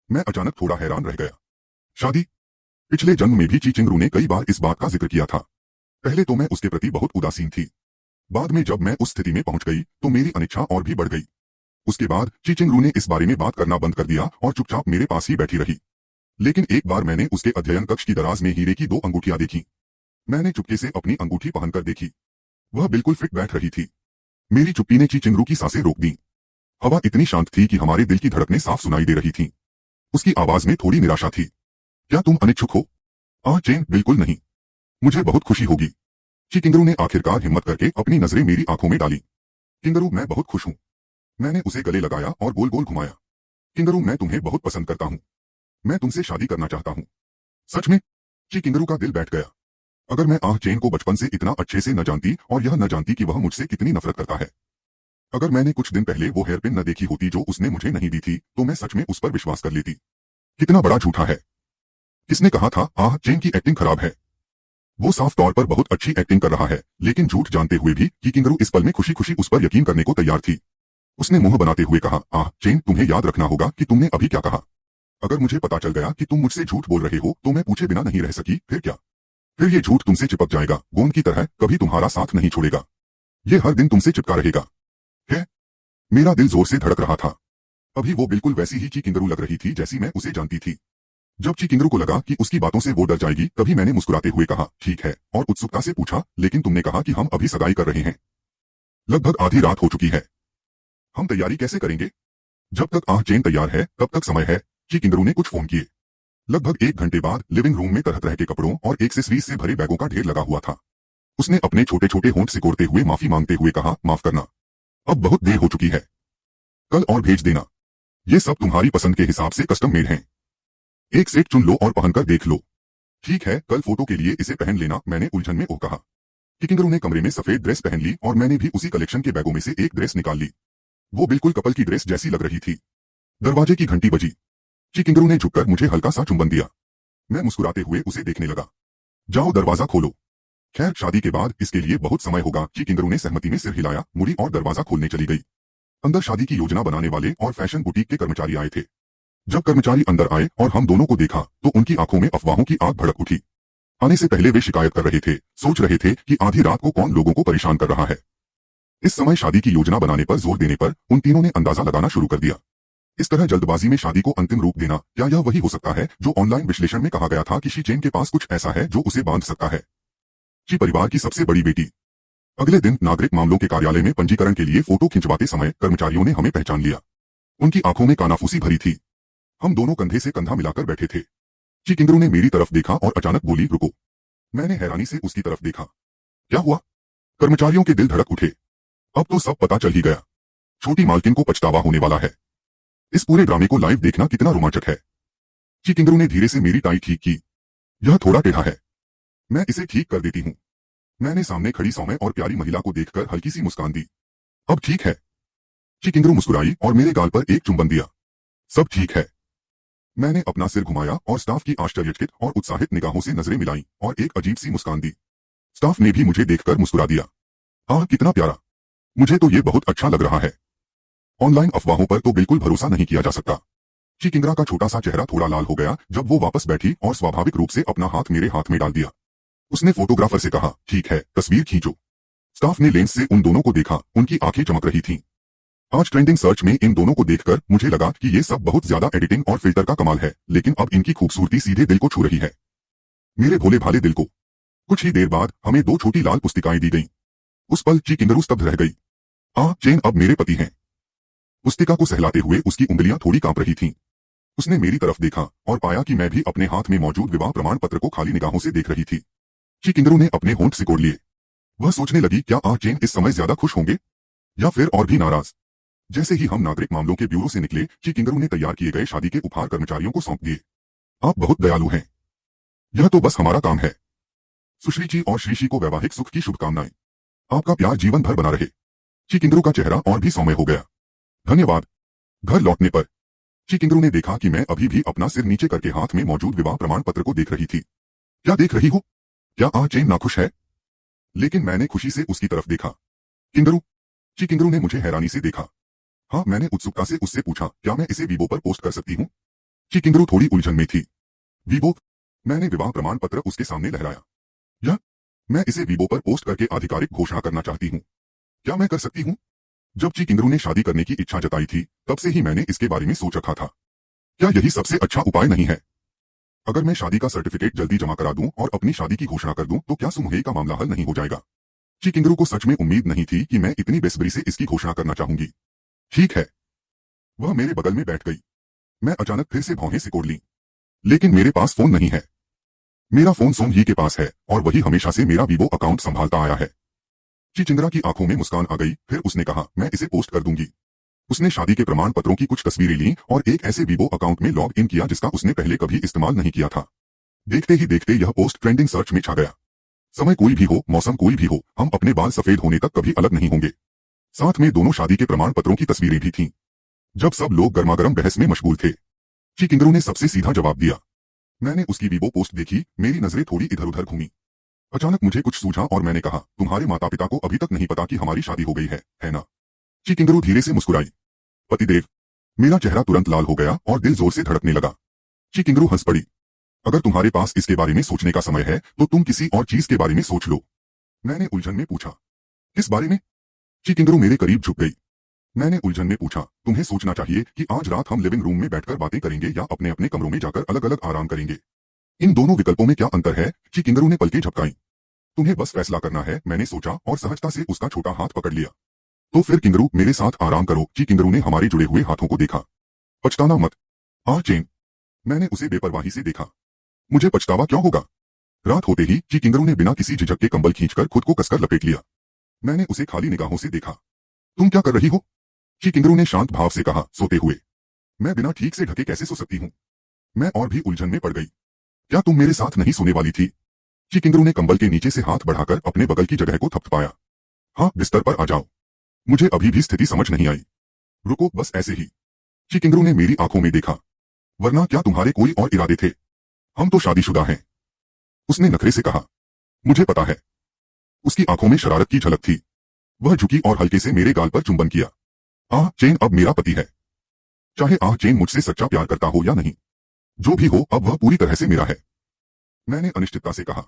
मैं अचानक थोड़ा हैरान रह गया। शादी? पिछले जन्म में भी ची किंगरू ने कई बार इस बात का जिक्र किया था। पहले तो मैं उसके प्रति बहुत उदासीन थी। बाद में जब मैं उस स्थिति में पहुंच गई तो मेरी अनिच्छा और भी बढ़ गई। उसके बाद ची किंगरू ने इस बारे में बात करना बंद कर दिया और चुपचाप मेरे पास ही बैठी रही। लेकिन एक बार मैंने उसके अध्ययन कक्ष की दराज में हीरे की 2 अंगूठियां देखी। मैंने चुपके से अपनी अंगूठी पहनकर देखी। वह बिल्कुल फिट बैठ रही थी। मेरी चुप्पी ने ची किंगरू की सांसें रोक दी। हवा इतनी शांत थी कि हमारे दिल की धड़कनें साफ सुनाई दे रही थीं। उसकी आवाज में थोड़ी निराशा थी। क्या तुम अनिच्छुक हो? चेन, बिल्कुल नहीं। मुझे बहुत खुशी होगी। ची किंगरू ने आखिरकार हिम्मत करके अपनी नजरें मेरी आंखों में डाली। किंगरू, मैं बहुत खुश हूं। मैंने उसे गले लगाया और गोल गोल घुमाया। किंगरू, मैं तुम्हें बहुत पसंद करता हूं। मैं तुमसे शादी करना चाहता हूं। सच में? ची किंगरू का दिल बैठ गया। अगर मैं चेन को बचपन से इतना अच्छे से न जानती और यह न जानती कि वह मुझसे कितनी नफरत करता है। अगर मैंने कुछ दिन पहले वो हेयरपिन न देखी होती जो उसने मुझे नहीं दी थी, तो मैं सच में उस पर विश्वास कर लेती। कितना बड़ा झूठा है। किसने कहा था चेन की एक्टिंग खराब है? वो साफ तौर पर बहुत अच्छी एक्टिंग कर रहा है, लेकिन झूठ जानते हुए भी कि किंगरू इस पल में खुशी खुशी उस पर यकीन करने को तैयार थी। उसने मुंह बनाते हुए कहा, चेन, तुम्हें याद रखना होगा कि तुमने अभी क्या कहा। अगर मुझे पता चल गया कि तुम मुझसे झूठ बोल रहे हो तो मैं पूछे बिना नहीं रह सकी, फिर क्या? फिर ये झूठ तुमसे चिपक जाएगा, गोंद की तरह, कभी तुम्हारा साथ नहीं छोड़ेगा। ये हर दिन तुमसे चिपका रहेगा। है? मेरा दिल जोर से धड़क रहा था। अभी वो बिल्कुल वैसी ही ची किंगरू लग रही थी जैसी मैं उसे जानती थी। जब ची किंगरू को लगा कि उसकी बातों से वो डर जाएगी, तभी मैंने मुस्कुराते हुए कहा, ठीक है, और उत्सुकता से पूछा, लेकिन तुमने कहा कि हम अभी सगाई कर रहे हैं। लगभग आधी रात हो चुकी है। हम तैयारी कैसे करेंगे? जब तक चेन तैयार है तब तक समय है। ची किंगरू ने कुछ फोन किए। लगभग 1 घंटे बाद लिविंग रूम में तरह तरह के कपड़ों और एक्सेसरीज से भरे बैगों का ढेर लगा हुआ था। उसने अपने छोटे छोटे होंठ सिकोड़ते हुए माफी मांगते हुए कहा, माफ करना, अब बहुत देर हो चुकी है। कल और भेज देना। ये सब तुम्हारी पसंद के हिसाब से कस्टम मेड हैं। एक सेट चुन लो और पहनकर देख लो। ठीक है, कल फोटो के लिए इसे पहन लेना, मैंने उलझन में कहा। किंगरू ने कमरे में सफेद ड्रेस पहन ली और मैंने भी उसी कलेक्शन के बैगों में से एक ड्रेस निकाल ली। वो बिल्कुल कपल की ड्रेस जैसी लग रही थी। दरवाजे की घंटी बजी। चिकिंगरू ने झुककर मुझे हल्का सा चुंबन दिया। मैं मुस्कुराते हुए उसे देखने लगा। जाओ दरवाजा खोलो। खैर शादी के बाद इसके लिए बहुत समय होगा। चिकिंगरू ने सहमति में सिर हिलाया, मुड़ी और दरवाजा खोलने चली गई। अंदर शादी की योजना बनाने वाले और फैशन बुटीक के कर्मचारी आए थे। जब कर्मचारी अंदर आए और हम दोनों को देखा तो उनकी आंखों में अफवाहों की आग भड़क उठी। आने से पहले वे शिकायत कर रहे थे, सोच रहे थे कि आधी रात को कौन लोगों को परेशान कर रहा है। इस समय शादी की योजना बनाने पर जोर देने पर उन तीनों ने अंदाजा लगाना शुरू कर दिया। इस तरह जल्दबाजी में शादी को अंतिम रूप देना, क्या यह वही हो सकता है जो ऑनलाइन विश्लेषण में कहा गया था कि शी चेन के पास कुछ ऐसा है जो उसे बांध सकता है। शी परिवार की सबसे बड़ी बेटी। अगले दिन नागरिक मामलों के कार्यालय में पंजीकरण के लिए फोटो खिंचवाते समय कर्मचारियों ने हमें पहचान लिया। उनकी आंखों में कानाफूसी भरी थी। हम दोनों कंधे से कंधा मिलाकर बैठे थे। चिकिंगरू ने मेरी तरफ देखा और अचानक बोली, रुको। मैंने हैरानी से उसकी तरफ देखा। क्या हुआ? कर्मचारियों के दिल धड़क उठे। अब तो सब पता चल ही गया। छोटी मालकिन को पछतावा होने वाला है। इस पूरे ड्रामे को लाइव देखना कितना रोमांचक है। चिकिंगरू ने धीरे से मेरी टाई ठीक की। यह थोड़ा टेढ़ा है, मैं इसे ठीक कर देती हूँ। मैंने सामने खड़ी सौम्य और प्यारी महिला को देखकर हल्की सी मुस्कान दी। अब ठीक है। चिकिंगरू मुस्कुराई और मेरे गाल पर एक चुंबन दिया। सब ठीक है। मैंने अपना सिर घुमाया और स्टाफ की आश्चर्यचकित और उत्साहित निगाहों से नजरें मिलाई और एक अजीब सी मुस्कान दी। स्टाफ ने भी मुझे देखकर मुस्कुरा दिया। आह कितना प्यारा। मुझे तो ये बहुत अच्छा लग रहा है। ऑनलाइन अफवाहों पर तो बिल्कुल भरोसा नहीं किया जा सकता। चिकिंगरा का छोटा सा चेहरा थोड़ा लाल हो गया जब वो वापस बैठी और स्वाभाविक रूप से अपना हाथ मेरे हाथ में डाल दिया। उसने फोटोग्राफर से कहा, ठीक है, तस्वीर खींचो। स्टाफ ने लेंस से उन दोनों को देखा, उनकी आंखें चमक रही थीं। आज ट्रेंडिंग सर्च में इन दोनों को देखकर मुझे लगा कि ये सब बहुत ज्यादा एडिटिंग और फिल्टर का कमाल है, लेकिन अब इनकी खूबसूरती सीधे दिल को छू रही है। मेरे भोले भाले दिल को। कुछ ही देर बाद हमें 2 छोटी लाल पुस्तिकाएं दी गईं। उस पल चिकिंगरू स्तब्ध रह गई। चेन अब मेरे पति हैं। पुस्तिका को सहलाते हुए उसकी उंगलियां थोड़ी कांप रही थीं। उसने मेरी तरफ देखा और पाया कि मैं भी अपने हाथ में मौजूद विवाह प्रमाण पत्र को खाली निगाहों से देख रही थी। चिकिंगरू ने अपने होंठ सिकोड़ लिए। वह सोचने लगी, क्या चेन इस समय ज्यादा खुश होंगे या फिर और भी नाराज। जैसे ही हम नागरिक मामलों के ब्यूरो से निकले, चिकिंगरू ने तैयार किए गए शादी के उपहार कर्मचारियों को सौंप दिए। आप बहुत दयालु हैं। यह तो बस हमारा काम है। सुश्री जी और श्री को वैवाहिक सुख की शुभकामनाएं। आपका प्यार जीवन भर बना रहे। चिकिंगरू का चेहरा और भी सौम्य हो गया। धन्यवाद। घर लौटने पर चिकिंगरू ने देखा कि मैं अभी भी अपना सिर नीचे करके हाथ में मौजूद विवाह प्रमाण पत्र को देख रही थी। क्या देख रही हो? क्या चेन नाखुश है? लेकिन मैंने खुशी से उसकी तरफ देखा। किंगरू। चिकिंगरू ने मुझे हैरानी से देखा। हाँ, मैंने उत्सुकता से उससे पूछा, क्या मैं इसे वीबो पर पोस्ट कर सकती हूँ? चिकिंगरू थोड़ी उलझन में थी। वीबो? मैंने विवाह प्रमाण पत्र उसके सामने लहराया। यह? मैं इसे वीबो पर पोस्ट करके आधिकारिक घोषणा करना चाहती हूँ। क्या मैं कर सकती हूँ? जब चिकिंगरू ने शादी करने की इच्छा जताई थी, तब से ही मैंने इसके बारे में सोच रखा था। क्या यही सबसे अच्छा उपाय नहीं है? अगर मैं शादी का सर्टिफिकेट जल्दी जमा करा दूं और अपनी शादी की घोषणा कर दूं, तो क्या सुमुहई का मामला हल नहीं हो जाएगा? चिकिंगरू को सच में उम्मीद नहीं थी कि मैं इतनी बेसब्री से इसकी घोषणा करना चाहूंगी। ठीक है। वह मेरे बगल में बैठ गई। मैं अचानक फिर से भौहें सिकोड़ ली। लेकिन मेरे पास फोन नहीं है। मेरा फोन सोम ही के पास है और वही हमेशा से मेरा वीवो अकाउंट संभालता आया है। चिचिंद्रा की आंखों में मुस्कान आ गई, फिर उसने कहा, मैं इसे पोस्ट कर दूंगी। उसने शादी के प्रमाण पत्रों की कुछ तस्वीरें लीं और एक ऐसे वीवो अकाउंट में लॉग इन किया जिसका उसने पहले कभी इस्तेमाल नहीं किया था। देखते ही देखते यह पोस्ट ट्रेंडिंग सर्च में छा गया। समय कोई भी हो, मौसम कोई भी हो, हम अपने बाल सफेद होने तक कभी अलग नहीं होंगे। साथ में दोनों शादी के प्रमाण पत्रों की तस्वीरें भी थीं। जब सब लोग गर्मागर्म बहस में मशगूल थे, चिकिंगरू ने सबसे सीधा जवाब दिया। मैंने उसकी वीवो पोस्ट देखी, मेरी नजरें थोड़ी इधर उधर घूमी। अचानक मुझे कुछ सूझा और मैंने कहा, तुम्हारे माता पिता को अभी तक नहीं पता कि हमारी शादी हो गई है ना? चिकिंगरू धीरे से मुस्कुराई। पतिदेव। मेरा चेहरा तुरंत लाल हो गया और दिल जोर से धड़कने लगा। चिकिंगरू हंस पड़ी। अगर तुम्हारे पास इसके बारे में सोचने का समय है तो तुम किसी और चीज के बारे में सोच लो। मैंने उलझन में पूछा। किस बारे में? चिकिंगरू मेरे करीब झुक गई। मैंने उलझन में पूछा, तुम्हें सोचना चाहिए कि आज रात हम लिविंग रूम में बैठकर बातें करेंगे या अपने अपने कमरों में जाकर अलग अलग आराम करेंगे। इन दोनों विकल्पों में क्या अंतर है? चिकिंगरू ने पलकें झपकाई। तुम्हें बस फैसला करना है, मैंने सोचा और सहजता से उसका छोटा हाथ पकड़ लिया। तो फिर किंगरू, मेरे साथ आराम करो। चिकिंगरू ने हमारे जुड़े हुए हाथों को देखा। पछताना मत। चेन। मैंने उसे बेपरवाही से देखा। मुझे पछतावा क्यों होगा? रात होते ही चिकिंगरू ने बिना किसी झिझक के कंबल खींचकर खुद को कसकर लपेट लिया। मैंने उसे खाली निगाहों से देखा। तुम क्या कर रही हो? चिकिंगरू ने शांत भाव से कहा, सोते हुए। मैं बिना ठीक से ढके कैसे सो सकती हूँ? मैं और भी उलझन में पड़ गई। क्या तुम मेरे साथ नहीं सोने वाली थी? चिकिंगरू ने कंबल के नीचे से हाथ बढ़ाकर अपने बगल की जगह को थपथपाया। हाँ, बिस्तर पर आ जाओ। मुझे अभी भी स्थिति समझ नहीं आई। रुको, बस ऐसे ही। चिकिंगरू ने मेरी आंखों में देखा। वरना क्या तुम्हारे कोई और इरादे थे? हम तो शादीशुदा हैं। उसने नखरे से कहा। मुझे पता है। उसकी आंखों में शरारत की झलक थी। वह झुकी और हल्के से मेरे गाल पर चुंबन किया। चेन अब मेरा पति है। चाहे चेन मुझसे सच्चा प्यार करता हो या नहीं, जो भी हो अब वह पूरी तरह से मेरा है। मैंने अनिश्चितता से कहा।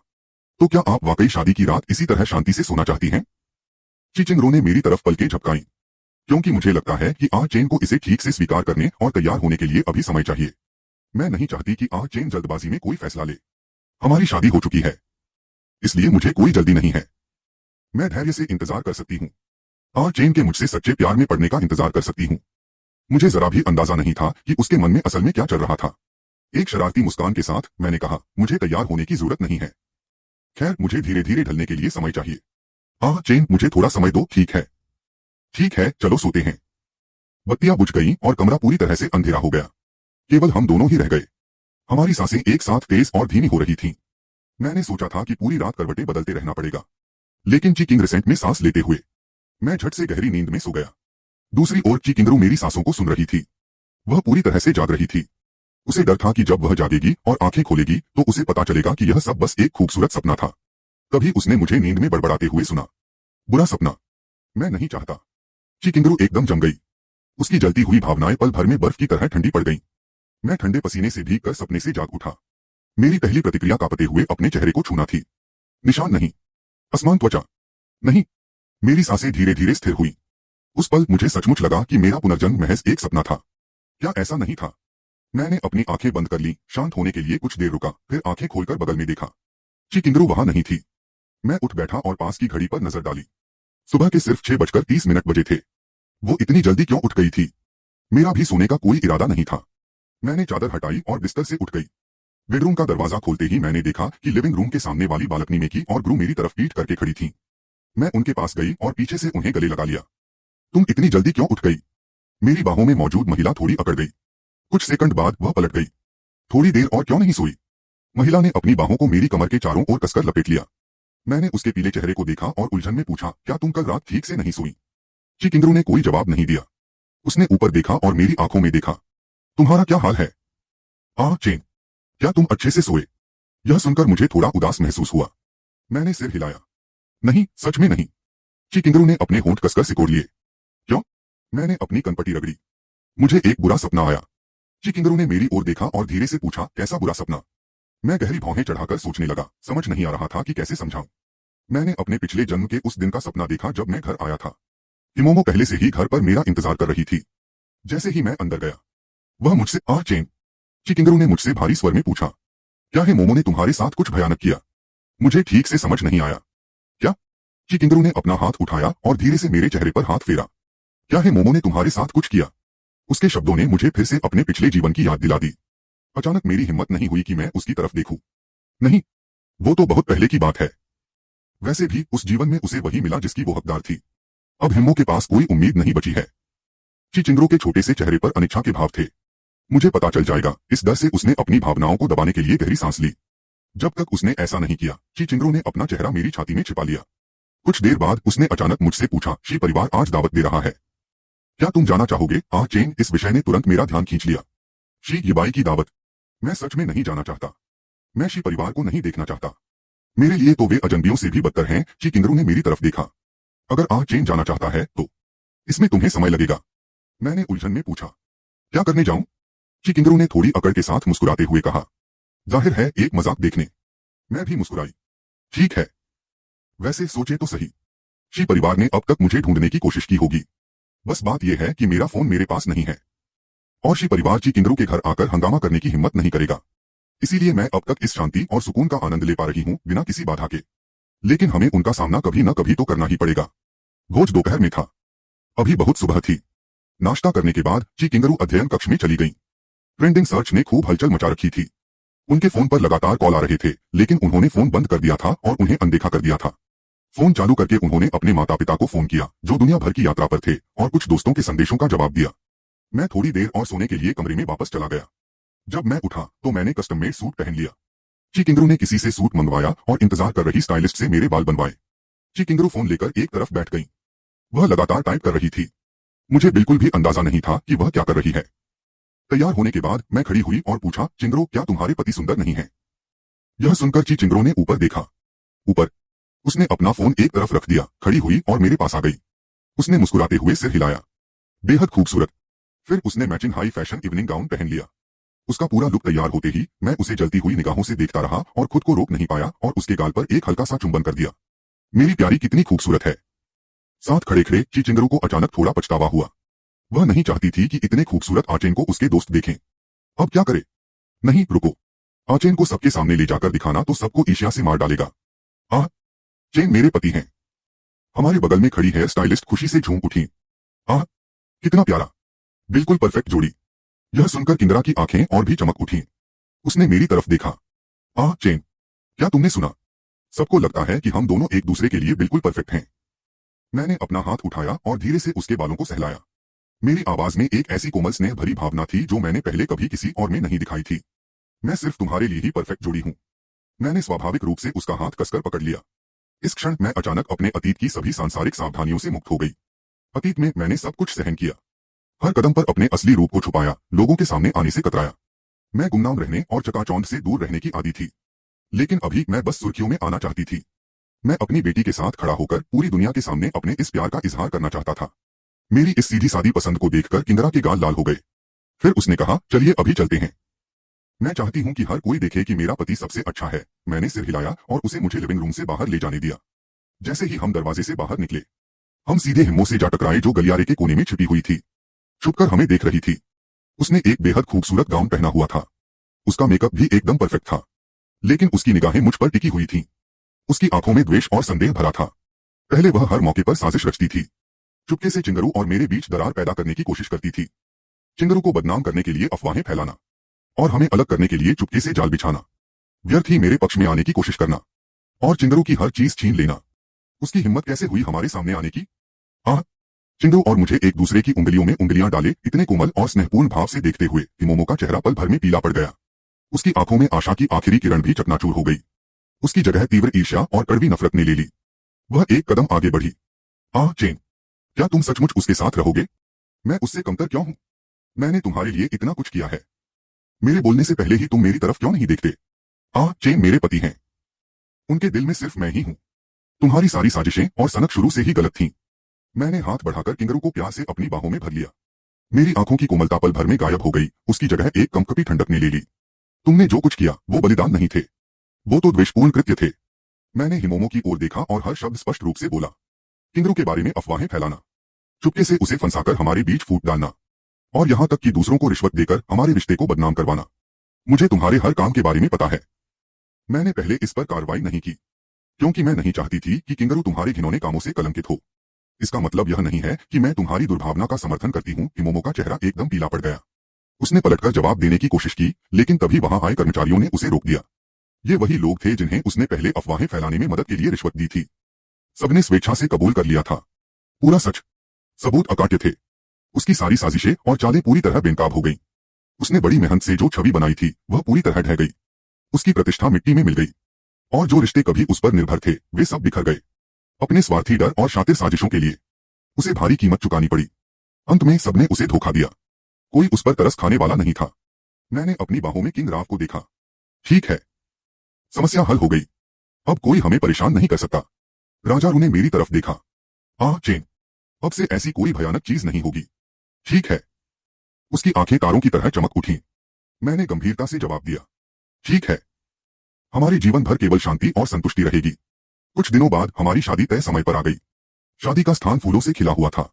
तो क्या आप वाकई शादी की रात इसी तरह शांति से सोना चाहती हैं? चिचिंगरो ने मेरी तरफ पलकें झपकाई। क्योंकि मुझे लगता है कि चेन को इसे ठीक से स्वीकार करने और तैयार होने के लिए अभी समय चाहिए। मैं नहीं चाहती कि चेन जल्दबाजी में कोई फैसला ले। हमारी शादी हो चुकी है, इसलिए मुझे कोई जल्दी नहीं है। मैं धैर्य से इंतजार कर सकती हूँ। चेन के मुझसे सच्चे प्यार में पड़ने का इंतजार कर सकती हूँ। मुझे जरा भी अंदाजा नहीं था कि उसके मन में असल में क्या चल रहा था। एक शरारती मुस्कान के साथ मैंने कहा, मुझे तैयार होने की जरूरत नहीं है। खैर, मुझे धीरे धीरे ढलने के लिए समय चाहिए। चेन, मुझे थोड़ा समय दो। ठीक है, ठीक है, चलो सोते हैं। बत्तियां बुझ गईं और कमरा पूरी तरह से अंधेरा हो गया। केवल हम दोनों ही रह गए। हमारी सांसें एक साथ तेज और धीमी हो रही थीं। मैंने सोचा था कि पूरी रात करवटें बदलते रहना पड़ेगा, लेकिन ची किंगरेसेंट में सांस लेते हुए मैं झट से गहरी नींद में सो गया। दूसरी ओर ची किंगरू मेरी सांसों को सुन रही थी। वह पूरी तरह से जाग रही थी। उसे डर था कि जब वह जागेगी और आंखें खोलेगी तो उसे पता चलेगा कि यह सब बस एक खूबसूरत सपना था। तभी उसने मुझे नींद में बड़बड़ाते हुए सुना, बुरा सपना। मैं नहीं चाहता। ची किंगरू एकदम जम गई। उसकी जलती हुई भावनाएं पल भर में बर्फ की तरह ठंडी पड़ गईं। मैं ठंडे पसीने से भीग कर सपने से जाग उठा। मेरी पहली प्रतिक्रिया कांपते हुए अपने चेहरे को छूना थी। निशान नहीं, असमान त्वचा नहीं। मेरी सांसें धीरे धीरे स्थिर हुई। उस पल मुझे सचमुच लगा कि मेरा पुनर्जन्म महज एक सपना था। क्या ऐसा नहीं था? मैंने अपनी आंखें बंद कर ली, शांत होने के लिए कुछ देर रुका, फिर आंखें खोलकर बगल में देखा। ची किंगरू वहां नहीं थी। मैं उठ बैठा और पास की घड़ी पर नजर डाली। सुबह के सिर्फ 6:30 बजे थे। वो इतनी जल्दी क्यों उठ गई थी? मेरा भी सोने का कोई इरादा नहीं था। मैंने चादर हटाई और बिस्तर से उठ गई। बेडरूम का दरवाजा खोलते ही मैंने देखा कि लिविंग रूम के सामने वाली बालकनी में की और गुरु मेरी तरफ पीठ करके खड़ी थी। मैं उनके पास गई और पीछे से उन्हें गले लगा लिया। तुम इतनी जल्दी क्यों उठ गई? मेरी बाहों में मौजूद महिला थोड़ी अकड़ गई। कुछ सेकंड बाद वह पलट गई। थोड़ी देर और क्यों नहीं सोई? महिला ने अपनी बाहों को मेरी कमर के चारों ओर कसकर लपेट लिया। मैंने उसके पीले चेहरे को देखा और उलझन में पूछा, क्या तुम कल रात ठीक से नहीं सोई? ची किंगरू ने कोई जवाब नहीं दिया। उसने ऊपर देखा और मेरी आंखों में देखा। तुम्हारा क्या हाल है? चेन, क्या तुम अच्छे से सोए? यह सुनकर मुझे थोड़ा उदास महसूस हुआ। मैंने सिर हिलाया। नहीं, सच में नहीं। ची किंगरू ने अपने होंठ कसकर सिकोड़ लिए। क्यों? मैंने अपनी कनपटी रगड़ी। मुझे एक बुरा सपना आया। ची किंगरू ने मेरी ओर देखा और धीरे से पूछा, कैसा बुरा सपना? मैं गहरी भौहें चढ़ाकर सोचने लगा। समझ नहीं आ रहा था कि कैसे समझाऊं। मैंने अपने पिछले जन्म के उस दिन का सपना देखा जब मैं घर आया था। हिमोमो पहले से ही घर पर मेरा इंतजार कर रही थी। जैसे ही मैं अंदर गया, वह मुझसे चेन, ची किंगरू ने मुझसे भारी स्वर में पूछा, क्या है मोमो ने तुम्हारे साथ कुछ भयानक किया? मुझे ठीक से समझ नहीं आया। क्या? ची किंगरू ने अपना हाथ उठाया और धीरे से मेरे चेहरे पर हाथ फेरा। क्या है मोमो ने तुम्हारे साथ कुछ किया? उसके शब्दों ने मुझे फिर से अपने पिछले जीवन की याद दिला दी। अचानक मेरी हिम्मत नहीं हुई कि मैं उसकी तरफ देखूं। नहीं, वो तो बहुत पहले की बात है। वैसे भी उस जीवन में उसे वही मिला जिसकी वो हकदार थी। अब हिम्मो के पास कोई उम्मीद नहीं बची है। ची चिंगरो के छोटे से चेहरे पर अनिच्छा के भाव थे। मुझे पता चल जाएगा, इस डर से उसने अपनी भावनाओं को दबाने के लिए गहरी सांस ली। जब तक उसने ऐसा नहीं किया, ची चिंगरो ने अपना चेहरा मेरी छाती में छिपा लिया। कुछ देर बाद उसने अचानक मुझसे पूछा, शी परिवार आज दावत दे रहा है, क्या तुम जाना चाहोगे? चेन, इस विषय ने तुरंत मेरा ध्यान खींच लिया। शी यिबाई की दावत? मैं सच में नहीं जाना चाहता। मैं शी परिवार को नहीं देखना चाहता। मेरे लिए तो वे अजनबियों से भी बदतर हैं। ची किंगरू ने मेरी तरफ देखा। अगर चेन जाना चाहता है तो इसमें तुम्हें समय लगेगा। मैंने उलझन में पूछा, क्या करने जाऊं? ची किंगरू ने थोड़ी अकड़ के साथ मुस्कुराते हुए कहा, जाहिर है एक मजाक देखने। मैं भी मुस्कुराई। ठीक है, वैसे सोचे तो सही, शी परिवार ने अब तक मुझे ढूंढने की कोशिश की होगी। बस बात यह है कि मेरा फोन मेरे पास नहीं है और शी परिवार ची किंगरू के घर आकर हंगामा करने की हिम्मत नहीं करेगा। इसीलिए मैं अब तक इस शांति और सुकून का आनंद ले पा रही हूं बिना किसी बाधा के। लेकिन हमें उनका सामना कभी न कभी तो करना ही पड़ेगा। भोज दोपहर में था। अभी बहुत सुबह थी। नाश्ता करने के बाद ची किंगरू अध्ययन कक्ष में चली गईं। ट्रेंडिंग सर्च ने खूब हलचल मचा रखी थी। उनके फोन पर लगातार कॉल आ रहे थे, लेकिन उन्होंने फोन बंद कर दिया था और उन्हें अनदेखा कर दिया था। फोन चालू करके उन्होंने अपने माता पिता को फोन किया, जो दुनिया भर की यात्रा पर थे, और कुछ दोस्तों के संदेशों का जवाब दिया। मैं थोड़ी देर और सोने के लिए कमरे में वापस चला गया। जब मैं उठा तो मैंने कस्टम मेड सूट पहन लिया। ची किंगरू ने किसी से सूट मंगवाया और इंतजार कर रही स्टाइलिस्ट से मेरे बाल बनवाए। ची किंगरू फोन लेकर एक तरफ बैठ गई। वह लगातार टाइप कर रही थी। मुझे बिल्कुल भी अंदाजा नहीं था कि वह क्या कर रही है। तैयार होने के बाद मैं खड़ी हुई और पूछा, चिंगरो क्या तुम्हारे पति सुंदर नहीं है? यह सुनकर ची चिंगरो ने ऊपर देखा। ऊपर। उसने अपना फोन एक तरफ रख दिया, खड़ी हुई और मेरे पास आ गई। उसने मुस्कुराते हुए सिर हिलाया। बेहद खूबसूरत। फिर उसने matching high fashion evening gown पहन लिया। उसका पूरा लुक तैयार होते ही मैं उसे जलती हुई निगाहों से देखता रहा और खुद को रोक नहीं पाया और उसके गाल पर एक हल्का सा चुंबन कर दिया। मेरी प्यारी कितनी खूबसूरत है। साथ खड़े खड़े ची चिंगरू को अचानक थोड़ा पछतावा हुआ। वह नहीं चाहती थी कि इतने खूबसूरत आचेन को उसके दोस्त देखें। अब क्या करे? नहीं रुको, आचेन को सबके सामने ले जाकर दिखाना तो सबको ईर्ष्या से मार डालेगा। आह, चेन मेरे पति हैं। हमारे बगल में खड़ी हेयर स्टाइलिस्ट खुशी से झूम उठी। आह, कितना प्यारा, बिल्कुल परफेक्ट जोड़ी। यह सुनकर किंगरा की आंखें और भी चमक उठी। उसने मेरी तरफ देखा। आह चेन, क्या तुमने सुना? सबको लगता है कि हम दोनों एक दूसरे के लिए बिल्कुल परफेक्ट हैं। मैंने अपना हाथ उठाया और धीरे से उसके बालों को सहलाया। मेरी आवाज में एक ऐसी कोमल स्नेह भरी भावना थी जो मैंने पहले कभी किसी और में नहीं दिखाई थी। मैं सिर्फ तुम्हारे लिए ही परफेक्ट जोड़ी हूं। मैंने स्वाभाविक रूप से उसका हाथ कसकर पकड़ लिया। इस क्षण मैं अचानक अपने अतीत की सभी सांसारिक सावधानियों से मुक्त हो गई। अतीत में मैंने सब कुछ सहन किया, हर कदम पर अपने असली रूप को छुपाया, लोगों के सामने आने से कतराया। मैं गुमनाम रहने और चकाचौंध से दूर रहने की आदी थी। लेकिन अभी मैं बस सुर्खियों में आना चाहती थी। मैं अपनी बेटी के साथ खड़ा होकर पूरी दुनिया के सामने अपने इस प्यार का इजहार करना चाहता था। मेरी इस सीधी सादी पसंद को देखकर किंगरा के गाल लाल हो गए। फिर उसने कहा, चलिए अभी चलते हैं। मैं चाहती हूं कि हर कोई देखे कि मेरा पति सबसे अच्छा है। मैंने सिर हिलाया और उसे मुझे लिविंग रूम से बाहर ले जाने दिया। जैसे ही हम दरवाजे से बाहर निकले, हम सीधे हिम्मो से जा टकराए जो गलियारे के कोने में छिपी हुई थी। छुपकर हमें देख रही थी। उसने एक बेहद खूबसूरत गाउन पहना हुआ था। उसका मेकअप भी एकदम परफेक्ट था। लेकिन उसकी निगाहें मुझ पर टिकी हुई थीं। उसकी आंखों में द्वेष और संदेह भरा था। पहले वह हर मौके पर साजिश रचती थी। चुपके से चिंगरू और मेरे बीच दरार पैदा करने की कोशिश करती थी। चिंगरू को बदनाम करने के लिए अफवाहें फैलाना और हमें अलग करने के लिए चुपके से जाल बिछाना। व्यर्थ ही मेरे पक्ष में आने की कोशिश करना और चिंगरू की हर चीज छीन लेना। उसकी हिम्मत कैसे हुई हमारे सामने आने की? आह! चिंगरू और मुझे एक दूसरे की उंगलियों में उंगलियां डाले इतने कोमल और स्नेहपूर्ण भाव से देखते हुए हिमोमो का चेहरा पल भर में पीला पड़ गया। उसकी आंखों में आशा की आखिरी किरण भी चकनाचूर हो गई। उसकी जगह तीव्र ईर्ष्या और कड़वी नफरत ने ले ली। वह एक कदम आगे बढ़ी। आह चेन, क्या तुम सचमुच उसके साथ रहोगे? मैं उससे कमतर क्यों हूं? मैंने तुम्हारे लिए इतना कुछ किया है। मेरे बोलने से पहले ही तुम मेरी तरफ क्यों नहीं देखते? आह चेन मेरे पति हैं। उनके दिल में सिर्फ मैं ही हूं। तुम्हारी सारी साजिशें और सनक शुरू से ही गलत थीं। मैंने हाथ बढ़ाकर किंगरू को प्यार से अपनी बाहों में भर लिया। मेरी आंखों की कोमलता पल भर में गायब हो गई। उसकी जगह एक कंपकपी ठंडक ने ले ली। तुमने जो कुछ किया वो बलिदान नहीं थे, वो तो द्वेषपूर्ण कृत्य थे। मैंने हिमोमो की ओर देखा और हर शब्द स्पष्ट रूप से बोला। किंगरू के बारे में अफवाहें फैलाना, चुपके से उसे फंसाकर हमारे बीच फूट डालना और यहां तक कि दूसरों को रिश्वत देकर हमारे रिश्ते को बदनाम करवाना। मुझे तुम्हारे हर काम के बारे में पता है। मैंने पहले इस पर कार्रवाई नहीं की क्योंकि मैं नहीं चाहती थी कि किंगरू तुम्हारे घिनौने कामों से कलंकित हो। इसका मतलब यह नहीं है कि मैं तुम्हारी दुर्भावना का समर्थन करती हूँ। हिमोमो का चेहरा एकदम पीला पड़ गया। उसने पलटकर जवाब देने की कोशिश की, लेकिन तभी वहां आए कर्मचारियों ने उसे रोक दिया। ये वही लोग थे जिन्हें उसने पहले अफवाहें फैलाने में मदद के लिए रिश्वत दी थी। सबने स्वेच्छा से कबूल कर लिया था। पूरा सच, सबूत अकाट्य थे। उसकी सारी साजिशें और चालें पूरी तरह बेनकाब हो गईं। उसने बड़ी मेहनत से जो छवि बनाई थी वह पूरी तरह ढह गई। उसकी प्रतिष्ठा मिट्टी में मिल गई और जो रिश्ते कभी उस पर निर्भर थे वे सब बिखर गए। अपने स्वार्थी डर और शातिर साजिशों के लिए उसे भारी कीमत चुकानी पड़ी। अंत में सबने उसे धोखा दिया। कोई उस पर तरस खाने वाला नहीं था। मैंने अपनी बाहों में किंग राव को देखा। ठीक है, समस्या हल हो गई। अब कोई हमें परेशान नहीं कर सकता। राजारू ने मेरी तरफ देखा। आह चेन, अब से ऐसी कोई भयानक चीज नहीं होगी, ठीक है? उसकी आंखें तारों की तरह चमक उठी। मैंने गंभीरता से जवाब दिया, ठीक है। हमारे जीवन भर केवल शांति और संतुष्टि रहेगी। कुछ दिनों बाद हमारी शादी तय समय पर आ गई। शादी का स्थान फूलों से खिला हुआ था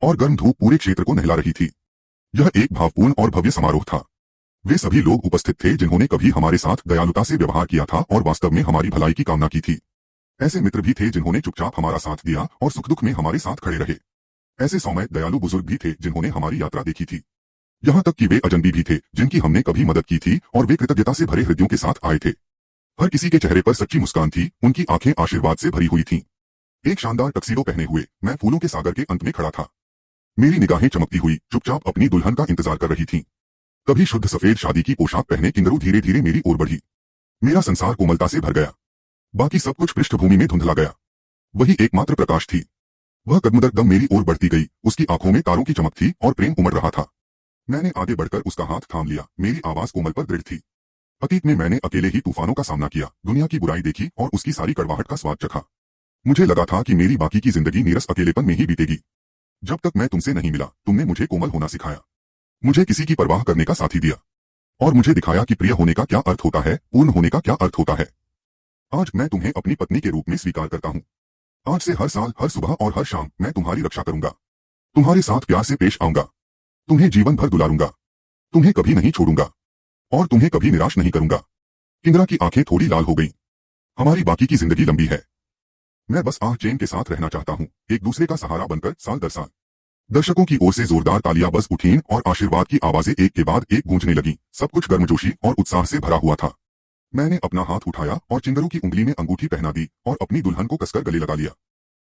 और गर्म धूप पूरे क्षेत्र को नहला रही थी। यह एक भावपूर्ण और भव्य समारोह था। वे सभी लोग उपस्थित थे जिन्होंने कभी हमारे साथ दयालुता से व्यवहार किया था और वास्तव में हमारी भलाई की कामना की थी। ऐसे मित्र भी थे जिन्होंने चुपचाप हमारा साथ दिया और सुख दुख में हमारे साथ खड़े रहे। ऐसे सौम्य दयालु बुजुर्ग भी थे जिन्होंने हमारी यात्रा देखी थी। यहाँ तक कि वे अजनबी भी थे जिनकी हमने कभी मदद की थी और वे कृतज्ञता से भरे हृदयों के साथ आए थे। हर किसी के चेहरे पर सच्ची मुस्कान थी। उनकी आंखें आशीर्वाद से भरी हुई थीं। एक शानदार टक्सीडो पहने हुए मैं फूलों के सागर के अंत में खड़ा था। मेरी निगाहें चमकती हुई चुपचाप अपनी दुल्हन का इंतजार कर रही थीं। तभी शुद्ध सफेद शादी की पोशाक पहने किंगरू धीरे धीरे मेरी ओर बढ़ी। मेरा संसार कोमलता से भर गया। बाकी सब कुछ पृष्ठभूमि में धुंधला गया। वही एकमात्र प्रकाश थी। वह कदम दर कदम मेरी ओर बढ़ती गई। उसकी आंखों में तारों की चमक थी और प्रेम उमड़ रहा था। मैंने आगे बढ़कर उसका हाथ थाम लिया। मेरी आवाज कोमल पर दृढ़ थी। अतीत में मैंने अकेले ही तूफानों का सामना किया, दुनिया की बुराई देखी और उसकी सारी कड़वाहट का स्वाद चखा। मुझे लगा था कि मेरी बाकी की जिंदगी नीरस अकेलेपन में ही बीतेगी। जब तक मैं तुमसे नहीं मिला, तुमने मुझे कोमल होना सिखाया, मुझे किसी की परवाह करने का साथी दिया और मुझे दिखाया कि प्रिय होने का क्या अर्थ होता है, पूर्ण होने का क्या अर्थ होता है। आज मैं तुम्हें अपनी पत्नी के रूप में स्वीकार करता हूँ। आज से हर साल, हर सुबह और हर शाम मैं तुम्हारी रक्षा करूंगा, तुम्हारे साथ प्यार से पेश आऊंगा, तुम्हें जीवन भर दुलारूंगा, तुम्हें कभी नहीं छोड़ूंगा और तुम्हें कभी निराश नहीं करूंगा। इंदिरा की आंखें थोड़ी लाल हो गईं। हमारी बाकी की जिंदगी लंबी है। मैं बस आह चैन के साथ रहना चाहता हूँ, एक दूसरे का सहारा बनकर साल दर साल। दर्शकों की ओर से जोरदार तालियां बज उठीं और आशीर्वाद की आवाजें एक के बाद एक गूंजने लगीं। सब कुछ गर्मजोशी और उत्साह से भरा हुआ था। मैंने अपना हाथ उठाया और चिंगरू की उंगली में अंगूठी पहना दी और अपनी दुल्हन को कसकर गले लगा लिया।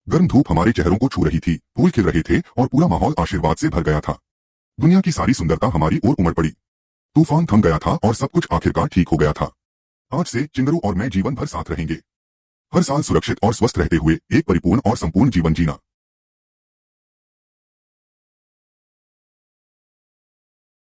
गर्म धूप हमारे चेहरों को छू रही थी, फूल खिल रहे थे और पूरा माहौल आशीर्वाद से भर गया था। दुनिया की सारी सुंदरता हमारी ओर उमड़ पड़ी। तूफान थम गया था और सब कुछ आखिरकार ठीक हो गया था। आज से चिंगरू और मैं जीवन भर साथ रहेंगे, हर साल सुरक्षित और स्वस्थ रहते हुए एक परिपूर्ण और संपूर्ण जीवन जीना।